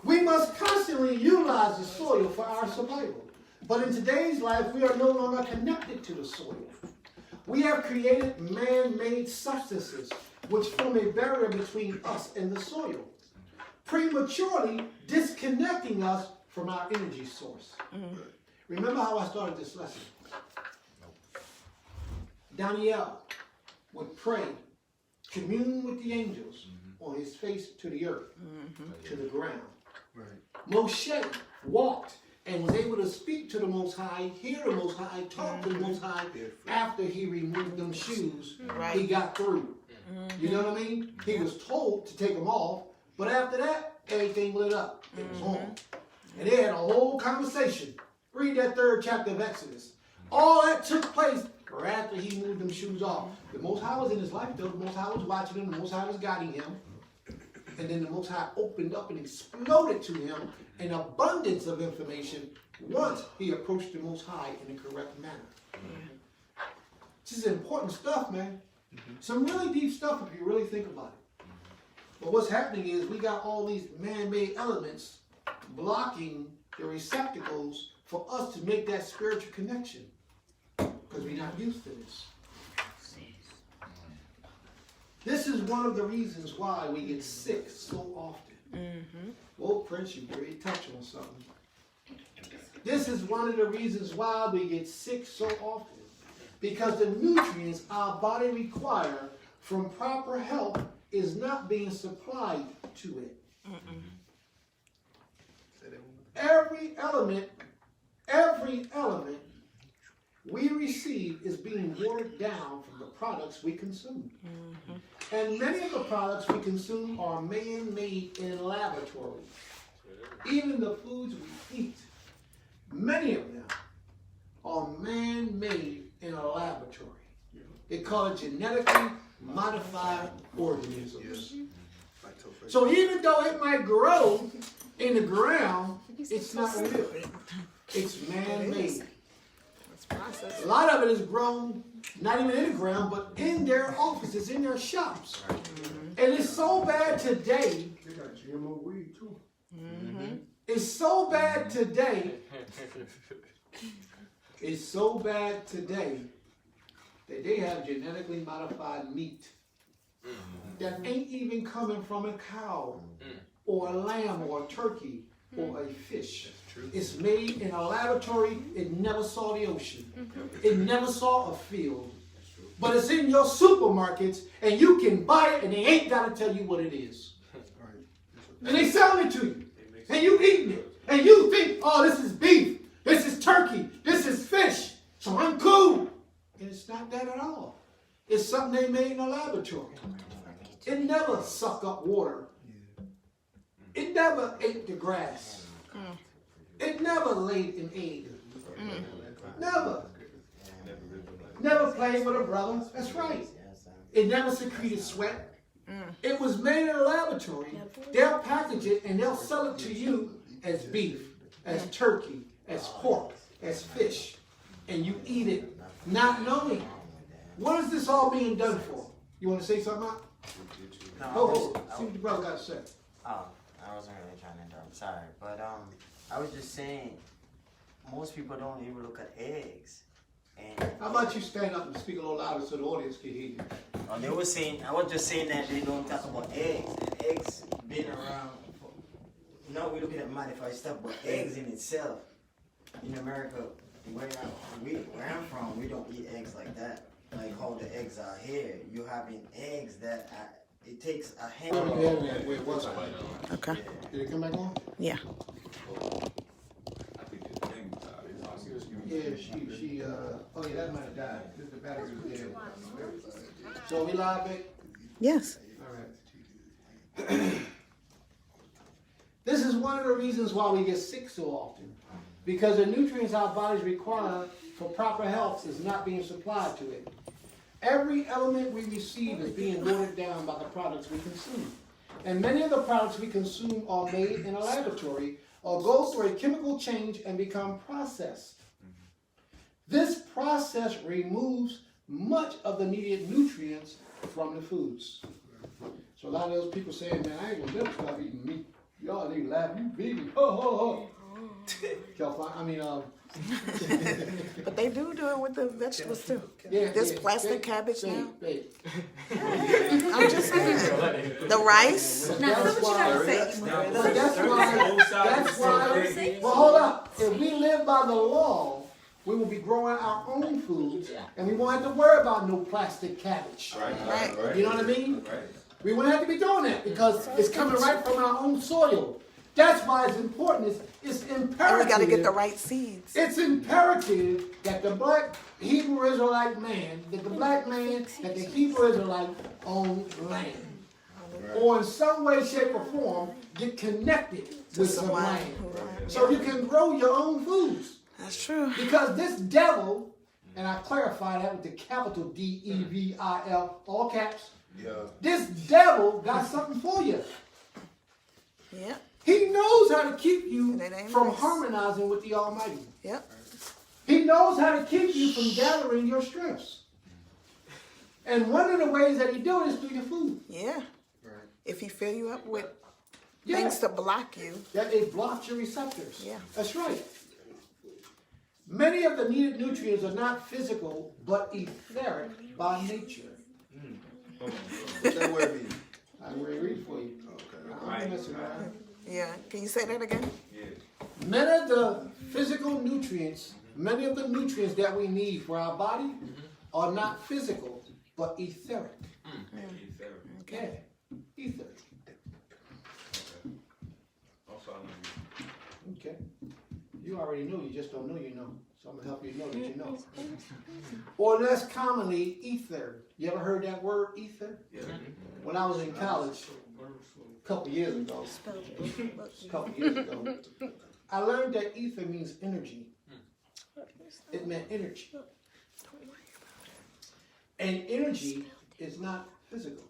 We must constantly utilize the soil for our survival. But in today's life, we are no longer connected to the soil. We have created man-made substances which form a barrier between us and the soil, prematurely disconnecting us from our energy source. Remember how I started this lesson? Daniel would pray, commune with the angels on his face to the earth, to the ground. Moshe walked and was able to speak to the Most High, hear the Most High, talk to the Most High after he removed them shoes. He got through. You know what I mean? He was told to take them off, but after that, everything lit up. It was on. And they had a whole conversation. Read that 3rd chapter of Exodus. All that took place right after he moved them shoes off. The Most High was in his life, though. The Most High was watching him. The Most High was guiding him. And then the Most High opened up and exploded to him an abundance of information once he approached the Most High in a correct manner. This is important stuff, man. Some really deep stuff if you really think about it. But what's happening is we got all these man-made elements blocking the receptacles for us to make that spiritual connection. Because we're not used to this. This is one of the reasons why we get sick so often. Well, Prince, you already touched on something. This is one of the reasons why we get sick so often. Because the nutrients our body require from proper health is not being supplied to it. Every element we receive is being watered down from the products we consume. And many of the products we consume are man-made in laboratories. Even the foods we eat, many of them are man-made in a laboratory. They call it genetically modified organisms. So even though it might grow in the ground, it's not real. It's man-made. A lot of it is grown, not even in the ground, but in their offices, in their shops. And it's so bad today. They got GMO weed too. It's so bad today. It's so bad today that they have genetically modified meat that ain't even coming from a cow or a lamb or a turkey or a fish. It's made in a laboratory. It never saw the ocean. It never saw a field. But it's in your supermarkets and you can buy it and they ain't got to tell you what it is. And they selling it to you. And you eating it. And you think, oh, this is beef. This is turkey. This is fish. So I'm cool. And it's not that at all. It's something they made in a laboratory. It never sucked up water. It never ate the grass. It never laid an egg. Never. Never played with a brother. That's right. It never secreted sweat. It was made in a laboratory. They'll package it and they'll sell it to you as beef, as turkey, as pork, as fish. And you eat it not knowing. What is this all being done for? You want to say something out? No, see what your brother got to say. Oh, I wasn't really trying to interrupt. Sorry. But I was just saying, most people don't even look at eggs. And how about you stand up and speak a little louder so the audience can hear you? They were saying, I was just saying that they don't talk about eggs. And eggs been around for, now we're looking at modified stuff, but eggs in itself, in America, where I'm from, we don't eat eggs like that. Like how the eggs are here. You're having eggs that it takes a hand. Okay. Did it come back on? Yeah. Yeah, she, oh yeah, that might have died. The battery was dead. So we live, babe? Yes. All right. This is one of the reasons why we get sick so often. Because the nutrients our bodies require for proper health is not being supplied to it. Every element we receive is being watered down by the products we consume. And many of the products we consume are made in a laboratory or go through a chemical change and become processed. This process removes much of the needed nutrients from the foods. So a lot of those people saying, man, I ain't gonna never stop eating meat. Y'all need to laugh, you vegan, ho, ho, ho. But they do it with the vegetables too. Yeah, This yeah, plastic cabbage now. babe. I'm just saying. The rice. That's why, well, hold up. If we live by the law, we will be growing our own foods, and we won't have to worry about no plastic cabbage. Right. You know what I mean? We won't have to be doing that because it's coming right from our own soil. That's why it's important. It's imperative. And we got to get the right seeds. It's imperative that the black Hebrew Israelite man, that the black man, that the Hebrew Israelite own land. Or in some way, shape, or form, get connected with some land. So you can grow your own foods. That's true. Because this devil, and I clarify that with the capital D-E-V-I-L, all caps. Yeah. This devil got something for you. Yeah. He knows how to keep you from nice. harmonizing with the Almighty. Yep. He knows how to keep you from gathering your strengths. And one of the ways that he do it is through your food. Yeah. If he fill you up with Yeah. things to block you. That it blocks your receptors. Yeah. That's right. Many of the needed nutrients are not physical, but etheric by nature. What's that word mean? I'm going to read it for you. I'm messing around. Yeah. Can you say that again? Many of the physical nutrients, many of the nutrients that we need for our body are not physical, but etheric. Okay. Etheric. Okay. You already know, you just don't know you know. So I'm going to help you know that you know. Or less commonly, ether. You ever heard that word, ether? Yeah. When I was in college, a couple years ago, I learned that ether means energy. It meant energy. And energy is not physical.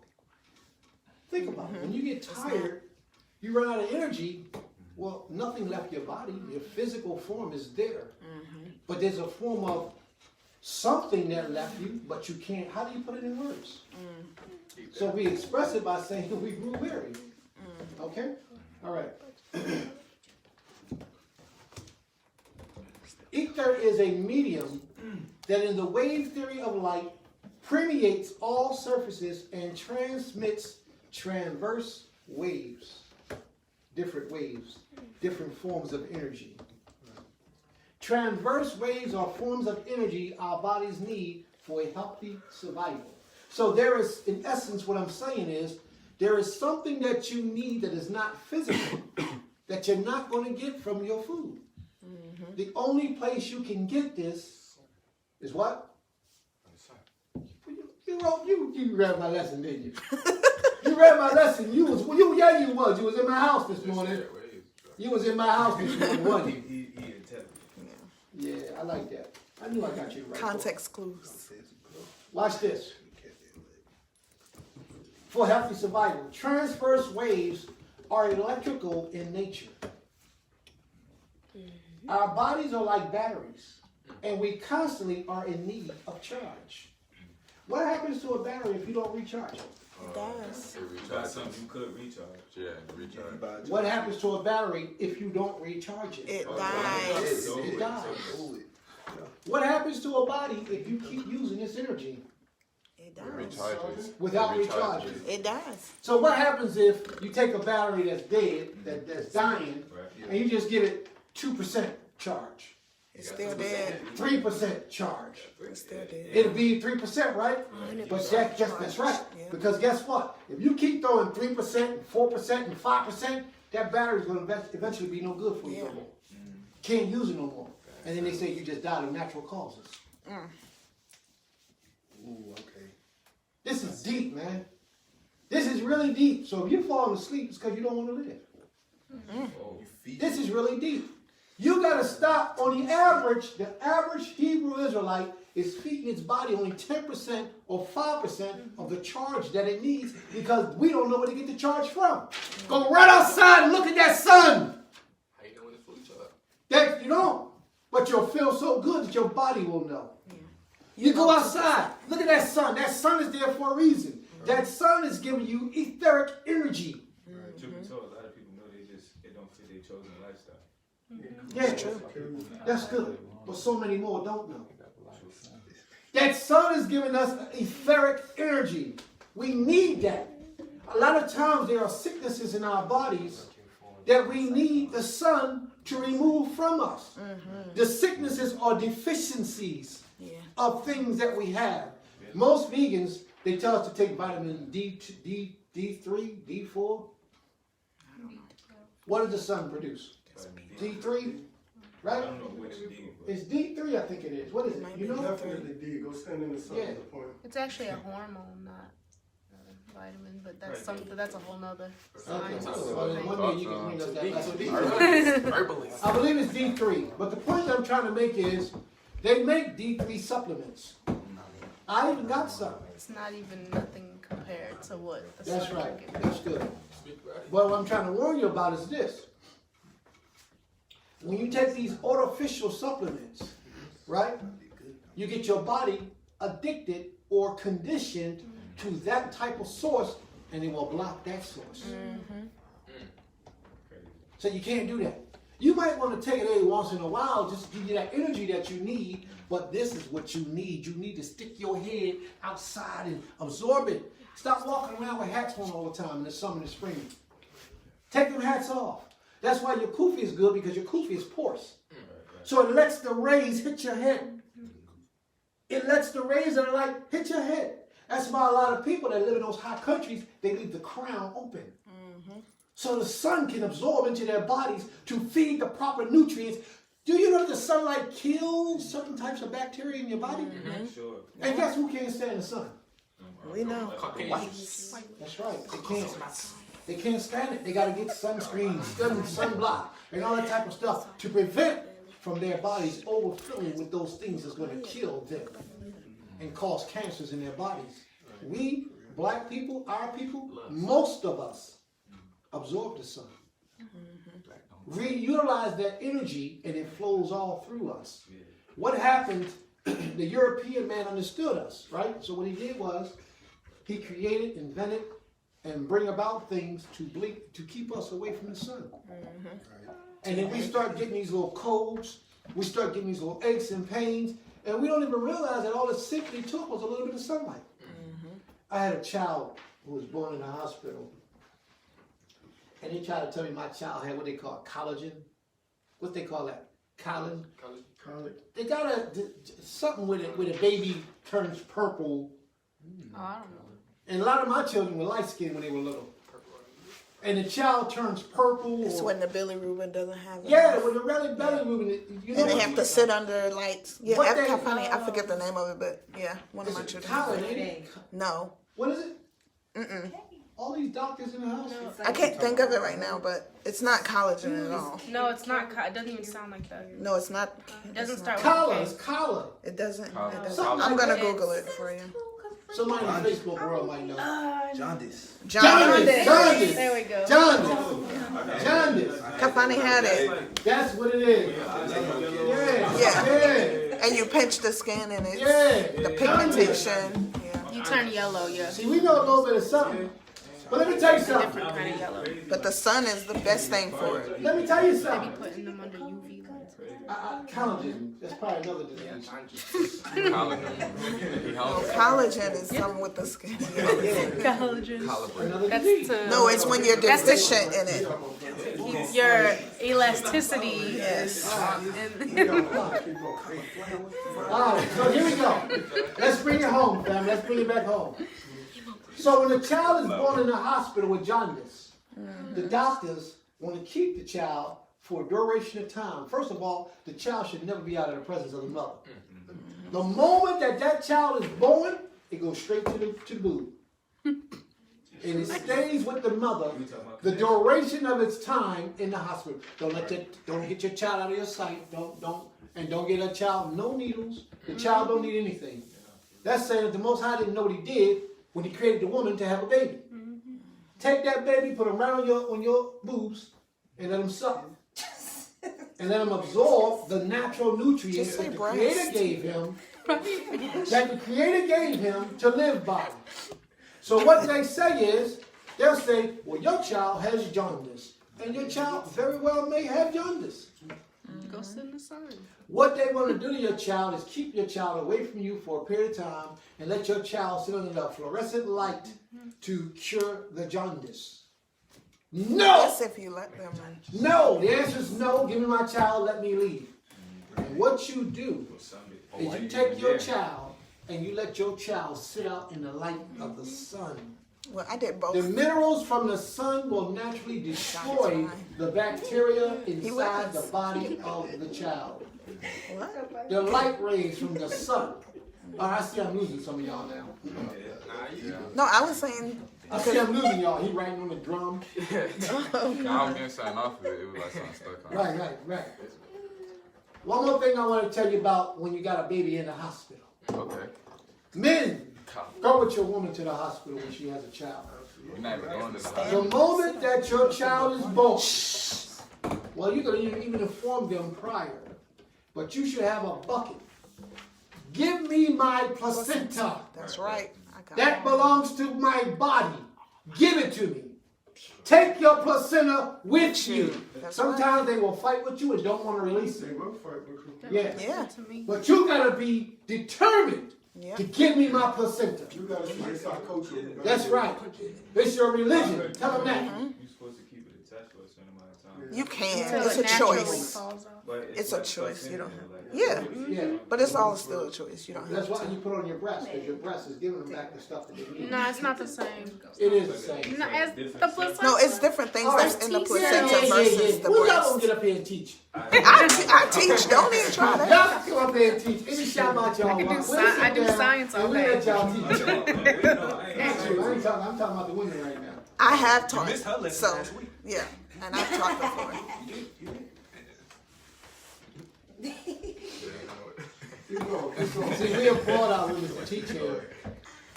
Think about it. When you get tired, you run out of energy. Well, nothing left your body. Your physical form is there. But there's a form of something that left you, but you can't. How do you put it in words? So we express it by saying we grew weary. Okay? All right. Ether is a medium that in the wave theory of light permeates all surfaces and transmits transverse waves. Different waves, different forms of energy. Transverse waves are forms of energy our bodies need for a healthy survival. So there is, in essence, what I'm saying is, there is something that you need that is not physical, that you're not going to get from your food. The only place you can get this is what? You read my lesson, didn't you? You read my lesson. You was in my house this morning. You was in my house this morning, wasn't you? Yeah, I like that. I knew I got you right. Context clues. Watch this. For healthy survival, transverse waves are electrical in nature. Our bodies are like batteries, and we constantly are in need of charge. What happens to a battery if you don't recharge it? It does. Got something you could recharge. Yeah, recharge. What happens to a battery if you don't recharge it? It dies. It dies. What happens to a body if you keep using its energy? It dies. Without recharging. It dies. So what happens if you take a battery that's dead, that's dying, and you just give it 2% charge? It's still dead. 3% charge. It's still dead. It'll be 3%, right? But that's right. Because guess what? If you keep throwing 3%, and 4%, and 5%, that battery's going to eventually be no good for you no more. Can't use it no more. And then they say you just died of natural causes. Ooh, okay. This is deep, man. This is really deep. So if you're falling asleep, it's because you don't want to live. This is really deep. You got to stop. On the average Hebrew Israelite is feeding its body only 10% or 5% of the charge that it needs because we don't know where to get the charge from. Go right outside and look at that sun. How you know when it's fully charged? That you don't. But you'll feel so good that your body will know. You go outside. Look at that sun. That sun is there for a reason. That sun is giving you etheric energy. Truth be told, a lot of people know they don't fit their chosen lifestyle. Yeah, true. That's good. But so many more don't know. That sun is giving us etheric energy. We need that. A lot of times there are sicknesses in our bodies that we need the sun to remove from us. The sicknesses are deficiencies of things that we have. Most vegans, they tell us to take vitamin D3, D4. What does the sun produce? D3, right? I don't know which D. It's D3, I think it is. What is it? You know? Definitely D. Go stand in the sun. Yeah. It's actually a hormone, not a vitamin, but that's something. That's a whole nother Okay. science. Well, then one day you can bring us that lesson. I believe it's D3. But the point I'm trying to make is they make D3 supplements. I even got some. It's not even nothing compared to what the That's sun right. can give. That's good. But what I'm trying to warn you about is this. When you take these artificial supplements, right, you get your body addicted or conditioned to that type of source, and it will block that source. So you can't do that. You might want to take it every once in a while just to give you that energy that you need, but this is what you need. You need to stick your head outside and absorb it. Stop walking around with hats on all the time in the summer and the spring. Take them hats off. That's why your kufi is good, because your kufi is porous. So it lets the rays hit your head. It lets the rays of the light hit your head. That's why a lot of people that live in those hot countries, they leave the crown open. So the sun can absorb into their bodies to feed the proper nutrients. Do you know that the sunlight kills certain types of bacteria in your body? Sure. And guess who can't stand the sun? We know. Whites. That's right. They can't stand it. They got to get sunscreen, sunblock, and all that type of stuff to prevent from their bodies overflowing with those things that's going to kill them and cause cancers in their bodies. We, black people, our people, most of us absorb the sun. Reutilize that energy, and it flows all through us. What happened, the European man understood us, right? So what he did was, he created, invented, and bring about things to keep us away from the sun. And then we start getting these little colds, we start getting these little aches and pains, and we don't even realize that all it simply took was a little bit of sunlight. I had a child who was born in the hospital, and they tried to tell me my child had what they call collagen. What they call that? Collagen? They got something with it where the baby turns purple. Oh, I don't know. And a lot of my children were light skinned when they were little. And the child turns purple. It's when the bilirubin doesn't have it. Yeah, when the bilirubin. You know, and they have to sit under lights. Yeah, What they- I forget the name of it, but yeah, one of my children. Collagen. No. What is it? Mm-mm. All these doctors in the house. I can't think of it right now, but it's not collagen at all. No, it's not. It doesn't even sound like that. No, it's not. It doesn't start with Collar. a It's K. collar. It doesn't. Something I'm gonna like that. Google it for you. Somebody in the Facebook world might know. Jaundice. Jaundice. Jaundice. There we go. Jaundice. Jaundice. Kafani had it. That's what it is. Yeah. Yeah. And you pinch the skin and it's the pigmentation. Yeah. You turn yellow, yeah. See, we know a little bit of something. But let me tell you something. Different kind of yellow. But the sun is the best thing for it. Let me tell you They be something. putting them under UV lights. Collagen. That's probably another disease. Collagen is something with the skin. Collagen. Another That's disease. to No, it's when you're That's deficient in it. keep your elasticity. Yes. All right, so here we go. Let's bring it home, fam. Let's bring it back home. So when the child is born in the hospital with jaundice, the doctors want to keep the child for a duration of time. First of all, the child should never be out of the presence of the mother. The moment that child is born, it goes straight to the boob. And it stays with the mother the duration of its time in the hospital. Don't get your child out of your sight. Don't get a child no needles. The child don't need anything. That's saying that the Most High didn't know what He did when He created the woman to have a baby. Take that baby, put him right on your boobs, and let him suck. And let him absorb the natural nutrients that the Creator gave him. That the Creator gave him to live by. So what they say is, they'll say, well, your child has jaundice. And your child very well may have jaundice. Go sit in the sun. What they want to do to your child is keep your child away from you for a period of time and let your child sit under the fluorescent light to cure the jaundice. No! Yes, if you let them. No! The answer is no. Give me my child, let me leave. And what you do is you take your child and you let your child sit out in the light of the sun Well, I did both. The minerals from the sun will naturally destroy the bacteria inside the body of the child. What? The light rays from the sun. Oh, I see I'm losing some of y'all now. No, I was saying. I see I'm losing y'all. He writing on the drum. No, I was getting something off of it. It was like something stuck on it. Right. One more thing I want to tell you about when you got a baby in the hospital. Okay. Men, go with your woman to the hospital when she has a child. We're not even going to The moment that your child is born, well, you're going to even inform them prior, but you should have a bucket. Give me my placenta. That's right. That belongs to my body. Give it to me. Take your placenta with you. Sometimes they will fight with you and don't want to release it. Yeah. But you got to be determined to give me my placenta. You got to see this our culture. That's right. It's your religion. Tell them that. You're supposed to keep it attached for a certain amount of time. You can. Until It's it a naturally choice. falls off. But It's a choice. You don't have. Yeah. But it's all still a choice. You don't have That's why to. you put on your breast, because your breast is giving them back the stuff that they need. No, it's not the same. It is the same. No, it's the placenta. No, it's different things that's in the placenta versus the Who y'all breast. gonna get up here and teach? I teach. Don't even try that. Y'all can come up here and teach. Any shout out y'all want. I do science all and we day. let y'all teach. I'm talking about the women right now. I have taught. So yeah, and I've taught before. See, we applaud our women for teaching.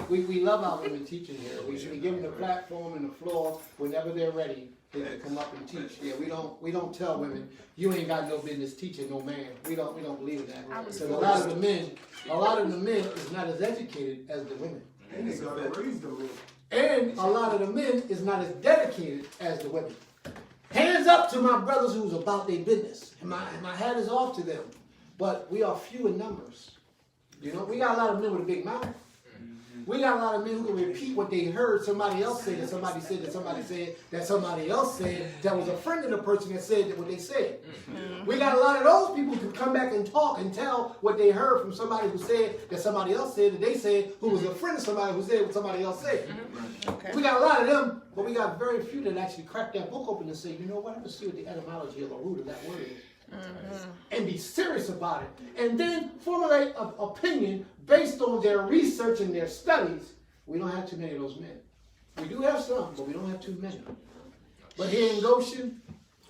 We love our women teaching here. We should give them the platform and the floor whenever they're ready. They can come up and teach. Yeah, we don't tell women you ain't got no business teaching no man. We don't believe in that. Because a lot of the men is not as educated as the women. And they gotta raise the women. And a lot of the men is not as dedicated as the women. Hands up to my brothers who's about their business. And my hat is off to them. But we are few in numbers. You know, we got a lot of men with a big mouth. We got a lot of men who can repeat what they heard somebody else say, that somebody said, that somebody said, that somebody else said, that was a friend of the person that said what they said. We got a lot of those people who can come back and talk and tell what they heard from somebody who said that somebody else said, that they said, who was a friend of somebody who said what somebody else said. We got a lot of them, but we got very few that actually crack that book open and say, you know what, I'm going to see what the etymology or the root of that word is. And be serious about it. And then formulate an opinion based on their research and their studies. We don't have too many of those men. We do have some, but we don't have too many. But here in Goshen,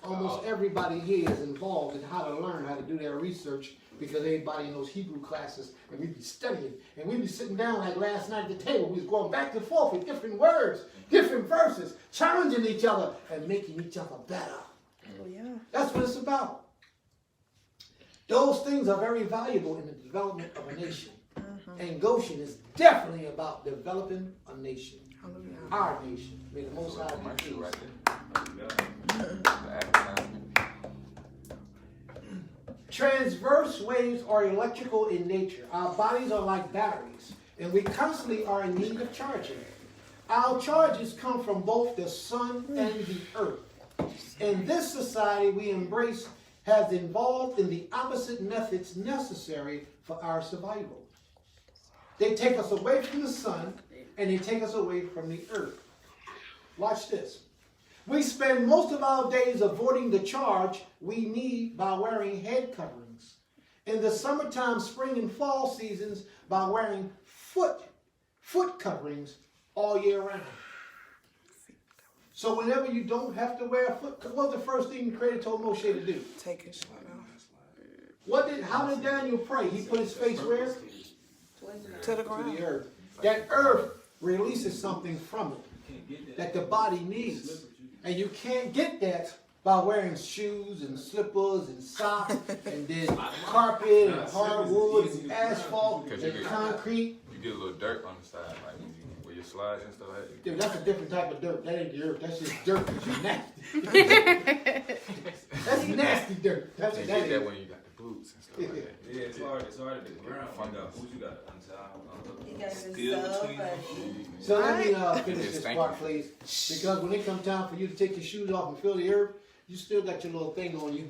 almost everybody here is involved in how to learn how to do their research, because everybody in those Hebrew classes, and we be studying, and we be sitting down like last night at the table. We was going back and forth with different words, different verses, challenging each other and making each other better. Oh, yeah. That's what it's about. Those things are very valuable in the development of a nation. And Goshen is definitely about developing a nation. Our nation. May the Most High be pleased. Transverse waves are electrical in nature. Our bodies are like batteries, and we constantly are in need of charging. Our charges come from both the sun and the earth. In this society we embrace has involved in the opposite methods necessary for our survival. They take us away from the sun, and they take us away from the earth. Watch this. We spend most of our days avoiding the charge we need by wearing head coverings. In the summertime, spring, and fall seasons, by wearing foot coverings all year round. So whenever you don't have to wear a foot, what's the first thing the Creator told Moshe to do? Take his shirt off. How did Daniel pray? He put his face where? To the ground. To the earth. That earth releases something from it that the body needs. And you can't get that by wearing shoes and slippers and socks and then carpet and hardwood and asphalt and concrete. You get a little dirt on the side, like where your slides and stuff. Dude, that's a different type of dirt. That ain't the earth. That's just dirt. That's nasty. That's nasty dirt. That's you what get that that is. when you got the boots and stuff like that. Yeah, it's hard to get ground. Find out who you got So let me finish this part, please. Because when it comes time for you to take your shoes off and feel the earth, you still got your little thing on you.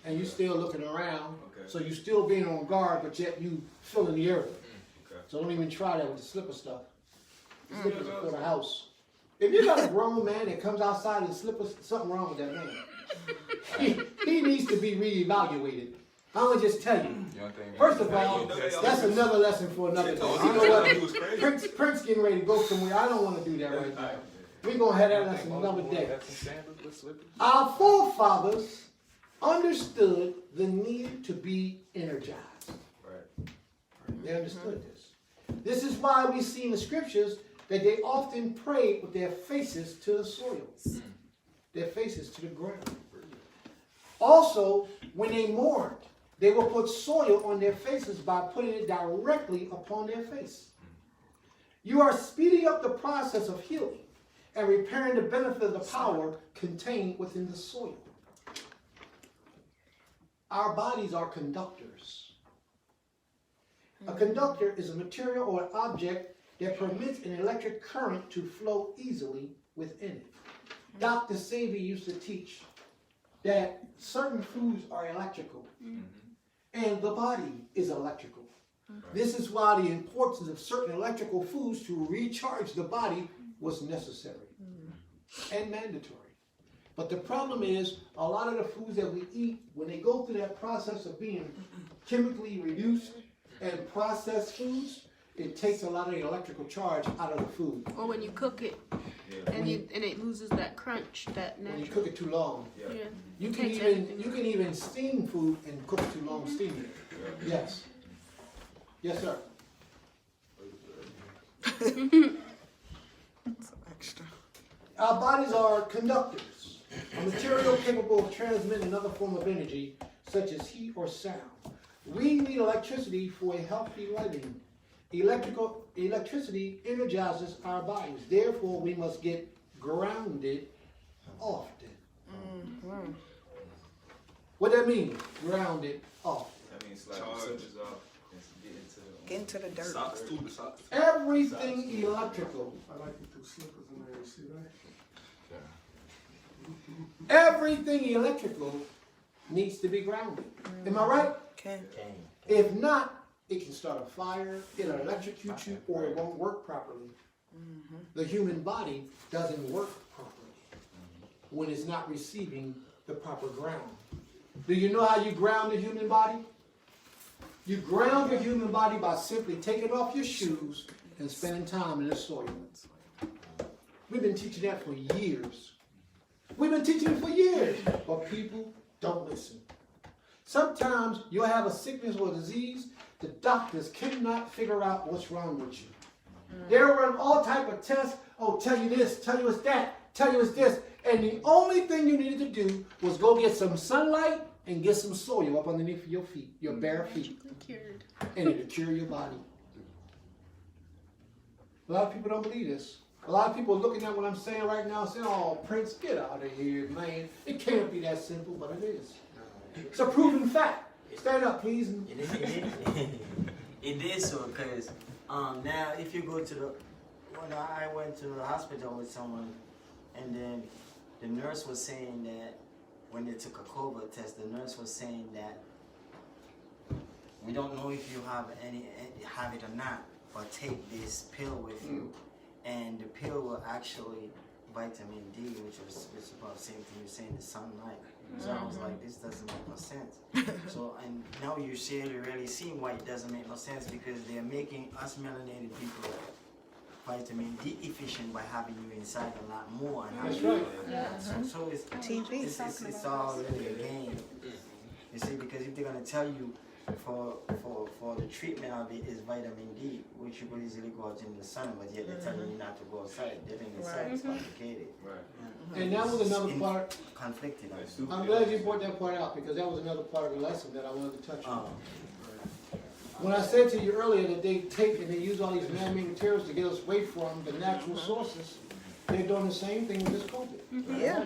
And you still looking around. Okay. So you still being on guard, but yet you feeling the earth. Okay. So don't even try that with the slipper stuff. slippers for the house. If you got a grown man that comes outside in slippers, something wrong with that man. He needs to be reevaluated. I'm gonna just tell you. First of all, that's another lesson for another day. You know what? Prince getting ready to go somewhere. I don't want to do that right now. We're gonna have that lesson another day. Our forefathers understood the need to be energized. They understood this. This is why we see in the scriptures that they often prayed with their faces to the soil, their faces to the ground. Also, when they mourned, they would put soil on their faces by putting it directly upon their face. You are speeding up the process of healing and repairing the benefit of the power contained within the soil. Our bodies are conductors. A conductor is a material or an object that permits an electric current to flow easily within it. Dr. Savy used to teach that certain foods are electrical, and the body is electrical. This is why the importance of certain electrical foods to recharge the body was necessary and mandatory. But the problem is, a lot of the foods that we eat, when they go through that process of being chemically reduced and processed foods, it takes a lot of the electrical charge out of the food. Or when you cook it, and it loses that crunch, that natural. When you cook it too long. Yeah. You can even steam food and cook it too long, steam it. Yes. Yes, sir. Our bodies are conductors, a material capable of transmitting another form of energy, such as heat or sound. We need electricity for a healthy living. Electricity energizes our bodies. Therefore, we must get grounded often. What that mean? Grounded often. That means like charges off and Get into the dirt. Socks too, the socks. Everything electrical. I like to put slippers in there, you see that? Everything electrical needs to be grounded. Am I right? Okay. If not, it can start a fire, it'll electrocute you, or it won't work properly. The human body doesn't work properly when it's not receiving the proper ground. Do you know how you ground the human body? You ground your human body by simply taking off your shoes and spending time in the soil. We've been teaching that for years. We've been teaching it for years, but people don't listen. Sometimes you'll have a sickness or a disease, the doctors cannot figure out what's wrong with you. They'll run all type of tests, tell you this, tell you it's that, tell you it's this, and the only thing you needed to do was go get some sunlight and get some soil up underneath your feet, your bare feet, and it'll cure your body. A lot of people don't believe this. A lot of people are looking at what I'm saying right now saying, oh, Prince, get out of here, man. It can't be that simple, but it is. It's a proven fact. Stand up, please. It is so, because now if you go to when I went to the hospital with someone, and then the nurse was saying that when they took a COVID test, the nurse was saying that we don't know if you have it or not, but take this pill with you. And the pill will actually vitamin D, which is about the same thing you're saying, the sunlight. So I was like, this doesn't make no sense. So, and now you really see why it doesn't make no sense, because they're making us melanated people vitamin D efficient by having you inside a lot more. And that's right. So it's all really a game. You see, because if they're gonna tell you for the treatment of it is vitamin D, which you could easily go out in the sun, but yet they're telling you not to go outside. Living inside is complicated. And that was another part. Conflicted. I'm glad you brought that part out, because that was another part of the lesson that I wanted to touch on. When I said to you earlier that they take and they use all these man-made materials to get us away from the natural sources, they're doing the same thing with this COVID. Yeah.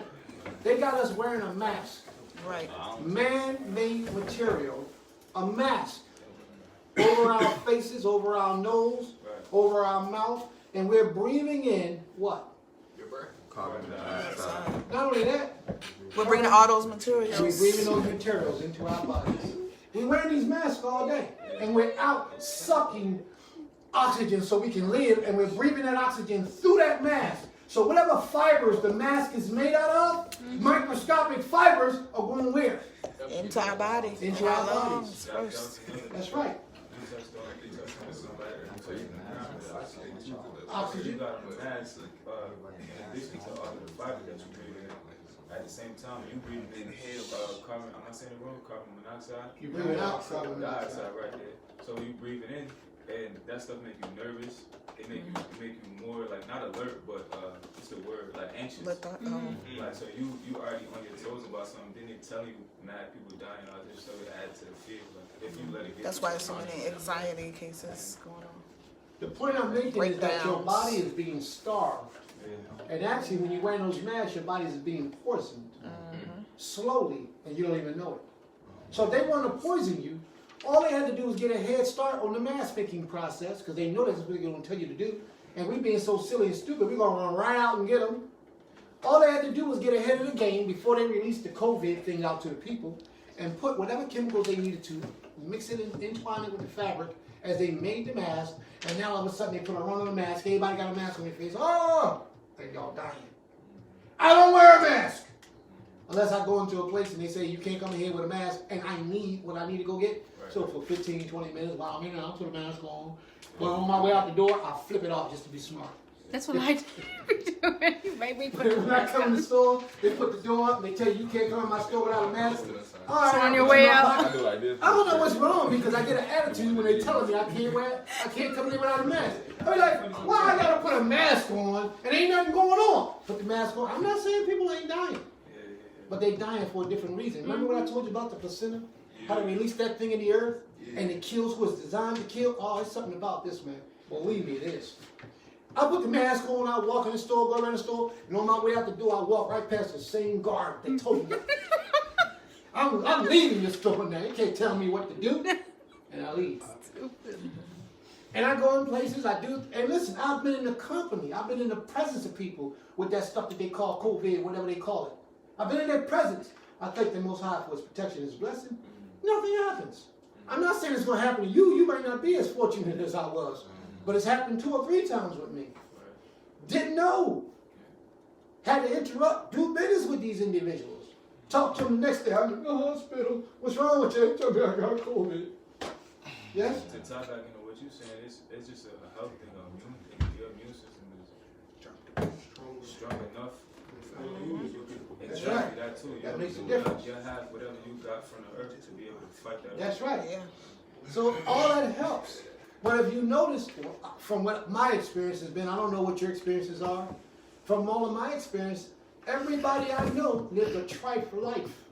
They got us wearing a mask. Right. Man-made material, a mask over our faces, over our nose, over our mouth, and we're breathing in what? Carbon dioxide. Not only that, we're bringing all those materials. we're breathing those materials into our bodies. We're wearing these masks all day, and we're out sucking oxygen so we can live, and we're breathing that oxygen through that mask. So whatever fibers the mask is made out of, microscopic fibers are going where? Into our body. Into our bodies. That's right. Oxygen. You got on the mask, in addition to all the fibers that you breathe in. At the same time, you breathe in carbon. I'm not saying the wrong. Carbon monoxide. You breathe out carbon dioxide right there. So you breathe it in, and that stuff make you nervous. It make you more like not alert, but what's the word? Like anxious. Like so you already on your toes about something. Then they tell you mad people dying out there, so it adds to the fear. Like if you let it get. That's why there's so many anxiety cases going on. The point I'm making is that your body is being starved. And actually, when you're wearing those masks, your body is being poisoned. Slowly, and you don't even know it. So if they want to poison you, all they had to do was get a head start on the mask making process, because they know that's what they're going to tell you to do. And we being so silly and stupid, we're going to run right out and get them. All they had to do was get ahead of the game before they released the COVID thing out to the people, and put whatever chemicals they needed to, mix it and entwine it with the fabric as they made the mask. And now all of a sudden they put a run on the mask. Everybody got a mask on their face. Oh, and y'all dying. I don't wear a mask unless I go into a place and they say you can't come in here with a mask, and I need what I need to go get. So for 15, 20 minutes while I'm in there, I'll put a mask on. When I'm on my way out the door, I'll flip it off just to be smart. That's what I do. You made me put When I come in the store, they put the door up and they tell you can't come in my store without a mask. All right, So on your way out. I don't know what's wrong because I get an attitude when they telling me I can't come in without a mask. I be like, why I gotta put a mask on and ain't nothing going on? Put the mask on. I'm not saying people ain't dying, but they dying for a different reason. Remember what I told you about the placenta? How to release that thing in the earth and it kills who it's designed to kill? Oh, it's something about this, man. Believe me, it is. I put the mask on, I walk in the store, go around the store, and on my way out the door, I walk right past the same guard that told me. I'm leaving the store now. You can't tell me what to do. And I leave. And I go in places, I do, and listen, I've been in the company, I've been in the presence of people with that stuff that they call COVID, whatever they call it. I've been in their presence. I thank the Most High for His protection, His blessing. Nothing happens. I'm not saying it's going to happen to you. You might not be as fortunate as I was. But it's happened 2 or 3 times with me. Didn't know. Had to interrupt, do business with these individuals. Talk to them the next day. I'm in the hospital. What's wrong with you? Tell me I got COVID. Yes? To tie back into what you're saying, it's just a health thing, an immune thing. Your immune system is strong enough. That's right. That too. That makes a difference. You'll have whatever you got from the earth to be able to fight that. That's right. Yeah. So all that helps. But if you notice, from what my experience has been, I don't know what your experiences are. From all of my experience, everybody I know lives a trite life.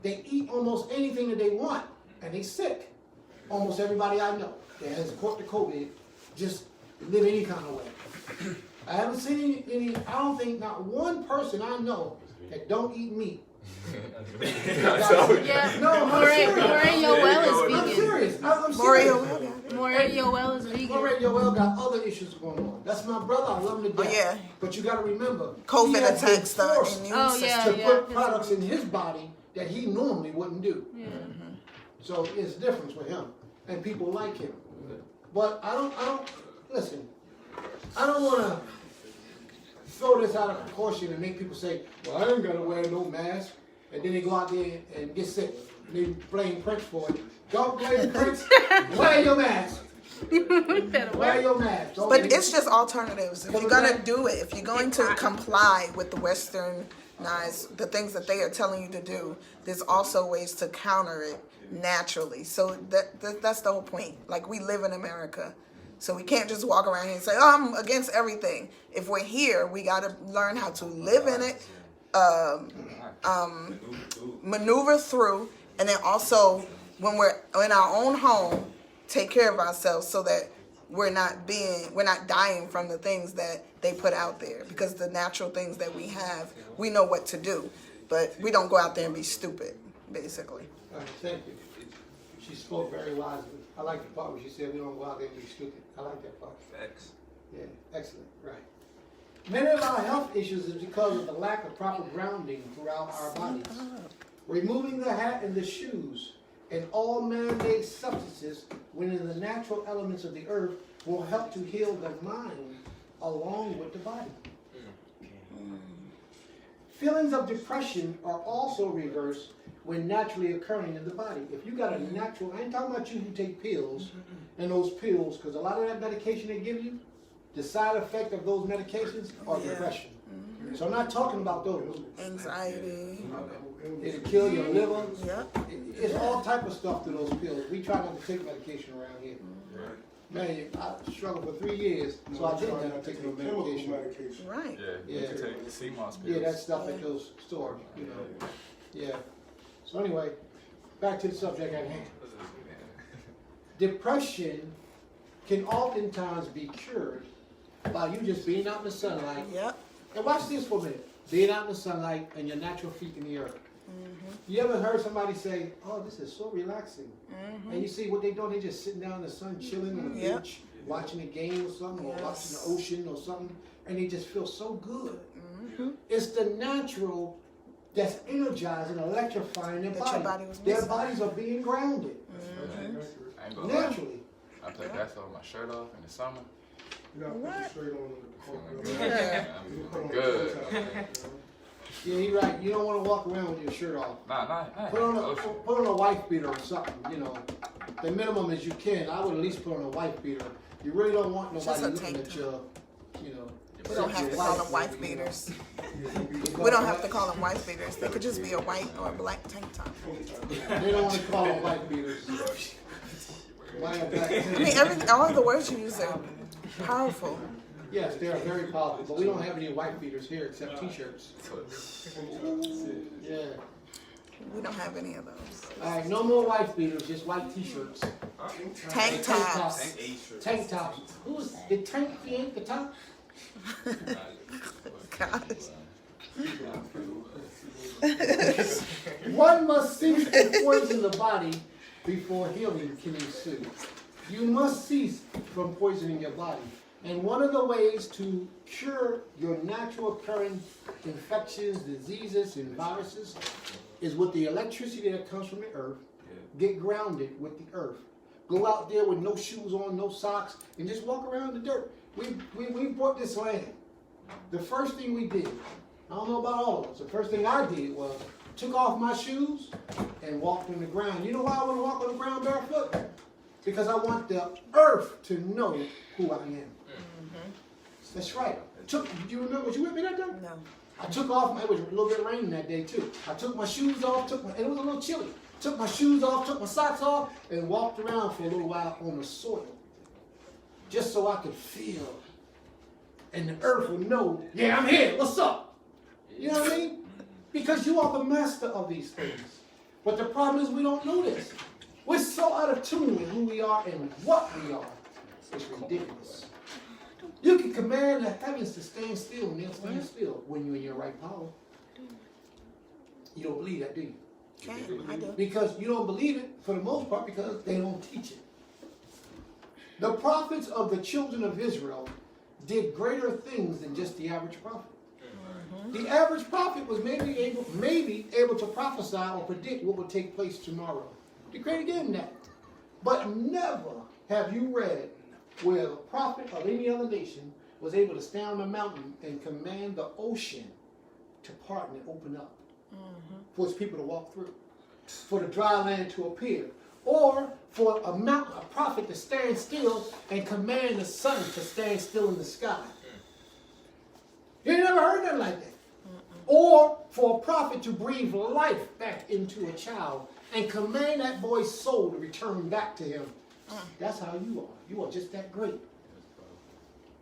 They eat almost anything that they want, and they sick. Almost everybody I know that has caught the COVID just live any kind of way. I haven't seen any, I don't think not one person I know that don't eat meat. Yeah, no, Moray Yoel is vegan. I'm serious. I'm serious. Moray Yoel is vegan. Moray Yoel got other issues going on. That's my brother. I love him to death. Oh, yeah. But you got to remember, COVID he has been attacks the forced immune to system. put products in his body that he normally wouldn't do. Yeah. So it's a difference with him, and people like him. But I don't. Listen, I don't want to throw this out of proportion and make people say, "Well, I ain't gotta wear no mask," and then they go out there and get sick. And they blame Prince for it. Don't blame Prince. Wear your mask. Wear your mask. Don't But it's just alternatives. If you're gonna do it, if you're going to comply with the westernized, the things that they are telling you to do, there's also ways to counter it naturally. So that's the whole point. Like, we live in America, so we can't just walk around here and say, "Oh, I'm against everything." If we're here, we got to learn how to live in it, maneuver through, and then also when we're in our own home, take care of ourselves so that we're not dying from the things that they put out there, because the natural things that we have, we know what to do, but we don't go out there and be stupid, basically. Thank you. She spoke very wisely. I like the part where she said we don't go out there and be stupid. I like that part. Facts. Yeah, excellent. Right. Many of our health issues is because of the lack of proper grounding throughout our bodies. Removing the hat and the shoes and all man-made substances when in the natural elements of the earth will help to heal the mind along with the body. Feelings of depression are also reversed when naturally occurring in the body. If you got a natural, I ain't talking about you who take pills, and those pills, because a lot of that medication they give you, the side effect of those medications are depression. So I'm not talking about those. Anxiety. It'll kill your liver. Yep. It's all type of stuff through those pills. We try not to take medication around here. Man, I struggled for 3 years, so I didn't have to take no medication. Right. Yeah, you can take the CMOS pills. Yeah, that stuff at those stores, you know. Yeah. So anyway, back to the subject at hand. Depression can oftentimes be cured by you just being out in the sunlight. Yep. And watch this for a minute. Being out in the sunlight and your natural feet in the earth. You ever heard somebody say, oh, this is so relaxing? And you see what they're doing, they're just sitting down in the sun, chilling on the beach, watching a game or something, or watching the ocean or something, and they just feel so good. It's the natural that's energizing, electrifying their body. Their bodies are being grounded. I ain't gonna lie. Naturally. I play basketball with my shirt off in the summer. What? Good. Yeah, you're right. You don't want to walk around with your shirt off. Nah. Put on a wife beater or something, you know. The minimum is you can. I would at least put on a wife beater. You really don't want nobody looking at your, you know. We don't have to call them wife beaters. We don't have to call them wife beaters. They could just be a white or a black tank top. They don't want to call them wife beaters. I mean, all of the words you use are powerful. Yes, they are very powerful, but we don't have any wife beaters here except t-shirts. Yeah. We don't have any of those. All right, no more wife beaters, just white t-shirts. Tank tops. Tank tops. Who's the tank? He ain't the top. One must cease to poison the body before healing can ensue. You must cease from poisoning your body. And one of the ways to cure your natural occurring infections, diseases, and viruses is with the electricity that comes from the earth. Get grounded with the earth. Go out there with no shoes on, no socks, and just walk around the dirt. We bought this land. The first thing we did, I don't know about all of us, the first thing I did was took off my shoes and walked on the ground. You know why I want to walk on the ground barefoot? Because I want the earth to know who I am. That's right. Do you remember, was you with me that day? No. I took off, it was a little bit raining that day too. I took my shoes off, and it was a little chilly. Took my shoes off, took my socks off, and walked around for a little while on the soil. Just so I could feel. And the earth would know, yeah, I'm here, what's up? You know what I mean? Because you are the master of these things. But the problem is we don't know this. We're so out of tune with who we are and what we are. It's ridiculous. You can command the heavens to stand still, and they'll stand still when you're in your right power. You don't believe that, do you? I do. Because you don't believe it, for the most part, because they don't teach it. The prophets of the children of Israel did greater things than just the average prophet. The average prophet was maybe able to prophesy or predict what would take place tomorrow. They great again that. But never have you read where a prophet of any other nation was able to stand on a mountain and command the ocean to part and open up for its people to walk through, for the dry land to appear, or for a prophet to stand still and command the sun to stand still in the sky. You ain't never heard nothing like that. Or for a prophet to breathe life back into a child and command that boy's soul to return back to him. That's how you are. You are just that great.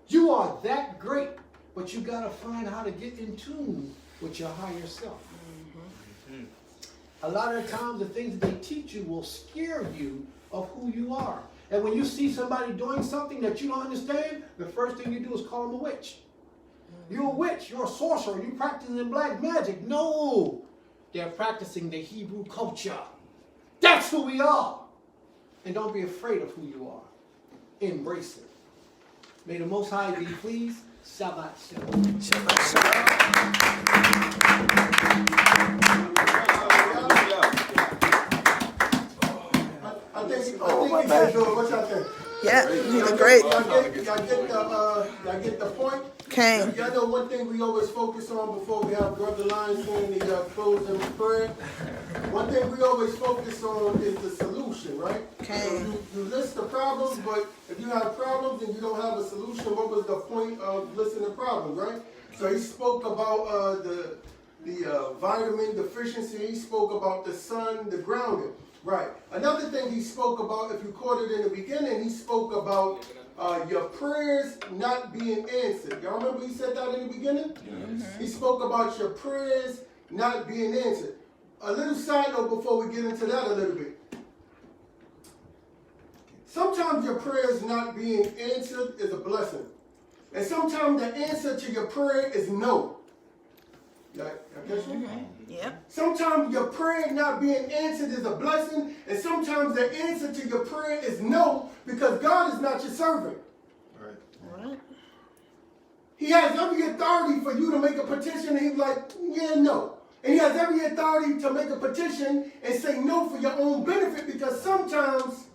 You are that great, but you got to find how to get in tune with your higher self. A lot of the times the things that they teach you will scare you of who you are. And when you see somebody doing something that you don't understand, the first thing you do is call them a witch. You're a witch, you're a sorcerer, you're practicing black magic. No, they're practicing the Hebrew culture. That's who we are. And don't be afraid of who you are. Embrace it. May the Most High be pleased. Shabbat Shalom. Shabbat Shalom. I think Oh my think we God. can do it. What y'all think? Yeah, you did great. Y'all get the point? Kane. Y'all know one thing we always focus on before we have Brother Lion saying the closing prayer. One thing we always focus on is the solution, right? Okay. So you list the problems, but if you have problems and you don't have a solution, what was the point of listing the problems, right? So he spoke about the vitamin deficiency. He spoke about the sun, the grounding. Right. Another thing he spoke about, if you caught it in the beginning, he spoke about your prayers not being answered. Y'all remember he said that in the beginning? Yes. He spoke about your prayers not being answered. A little side note before we get into that a little bit. Sometimes your prayers not being answered is a blessing. And sometimes the answer to your prayer is no. Yeah. Sometimes your prayer not being answered is a blessing, and sometimes the answer to your prayer is no, because God is not your servant. Right. He has every authority for you to make a petition, and he's like, yeah, no. And he has every authority to make a petition and say no for your own benefit, because sometimes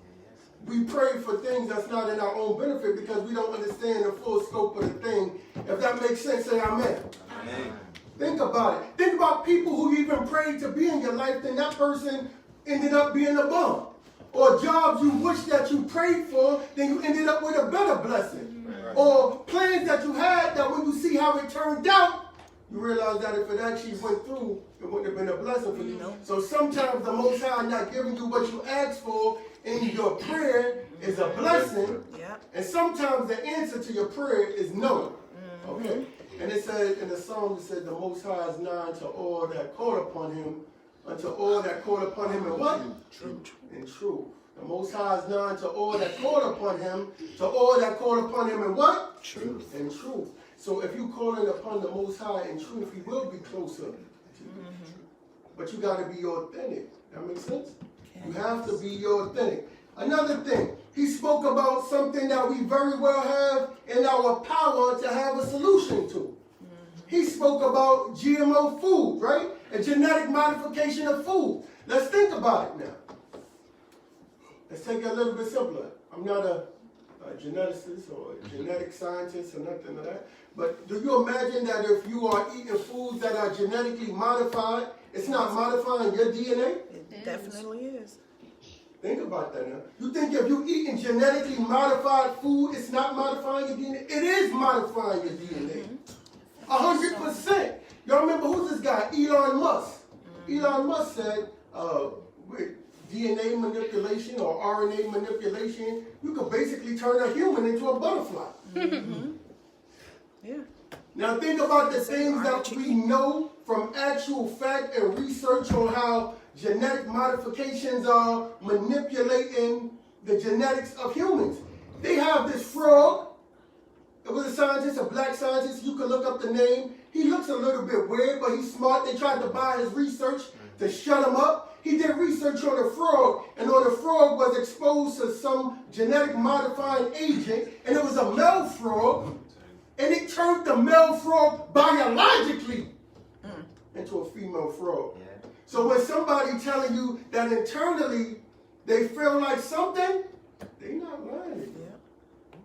we pray for things that's not in our own benefit because we don't understand the full scope of the thing. If that makes sense, say amen. Amen. Think about it. Think about people who even prayed to be in your life, then that person ended up being a bum. Or jobs you wish that you prayed for, then you ended up with a better blessing. Right. Or plans that you had that when you see how it turned out, you realize that if it actually went through, it wouldn't have been a blessing for you. So sometimes the Most High not giving you what you asked for in your prayer is a blessing. Yeah. And sometimes the answer to your prayer is no. Okay. And it said in the Psalm, it said the Most High is nigh to all that call upon him, unto all that call upon him in what? Truth. In truth. The Most High is nigh to all that call upon him, to all that call upon him in what? Truth. In truth. So if you calling upon the Most High in truth, he will be closer to you. But you got to be authentic. That makes sense? You have to be authentic. Another thing, he spoke about something that we very well have in our power to have a solution to. He spoke about GMO food, right? A genetic modification of food. Let's think about it now. Let's take it a little bit simpler. I'm not a geneticist or a genetic scientist or nothing like that. But do you imagine that if you are eating foods that are genetically modified, it's not modifying your DNA? It definitely is. Think about that now. You think if you're eating genetically modified food, it's not modifying your DNA? It is modifying your DNA. 100%. Y'all remember who's this guy? Elon Musk. Elon Musk said with DNA manipulation or RNA manipulation, you could basically turn a human into a butterfly. Yeah. Now think about the things that we know from actual fact and research on how genetic modifications are manipulating the genetics of humans. They have this frog. It was a scientist, a black scientist. You can look up the name. He looks a little bit weird, but he's smart. They tried to buy his research to shut him up. He did research on the frog, and on the frog was exposed to some genetic modifying agent, and it was a male frog, and it turned the male frog biologically into a female frog. So when somebody telling you that internally they feel like something, they're not lying.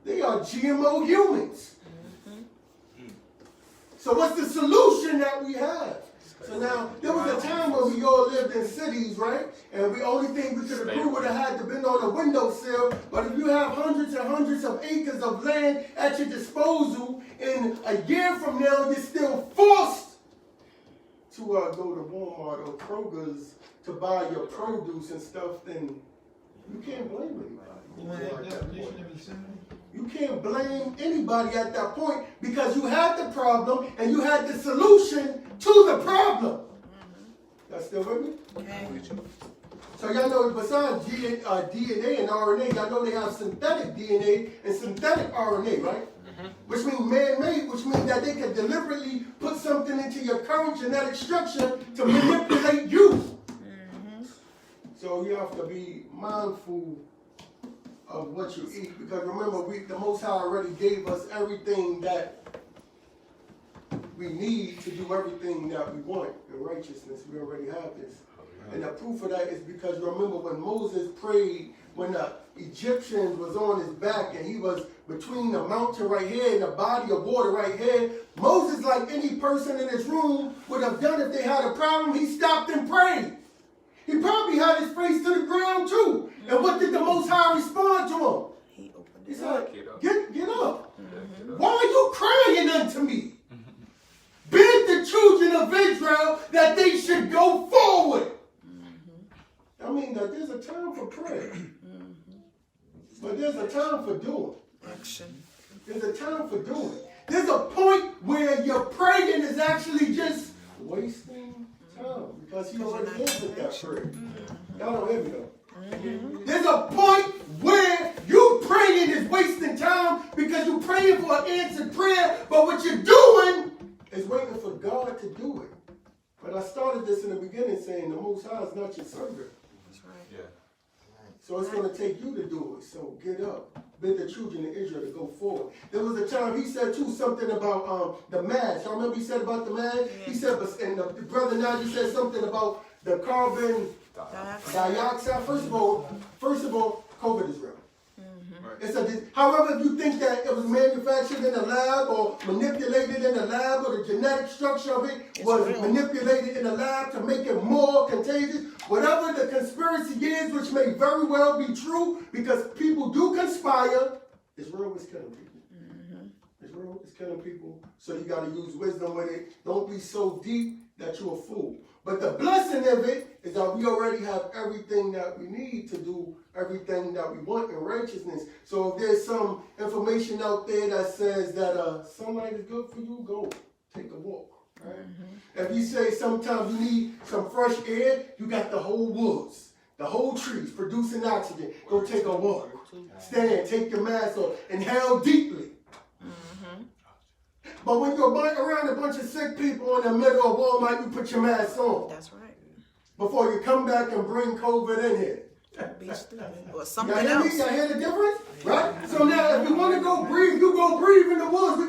They are GMO humans. So what's the solution that we have? So now, there was a time when we all lived in cities, right? And the only thing we could agree would have had to been on a windowsill. But if you have hundreds and hundreds of acres of land at your disposal, and a year from now you're still forced to go to Walmart or Kroger's to buy your produce and stuff, then you can't blame anybody. You can't blame anybody at that point because you had the problem and you had the solution to the problem. Y'all still with me? Okay. So y'all know besides DNA and RNA, y'all know they have synthetic DNA and synthetic RNA, right? Which means man-made, which means that they can deliberately put something into your current genetic structure to manipulate you. So you have to be mindful of what you eat, because remember, the Most High already gave us everything that we need to do everything that we want in righteousness. We already have this. And the proof of that is because remember when Moses prayed, when the Egyptians was on his back and he was between the mountain right here and the body of water right here. Moses, like any person in this room would have done if they had a problem, he stopped and prayed. He probably had his face to the ground too. And what did the Most High respond to him? He said, get up. Why are you crying unto me? Bid the children of Israel that they should go forward. I mean, that there's a time for prayer. But there's a time for doing. Action. There's a time for doing. There's a point where your praying is actually just wasting time. Because you already answered that prayer. Y'all don't hear me though. There's a point where you praying is wasting time because you're praying for an answered prayer, but what you're doing is waiting for God to do it. But I started this in the beginning saying the Most High is not your servant. That's right. Yeah. So it's going to take you to do it. So get up. Bid the children of Israel to go forward. There was a time he said too something about the mask. Y'all remember he said about the mask? Yeah. He said, and the brother Najee said something about the carbon dioxide. First of all, COVID is real. It's however, if you think that it was manufactured in a lab or manipulated in a lab or the genetic structure of it was manipulated in a lab to make it more contagious, whatever the conspiracy is, which may very well be true because people do conspire, it's real, it's killing people. It's real, it's killing people. So you got to use wisdom with it. Don't be so deep that you're a fool. But the blessing of it is that we already have everything that we need to do everything that we want in righteousness. So if there's some information out there that says that sunlight is good for you, go take a walk. Right? If you say sometimes you need some fresh air, you got the whole woods, the whole trees producing oxygen. Go take a walk. Stand, take your mask off, inhale deeply. But when you're around a bunch of sick people in the middle of Walmart, you put your mask on. That's right. Before you come back and bring COVID in here. Or something else. Y'all hear the difference? Right? So now if you want to go breathe, you go breathe in the woods. We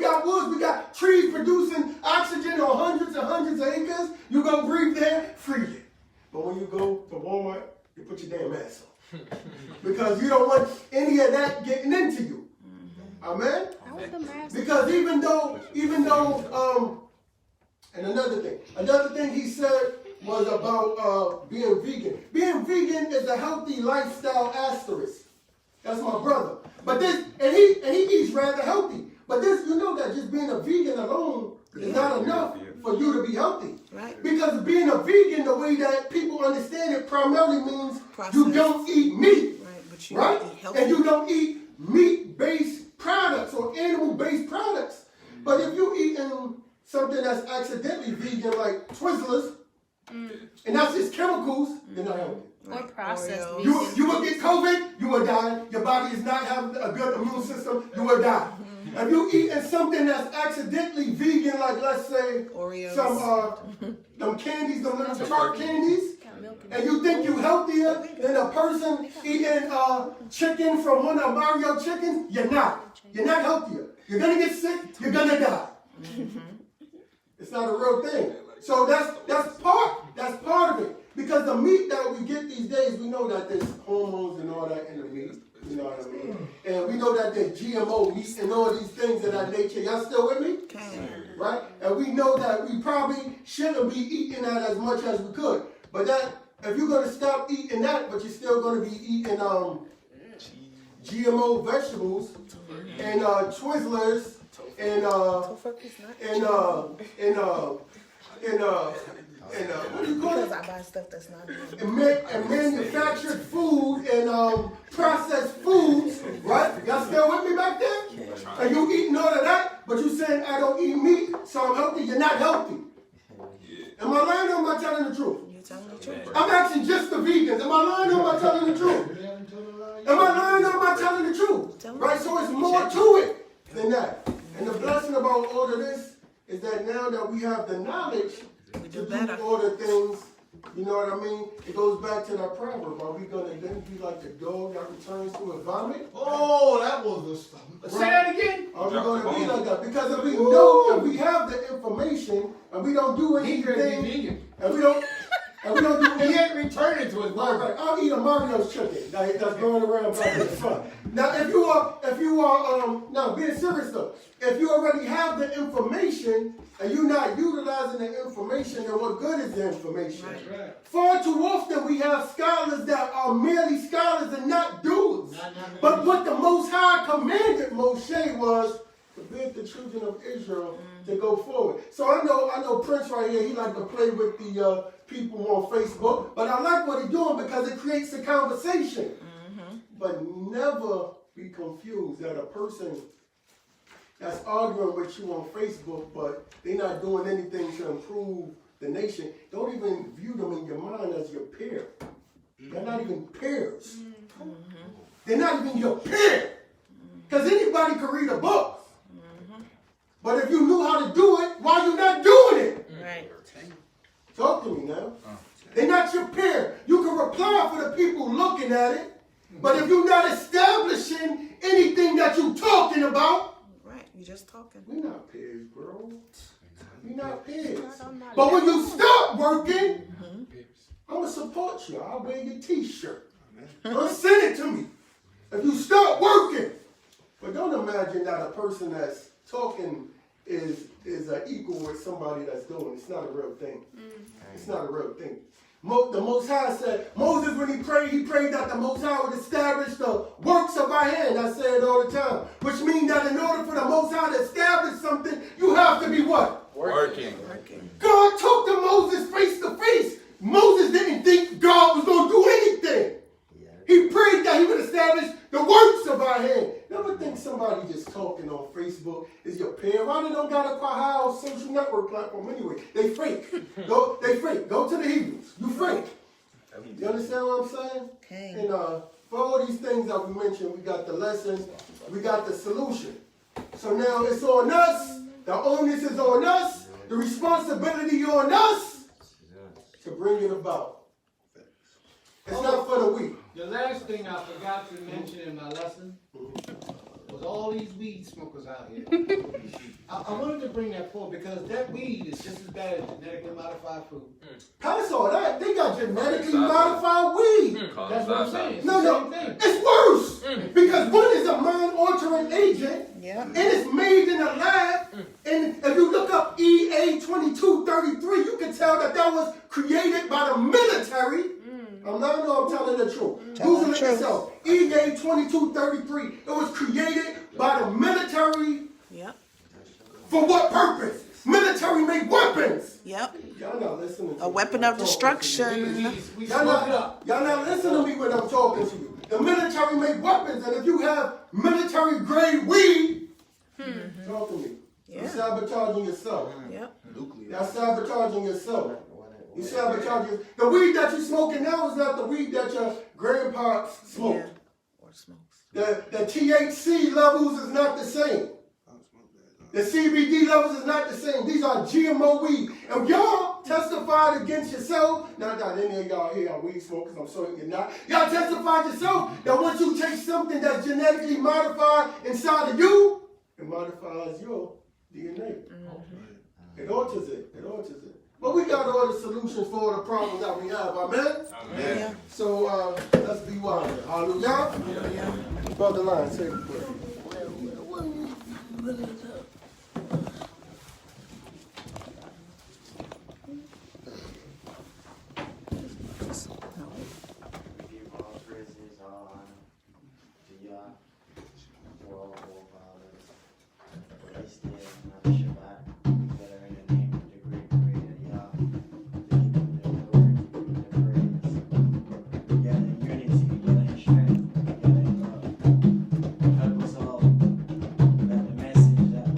got trees producing oxygen on hundreds and hundreds of acres. You go breathe there freely. But when you go to Walmart, you put your damn mask on. Because you don't want any of that getting into you. Amen? Because even though, and another thing he said was about being vegan. Being vegan is a healthy lifestyle asterisk. That's my brother. But this, and he eats rather healthy. But this, you know that just being a vegan alone is not enough for you to be healthy. Right. Because being a vegan, the way that people understand it, primarily means you don't eat meat. Right? And you don't eat meat-based products or animal-based products. But if you're eating something that's accidentally vegan, like Twizzlers, and that's just chemicals, you're not healthy. Or processed You will get COVID, you will die. Your body is not having a good immune system, you will die. If you eating something that's accidentally vegan, like let's say Oreos, some them candies, them little tart candies, and you think you healthier than a person eating chicken from one of Mario chickens, you're not. You're not healthier. You're gonna get sick, you're gonna die. It's not a real thing. So that's part of it. Because the meat that we get these days, we know that there's hormones and all that in the meat. You know what I mean? And we know that there's GMO meat and all these things of that nature. Y'all still with me? Right? And we know that we probably shouldn't be eating that as much as we could. But that, if you're going to stop eating that, but you're still going to be eating GMO vegetables and Twizzlers and what do you call it? Because I buy stuff that's not and manufactured food and processed foods, right? Y'all still with me back there? And you eating all of that, but you saying I don't eat meat, so I'm healthy. You're not healthy. Am I lying or am I telling the truth? You're telling the truth. I'm asking just the vegans. Am I lying or am I telling the truth? Am I lying or am I telling the truth? Right? So it's more to it than that. And the blessing about all of this is that now that we have the knowledge to do all the things, you know what I mean? It goes back to that proverb. Are we going to then be like the dog that returns to his vomit? Oh, that was the Say that again. Are we going to be like that? Because if we know, if we have the information, and we don't do anything, and we And we don't do He ain't returning to his Right, mother. right. I'll eat a Mario's chicken that's going around back in the front. Now, if you are, now being serious though, if you already have the information and you're not utilizing the information, then what good is the information? Right. Far too often we have scholars that are merely scholars and not doers. But what the Most High commanded Moshe was to bid the children of Israel to go forward. So I know Prince right here, he like to play with the people on Facebook, but I like what he's doing because it creates a conversation. But never be confused that a person that's arguing with you on Facebook, but they're not doing anything to improve the nation. Don't even view them in your mind as your peer. They're not even peers. They're not even your peer. Because anybody can read a book. But if you knew how to do it, why you not doing it? Right. Talk to me now. They're not your peer. You can reply for the people looking at it, but if you're not establishing anything that you're talking about, Right, you just talking. we're not peers, bro. We're not peers. But when you start working, I'm going to support you. I'll wear your t-shirt. Don't send it to me. If you start working. But don't imagine that a person that's talking is equal with somebody that's doing. It's not a real thing. It's not a real thing. The Most High said, Moses, when he prayed that the Most High would establish the works of our hand. I say it all the time. Which means that in order for the Most High to establish something, you have to be what? Working. God talked to Moses face to face. Moses didn't think God was going to do anything. He prayed that he would establish the works of our hand. Never think somebody just talking on Facebook is your peer. Why they don't got a high social network platform anyway? They fake. They fake. Go to the Hebrews. You fake. You understand what I'm saying? Okay. And for all these things that we mentioned, we got the lessons, we got the solution. So now it's on us. The onus is on us. The responsibility on us to bring it about. It's not for the weak. The last thing I forgot to mention in my lesson was all these weed smokers out here. I wanted to bring that forward because that weed is just as bad as genetically modified food. Pass all that. They got genetically modified weed. That's what I'm saying. It's No, the no, same thing. it's worse. Because one is a mind-altering agent, and it's made in a lab. And if you look up EA 2233, you can tell that was created by the military. I'm telling the truth. Google it yourself. EA 2233. It was created by the military. Yep. For what purpose? Military-made weapons. Yep. Y'all not listening to A me weapon when of I'm destruction. Y'all not listening to me when I'm talking to you. The military made weapons, and if you have military grade weed, talk to me. You're sabotaging yourself. Yep. You're sabotaging yourself. You sabotaging. The weed that you're smoking now is not the weed that your grandpa smoked. Or smokes. The THC levels is not the same. The CBD levels is not the same. These are GMO weed. And y'all testified against yourself. Not any of y'all here are weed smokers. I'm sorry you're not. Y'all testified yourself that once you take something that's genetically modified inside of you, it modifies your DNA. It alters it. It alters it. But we got all the solutions for all the problems that we have. Amen? Amen. So let's be wise. Hallelujah. Brother Line, say the prayer. Help us all that the message that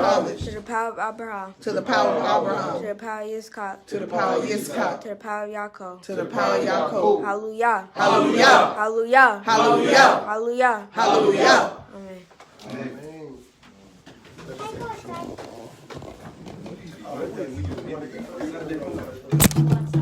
college, to the power of Abraham, to the power of Abraham, to the power of Yitzchak, to the power of Yitzchak, to the power of Yaakov, to the power of Yaakov. Hallelujah. Hallelujah. Hallelujah. Hallelujah. Hallelujah. Hallelujah. Amen.